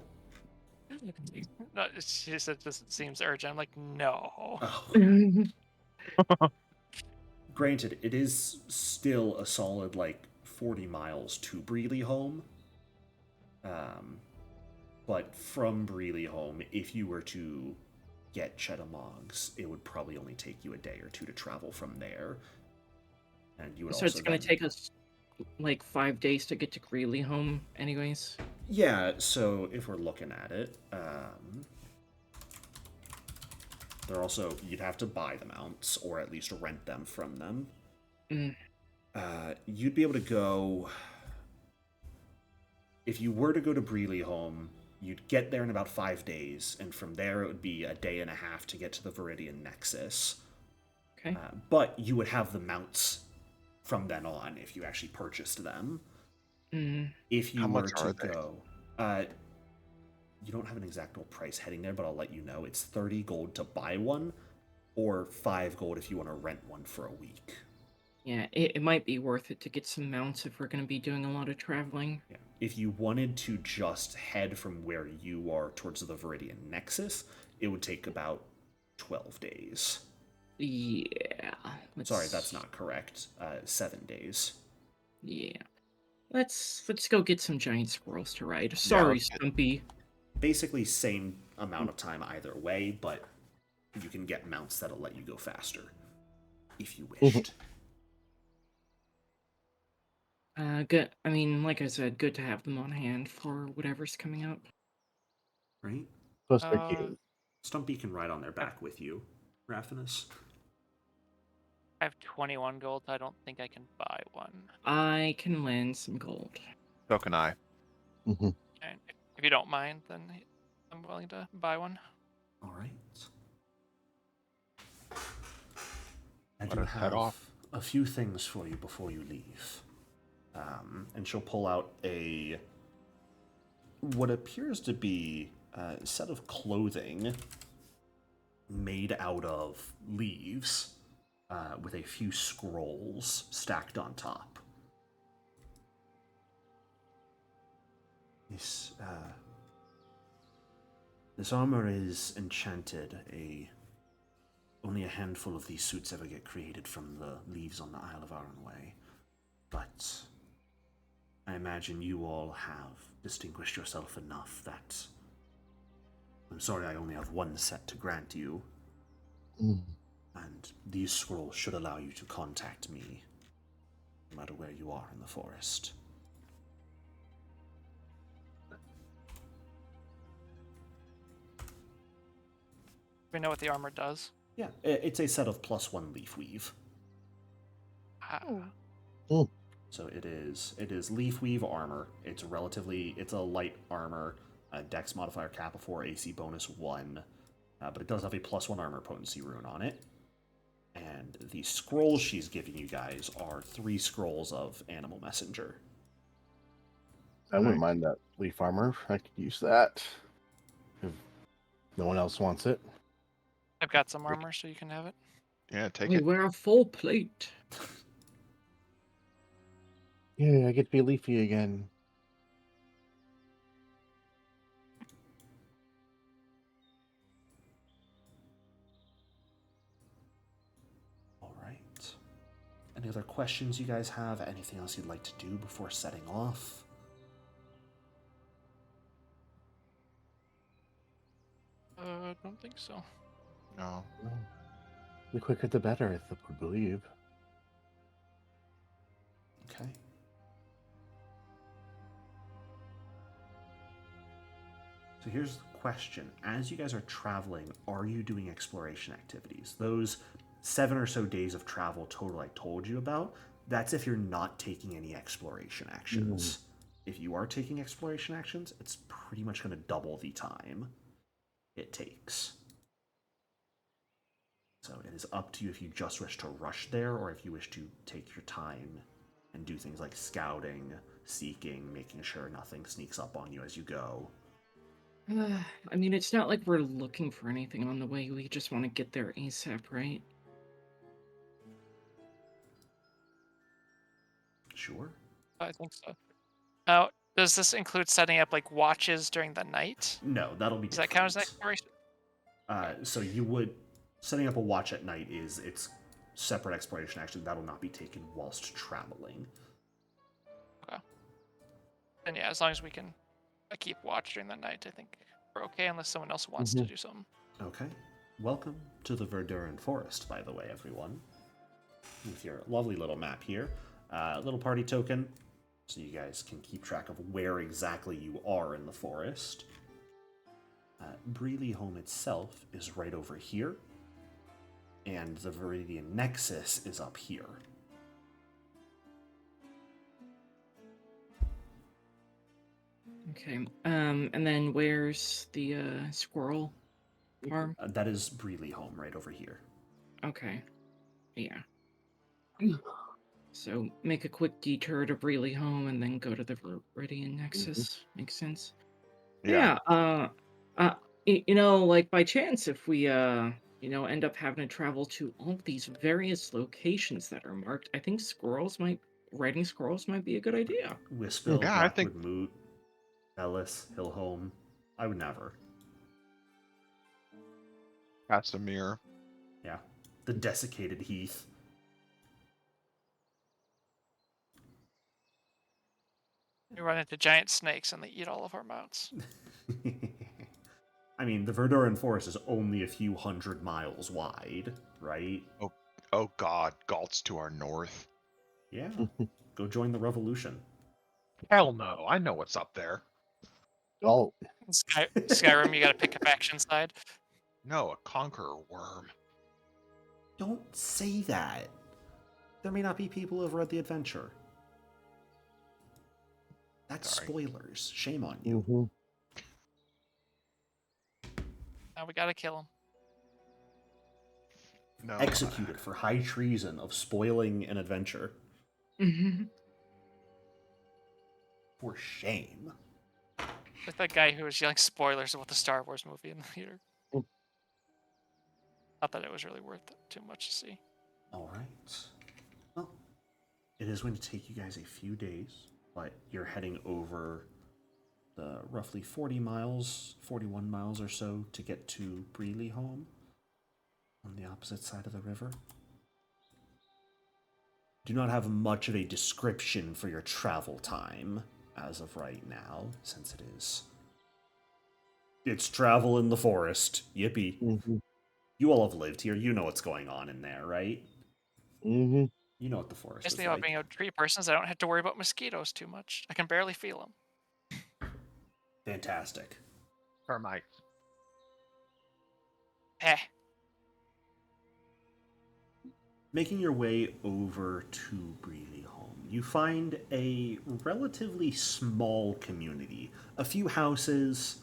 No, she said this seems urgent. I'm like, no. Oh. Granted, it is still a solid, 40 miles to Breely Home. But from Breely Home, if you were to get Chedamogs, it would probably only take you a day or two to travel from there. And you would So also it's gonna then- take us 5 days to get to Greeley home, anyways. Yeah, so if we're looking at it, they're also, you'd have to buy the mounts, or at least rent them from them. You'd be able to go, if you were to go to Breely Home, you'd get there in about 5 days, and from there it would be a day and a half to get to the Viridian Nexus. Okay. But you would have the mounts from then on if you actually purchased them. If you How were much to are they? go, you don't have an exact price heading there, but I'll let you know. It's 30 gold to buy one, or 5 gold if you want to rent one for a week. Yeah, it might be worth it to get some mounts if we're gonna be doing a lot of traveling. Yeah. If you wanted to just head from where you are towards the Viridian Nexus, it would take about 12 days. Yeah. Sorry, that's not correct. 7 days. Yeah. Let's go get some giant squirrels to ride. Sorry, let's get- Stumpy. Basically same amount of time either way, but you can get mounts that'll let you go faster if you wished. Good. I mean, like I said, good to have them on hand for whatever's coming up. Right? Plus they're cute. Stumpy can ride on their back with you, Raffinus. I have 21 gold. I don't think I can buy one. I can lend some gold. So can I. And if you don't mind, then I'm willing to buy one. All right. I Let do us head have off. a few things for you before you leave. And she'll pull out what appears to be a set of clothing made out of leaves with a few scrolls stacked on top. This armor is enchanted. Only a handful of these suits ever get created from the leaves on the Isle of Arrenway. But I imagine you all have distinguished yourself enough that I'm sorry I only have one set to grant you. And these scrolls should allow you to contact me, no matter where you are in the forest. We know what the armor does. Yeah, it's a set of +1 leaf weave. So it is leaf weave armor. It's a light armor, dex modifier cap of 4, AC bonus 1, but it does have a +1 armor potency rune on it. And the scrolls she's giving you guys are 3 scrolls of Animal Messenger. I wouldn't mind that leaf armor. I could use that if no one else wants it. I've got some armor, so you can have it. Yeah, take We it. wear a full plate. Yeah, I get to be leafy again. All right. Any other questions you guys have? Anything else you'd like to do before setting off? I don't think so. No. The quicker the better, I believe. Okay. So here's the question. As you guys are traveling, are you doing exploration activities? Those 7 or so days of travel total I told you about, that's if you're not taking any exploration actions. If you are taking exploration actions, it's pretty much going to double the time it takes. So it is up to you if you just wish to rush there or if you wish to take your time and do things like scouting, seeking, making sure nothing sneaks up on you as you go. I mean, it's not like we're looking for anything on the way. We just want to get there ASAP, right? Sure. I think so. Now, does this include setting up like watches during the night? No, that'll be Does that different. count as an exploration? So you would setting up a watch at night is its separate exploration action that'll not be taken whilst traveling. Okay. And yeah, as long as we can keep watch during the night, I think we're okay unless someone else wants to do something. Okay. Welcome to the Verduran Forest, by the way, everyone. With your lovely little map here. Little party token, so you guys can keep track of where exactly you are in the forest. Breely Home itself is right over here, and the Viridian Nexus is up here. Okay. And then where's the squirrel farm? That is Breely Home right over here. Okay. Yeah. So make a quick detour to Breely Home and then go to the Viridian Nexus. Makes sense. Yeah. Like by chance, if we end up having to travel to all of these various locations that are marked, I think riding squirrels might be a good idea. Wispville, Yeah, I Blackwood think- Moot, Ellis, Hillhome. I would never. Casimir. Yeah. The desiccated heath. We run into giant snakes and they eat all of our mounts. I mean, the Verduran Forest is only a few 100 miles wide, right? Oh god, Galt's to our north. Yeah. Go join the revolution. Hell no, I know what's up there. Oh, Skyrim, you gotta pick a faction side. No, a conqueror worm. Don't say that. There may not be people who have read the adventure. That's Sorry. spoilers. Shame on you. Now we gotta kill him. No. Executed for high treason of spoiling an adventure. Mm-hmm. For shame. With that guy who was yelling spoilers about the Star Wars movie in the theater. Not that it was really worth it, too much to see. Alright. Well, it is going to take you guys a few days, but you're heading over the roughly 41 miles or so to get to Breely Home on the opposite side of the river. Do not have much of a description for your travel time as of right now, since it's travel in the forest. Yippee. You all have lived here. You know what's going on in there, right? You know what the forest Nice is thing about like. being a tree person is I don't have to worry about mosquitoes too much. I can barely feel them. Fantastic. Termites. Eh. Making your way over to Breely Home, you find a relatively small community. A few houses,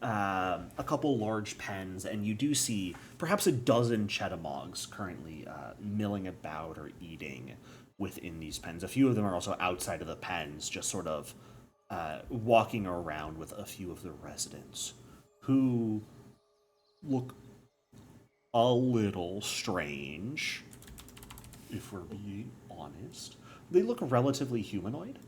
a couple large pens, and you do see perhaps a dozen Chedamogs currently milling about or eating within these pens. A few of them are also outside of the pens, just sort of walking around with a few of the residents who look a little strange, if we're being honest. They look relatively humanoid.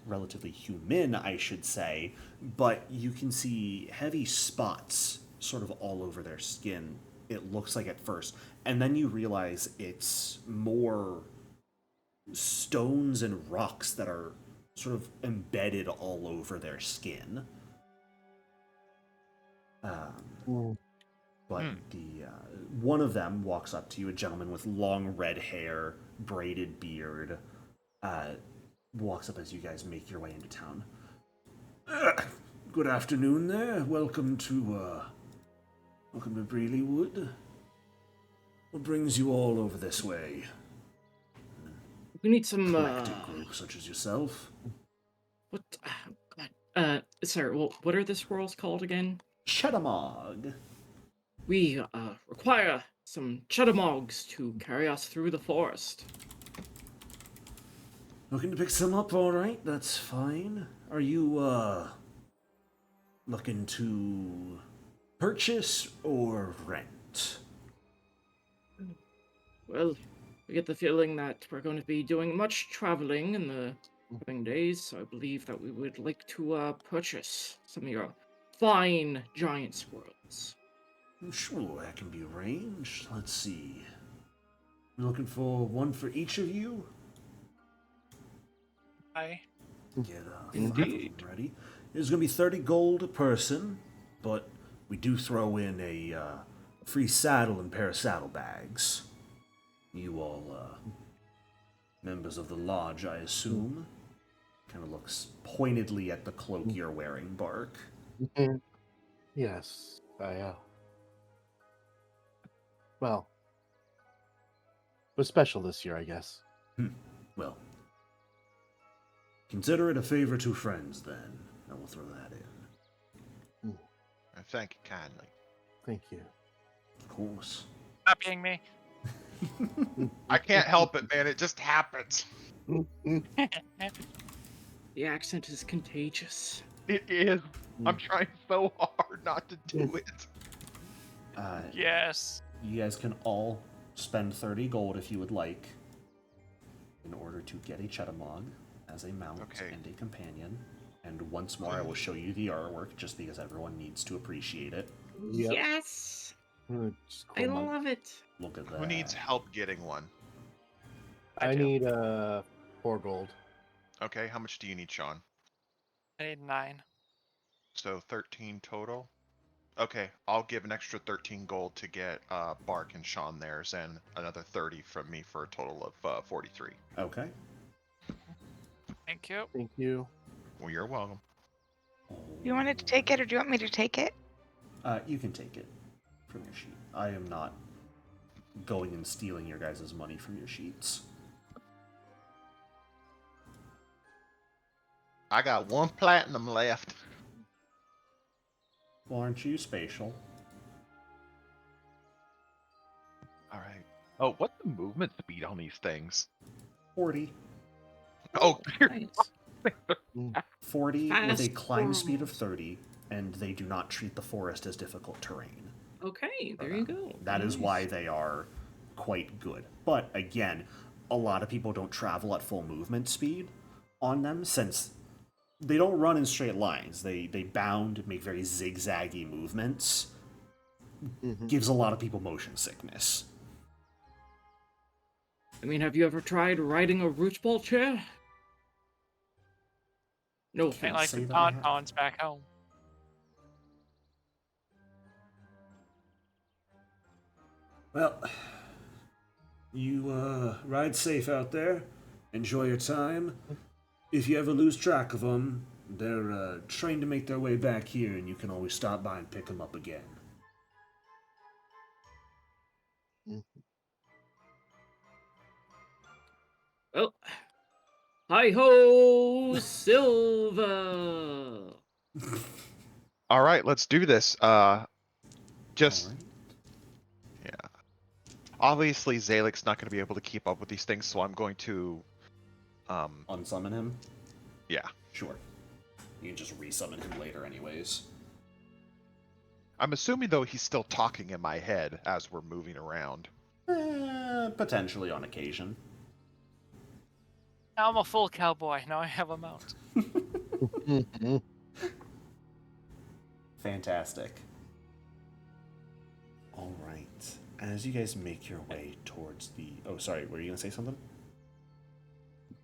Relatively human, I should say, but you can see heavy spots sort of all over their skin, it looks like at first. And then you realize it's more stones and rocks that are sort of embedded all over their skin. But the one of them walks up to you, a gentleman with long red hair, braided beard, walks up as you guys make your way into town. Good afternoon there. Welcome to Breelywood. What brings you all over this way? We need some, Eclectic group such as yourself. what, God, sir, what are the squirrels called again? Shedamog. We, require some chuddamogs to carry us through the forest. Looking to pick some up, alright, that's fine. Are you, looking to purchase or rent? Well, we get the feeling that we're going to be doing much traveling in the coming days, so I believe that we would like to, purchase some of your fine giant squirrels. Sure, that can be arranged. Let's see. You're looking for one for each of you? Hi. Get Indeed. 5 of them ready. It's going to be 30 gold a person, but we do throw in a free saddle and pair of saddlebags. You all, members of the lodge, I assume? Kind of looks pointedly at the cloak you're wearing, Bark. Yes, well, was special this year, I guess. Well, consider it a favor to friends, then. I will throw that in. I thank you kindly. Thank you. Of course. Stop being me. I can't help it, man. It just happens. The accent is contagious. It is. I'm trying so hard not to do it. Yes. You guys can all spend 30 gold if you would like in order to get a Chetamog as a mount and a companion. And once more, I will show you the artwork just because everyone needs to appreciate it. Yep. Yes! Just I cool, love it. Look at that. Who needs help getting one? I do. need 4 gold. Okay, how much do you need, Sean? I need 9. So 13 total? Okay, I'll give an extra 13 gold to get Bark and Sean theirs, and another 30 from me for a total of 43. Okay. Thank you. Thank you. Well, you're welcome. You wanted to take it, or do you want me to take it? You can take it from your sheet. I am not going and stealing your guys' money from your sheets. I got 1 platinum left. Well, aren't you spatial? All right. Oh, what's the movement speed on these things? 40. Oh, Nice. 40 with a Fast climb speed of squirrels. 30, and they do not treat the forest as difficult terrain. Okay, there you go. That is Nice. why they are quite good. But again, a lot of people don't travel at full movement speed on them since they don't run in straight lines. They bound, make very zigzaggy movements. Gives a lot of people motion sickness. I mean, have you ever tried riding a root ball chair? No Ain't offense. like say the that I have. tauntauns back home. Well, you ride safe out there. Enjoy your time. If you ever lose track of them, they're trained to make their way back here, and you can always stop by and pick them up again. Well, hi ho, Silver. all right, let's do this. Just Alright. yeah. Obviously, Zalek's not going to be able to keep up with these things, so I'm going to, Unsummon him? yeah. Sure. You can just resummon him later anyways. I'm assuming though he's still talking in my head as we're moving around. Potentially on occasion. Now I'm a full cowboy. Now I have a mount. Fantastic. Alright. As you guys make your way towards the... Oh, sorry, were you going to say something?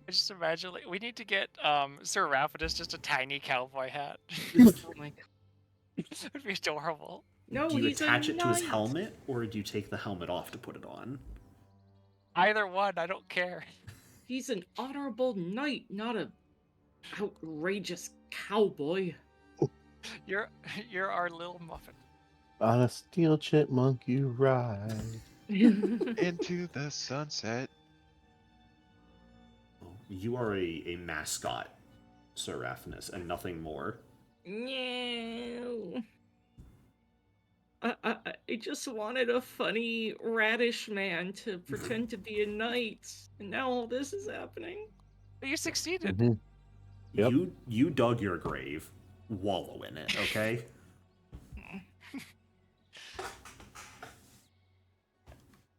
I just imagine like, we need to get Sir Rapidus just a tiny cowboy hat. Oh my god. It'd be adorable. No, Do you he's attach a it to his knight. helmet, or do you take the helmet off to put it on? Either one, I don't care. He's an honorable knight, not a outrageous cowboy. You're our little muffin. On a steel chipmunk you ride. Into the sunset. You are a mascot, Sir Raphanus, and nothing more. No. I just wanted a funny radish man to pretend to be a knight, and now all this is happening. But you succeeded. Mhm. Yep. You dug your grave. Wallow in it, okay?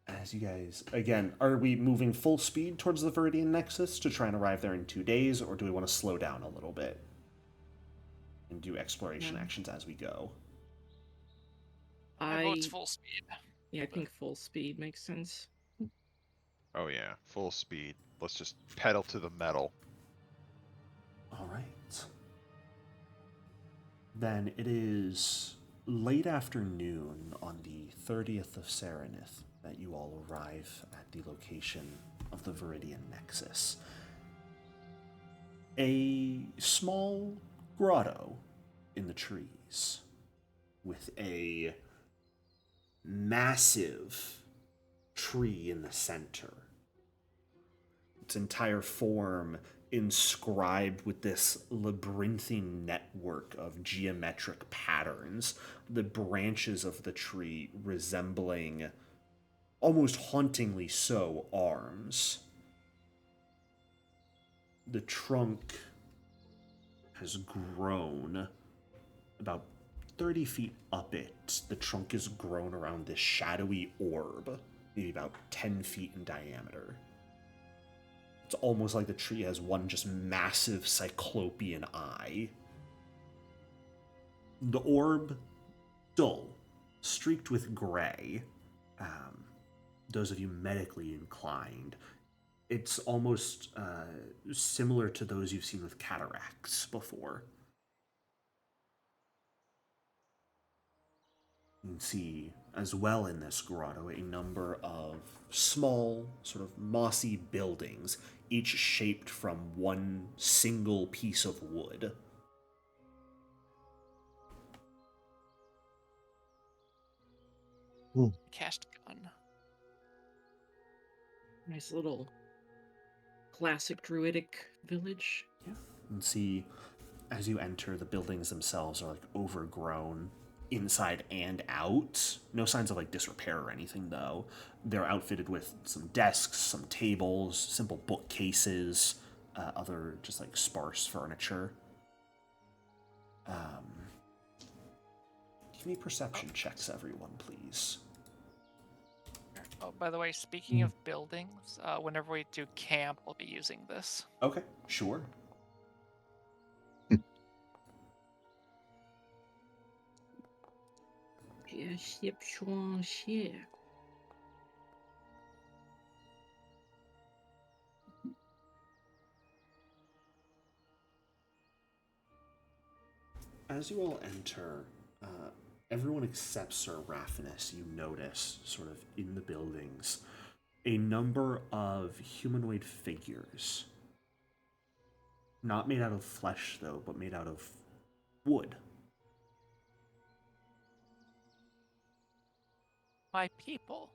As you guys, again, are we moving full speed towards the Viridian Nexus to try and arrive there in 2 days, or do we want to slow down a little bit and do exploration actions as we go? I vote full speed. Yeah, I think full speed makes sense. Oh yeah, full speed. Let's just pedal to the metal. All right. Then it is late afternoon on the 30th of Serenith that you all arrive at the location of the Viridian Nexus. A small grotto in the trees with a massive tree in the center. Its entire form inscribed with this labyrinthine network of geometric patterns, the branches of the tree resembling, almost hauntingly so, arms. The trunk has grown about 30 feet up it. The trunk is grown around this shadowy orb, maybe about 10 feet in diameter. It's almost like the tree has one just massive cyclopean eye. The orb, dull, streaked with gray. Those of you medically inclined, it's almost similar to those you've seen with cataracts before. You can see as well in this grotto a number of small, sort of mossy buildings, each shaped from one single piece of wood. Cast gun. Nice little classic druidic village. Yeah. You can see as you enter, the buildings themselves are like overgrown inside and out. No signs of like disrepair or anything though. They're outfitted with some desks, some tables, simple bookcases, other just like sparse furniture. Give me perception checks, everyone, please. Oh, by the way, speaking of buildings, whenever we do camp, we'll be using this. Okay, sure. As you all enter, everyone except Sir Raphanus, you notice, sort of in the buildings, a number of humanoid figures. Not made out of flesh, though, but made out of wood. My people.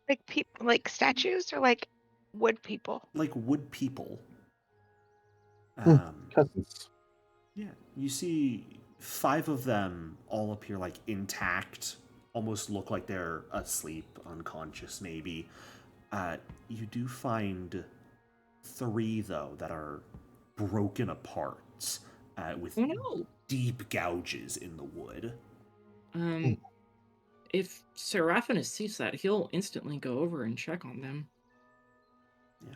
Like people, like statues, or like wood people. Like wood people. Cousins. Yeah, you see 5 of them all appear like intact, almost look like they're asleep, unconscious maybe. You do find 3, though, that are broken apart with deep gouges in the wood. If Seraphinus sees that, he'll instantly go over and check on them. Yeah.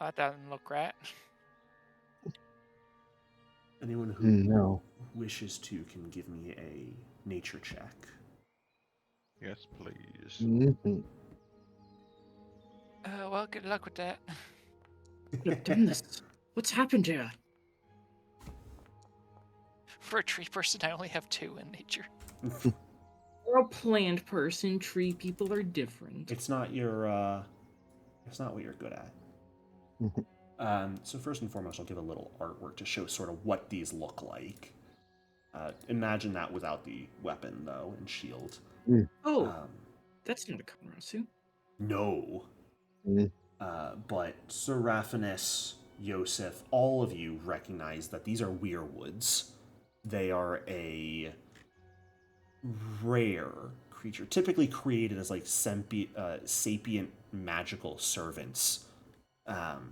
That doesn't look right. Anyone who No. wishes to can give me a nature check. Yes, please. Mhm. Well, good luck with that. I've done this. What's happened here? For a tree person, I only have 2 in nature. For a plant person, tree people are different. It's not your it's not what you're good at. So first and foremost, I'll give a little artwork to show sort of what these look like. Imagine that without the weapon, though, and shield. Oh, that's not a Konrasu. No. Mm. But Seraphinus, Yosef, all of you recognize that these are weirwoods. They are a rare creature, typically created as like sapient magical servants.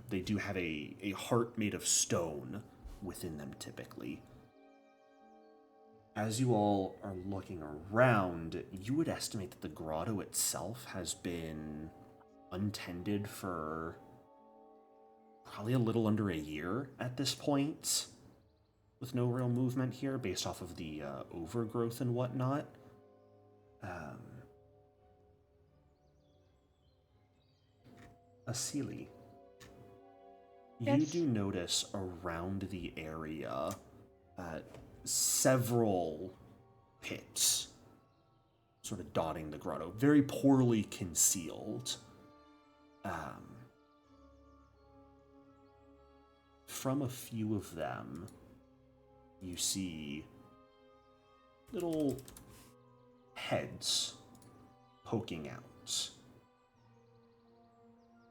They do have a heart made of stone within them, typically. As you all are looking around, you would estimate that the grotto itself has been untended for probably a little under a year at this point, with no real movement here based off of the overgrowth and whatnot. Asili, you Yes? do notice around the area several pits sort of dotting the grotto, very poorly concealed. From a few of them, you see little heads poking out.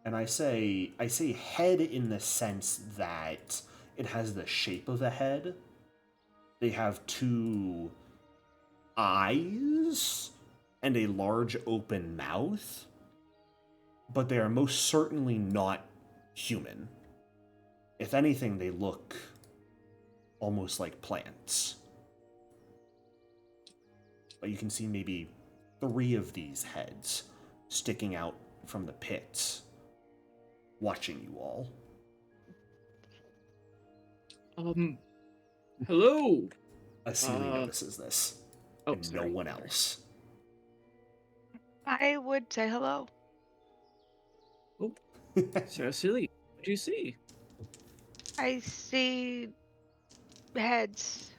And I say head in the sense that it has the shape of a head. They have two eyes and a large open mouth, but they are most certainly not human. If anything, they look almost like plants. But you can see maybe 3 of these heads sticking out from the pits, watching you all. Hello. Asili notices this, Oh, and sorry. no one else. I would say hello. Oh, so silly. What do you see? I see heads.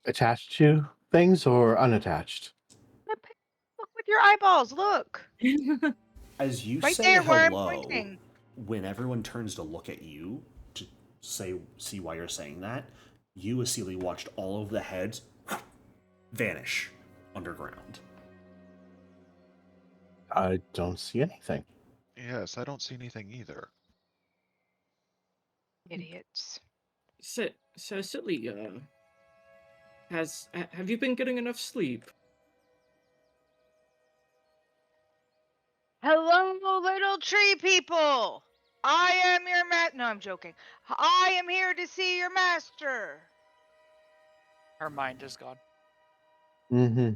Attached to things or unattached? Look with your eyeballs. Look. As you Right say there where I'm hello, pointing. when everyone turns to look at you to see why you're saying that, you, Asili, watched all of the heads vanish underground. I don't see anything. Yes, I don't see anything either. Idiots. So silly. Have you been getting enough sleep? Hello, little tree people. I am your No, I'm joking. I am here to see your master. Her mind is gone. Mm-hmm.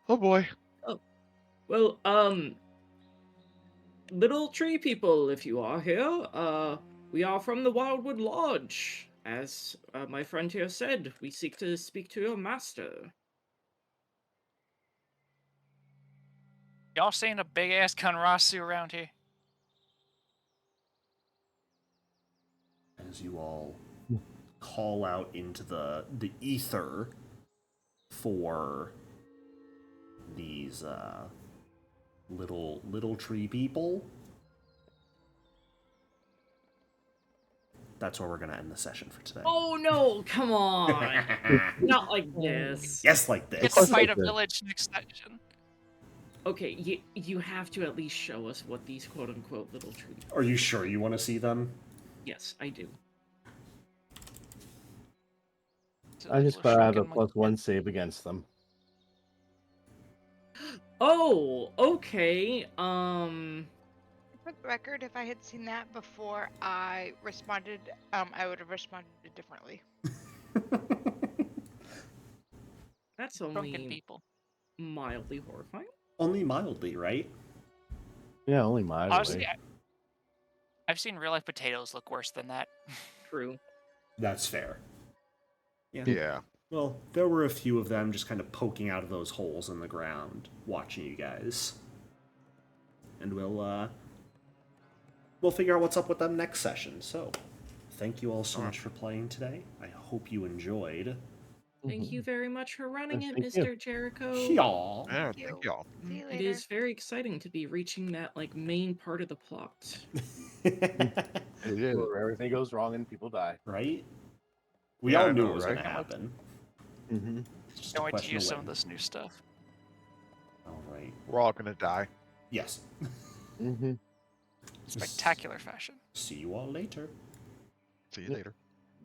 Oh boy. Oh, well, little tree people, if you are here, we are from the Wildwood Lodge. As my friend here said, we seek to speak to your master. Y'all seen a big ass Konrasu around here? As you all call out into the ether for these little tree people, that's where we're gonna end the session for today. Oh no, come on. Not like this. Yes, like Get this. to course I fight a did. village next section. Okay, you have to at least show us what these quote-unquote little trees are. Are you sure you want to see them? Yes, I do. I just about have a +1 save against them. Oh, okay. For the record, if I had seen that before I responded, I would have responded differently. That's Drunken only people. mildly horrifying. Only mildly, right? Yeah, only mildly. Honestly, I've seen real life potatoes look worse than that. True. That's fair. Yeah. Well, there were a few of them just kind of poking out of those holes in the ground, watching you guys. And we'll figure out what's up with them next session. So, thank you all so much for playing today. I hope you enjoyed. Thank you very much for running it, Thank you. Mr. Jericho. Y'all. Yeah, you. thank y'all. See you It later. is very exciting to be reaching that like main part of the plot. It is. Where everything goes wrong and people die. Right? We Yeah, all I knew know, it was right? going to happen. Mm-hmm. It's just Can't a wait to question use of some when. of this new stuff. All right. We're all gonna die. Yes. Mm-hmm. Spectacular fashion. See you all later. See you Yep. later.